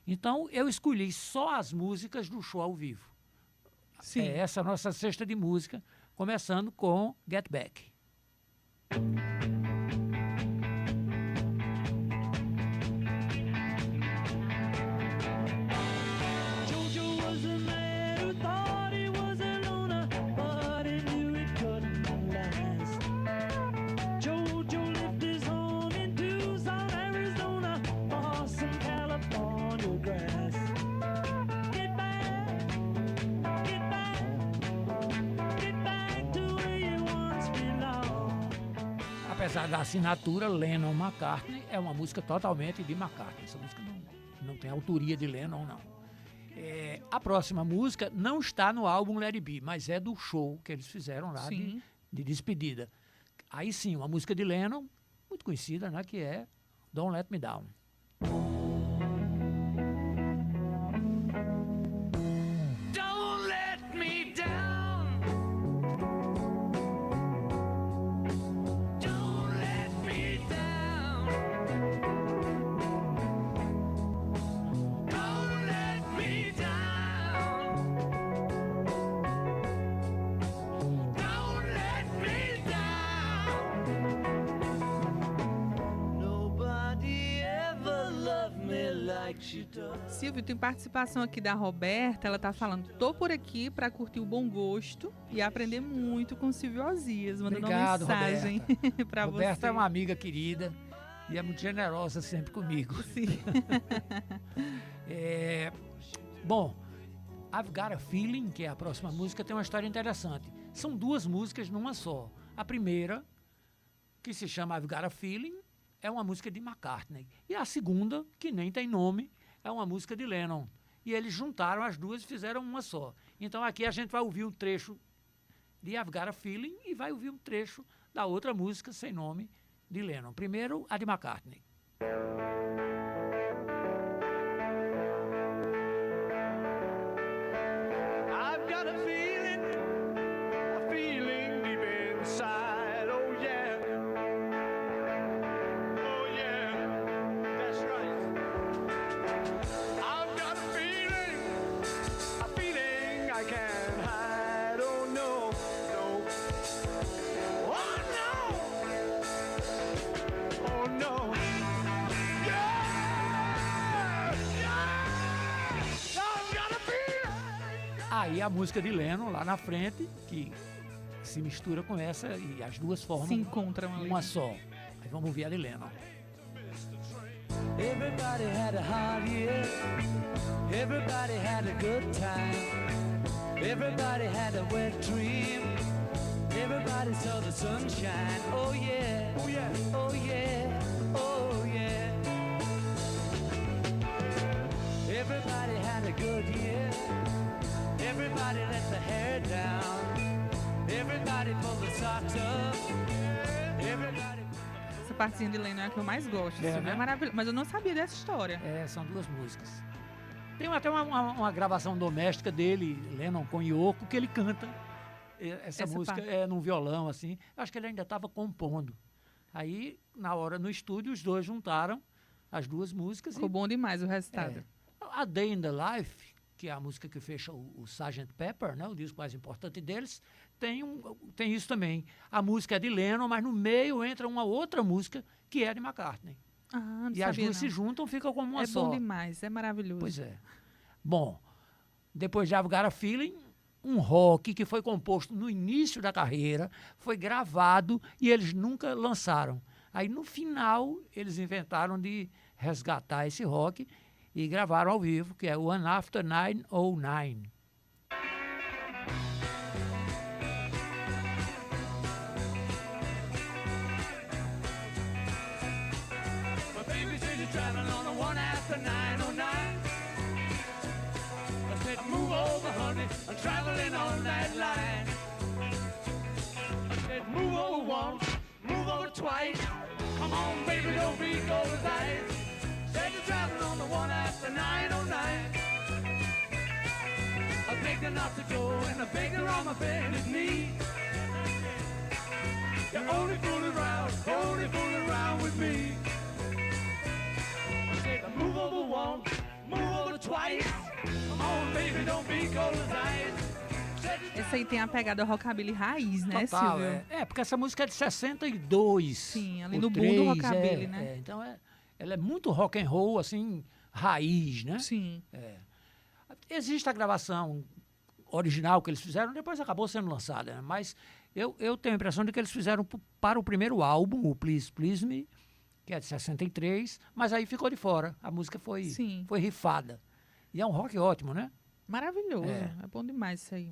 Então, eu escolhi só as músicas do show ao vivo. Sim. É essa a nossa cesta de música, começando com Get Back. Apesar da assinatura Lennon-McCartney, é uma música totalmente de McCartney. Essa música não tem autoria de Lennon, não. A próxima música não está no álbum Let It Be, mas é do show que eles fizeram lá de despedida. Aí sim, uma música de Lennon, muito conhecida, né, que é Don't Let Me Down. Don't let me down. Don't let me down. Don't let me down. Don't let me down. Nobody ever loved me like she does. Silvio, tem participação aqui da Roberta, ela tá falando, tô por aqui para curtir o bom gosto e aprender muito com o Silvio Ozias, mandando Obrigado, uma mensagem para você. Roberta é uma amiga querida e é muito generosa sempre comigo. Sim. Bom, I've Got a Feeling, que é a próxima música, tem uma história interessante. São duas músicas numa só. A primeira, que se chama I've Got a Feeling, é uma música de McCartney. E a segunda, que nem tem nome, é uma música de Lennon. E eles juntaram as duas e fizeram uma só. Então aqui a gente vai ouvir um trecho de I've Got a Feeling e vai ouvir um trecho da outra música sem nome de Lennon. Primeiro, a de McCartney. I've got a feeling deep inside. Oh yeah, oh yeah, that's right. I've got a feeling I can't hide. Oh no, no, oh no, oh no, yeah, yeah. I've got a feeling. Aí a música de Lennon lá na frente, que se mistura com essa e as duas formam Se encontram ali. uma só. Aí vamos ouvir a de Lennon. Everybody had a hard year. Everybody had a good time. Everybody had a wet dream. Everybody saw the sunshine. Oh yeah, oh yeah, oh yeah, oh yeah. Everybody had a good year. Everybody let the hair down. Everybody pulled the socks up. Everybody. Essa partezinha de Lennon é a que eu mais gosto. É, Silvio, né? é maravilhoso. Mas eu não sabia dessa história. São duas músicas. Tem até uma gravação doméstica dele, Lennon com Yoko, que ele canta essa música num violão, assim. Acho que ele ainda estava compondo. Aí, na hora no estúdio, os dois juntaram as duas músicas. Ficou bom demais o resultado. A Day in the Life, que é a música que fecha o Sgt. Pepper, né, o disco mais importante deles, tem isso também. A música é de Lennon, mas no meio entra uma outra música que é de McCartney. Não e as sabia, duas não. se juntam, ficam como uma É só. bom demais, é maravilhoso. Pois é. Bom, depois de I've Got a Feeling, um rock que foi composto no início da carreira, foi gravado e eles nunca lançaram. Aí, no final, eles inventaram de resgatar esse rock e gravaram ao vivo, que é o One After 909. My baby says you're traveling on the one after 909. I said, move over, honey, I'm traveling on that line. I said, move over once, move over twice. Come on, baby, don't be cold as ice. Said you're traveling on the one after 909. I begged her not to go, and I begged her on my bended knee. You're only fooling around with me. I said, move over once, move over twice. Come on, baby, don't be cold as ice. Esse aí tem a pegada rockabilly raiz, né, Total, Silvio? porque essa música é de 62. Sim, ali no boom do rockabilly, né? Então, ela é muito rock and roll, assim, raiz, né? Sim. Existe a gravação original que eles fizeram, depois acabou sendo lançada, né? Mas eu tenho a impressão de que eles fizeram para o primeiro álbum, o Please Please Me, que é de 63, mas aí ficou de fora. A música foi rifada. E é um rock ótimo, né? Maravilhoso. É bom demais isso aí.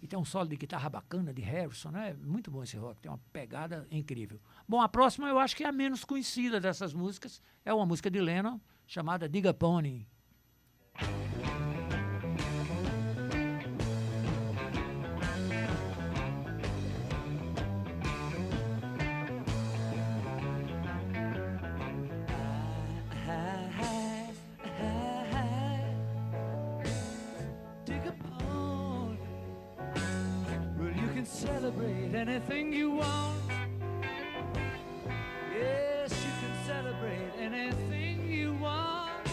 E tem um solo de guitarra bacana de Harrison, né? Muito bom esse rock, tem uma pegada incrível. Bom, a próxima eu acho que é a menos conhecida dessas músicas. É uma música de Lennon chamada Dig a Pony. Celebrate anything you want. Yes, you can celebrate anything you want.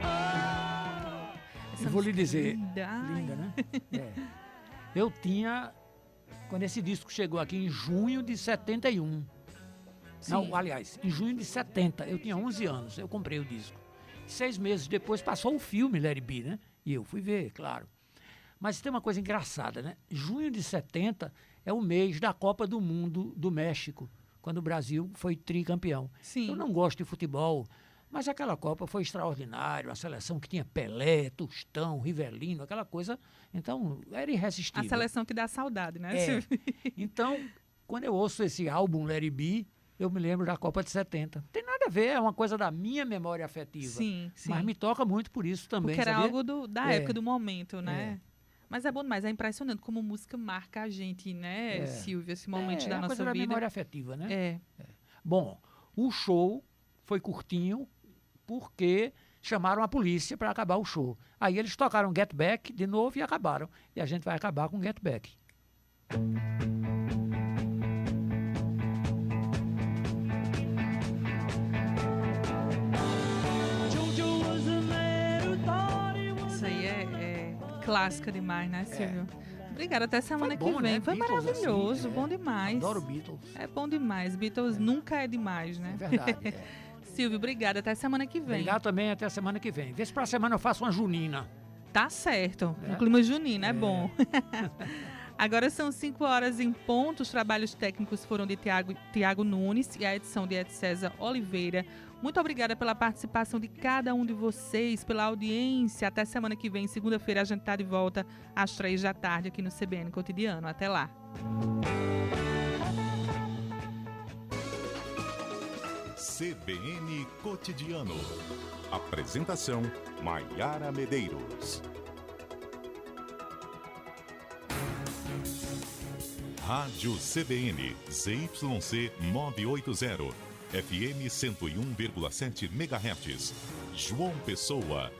Oh. Eu vou lhe dizer, linda, né? Eu tinha, quando esse disco chegou aqui em junho de 71. Sim. Não, aliás, em junho de 70, eu tinha 11 anos, eu comprei o disco. 6 meses depois passou o filme Let It Be, né? E eu fui ver, claro. Mas tem uma coisa engraçada, né? Junho de 70 é o mês da Copa do Mundo do México, quando o Brasil foi tricampeão. Sim. Eu não gosto de futebol, mas aquela Copa foi extraordinária, a seleção que tinha Pelé, Tostão, Rivelino, aquela coisa, então era irresistível. A seleção que dá saudade, né, Silvio? Então, quando eu ouço esse álbum Let It Be, eu me lembro da Copa de 70. Não tem nada a ver, é uma coisa da minha memória afetiva. Sim, sim. Mas me toca muito por isso também, Porque era sabia? algo da época, do momento, né? Mas é bom demais, é impressionante como música marca a gente, né, Silvia, esse momento da É nossa coisa da vida. memória afetiva, né? É. Bom, o show foi curtinho porque chamaram a polícia para acabar o show. Aí eles tocaram Get Back de novo e acabaram. E a gente vai acabar com Get Back. Isso aí é clássica demais, né, Silvio? Obrigada, até semana Foi bom, que vem. né? Foi Beatles, maravilhoso, assim, bom demais. Adoro Beatles. É bom demais. Beatles nunca é demais, né? É verdade. Silvio, obrigada, até semana que vem. Obrigado também, até a semana que vem. Vê se pra semana eu faço uma junina. Tá certo. Um clima junino, é bom. Agora são 5 horas em ponto. Os trabalhos técnicos foram de Tiago Nunes e a edição de Ed César Oliveira. Muito obrigada pela participação de cada um de vocês, pela audiência. Até semana que vem, segunda-feira, a gente tá de volta às 3 da tarde aqui no CBN Cotidiano. Até lá. CBN Cotidiano. Apresentação: Maiara Medeiros. Rádio CBN, ZYC 980, FM 101,7 MHz. João Pessoa,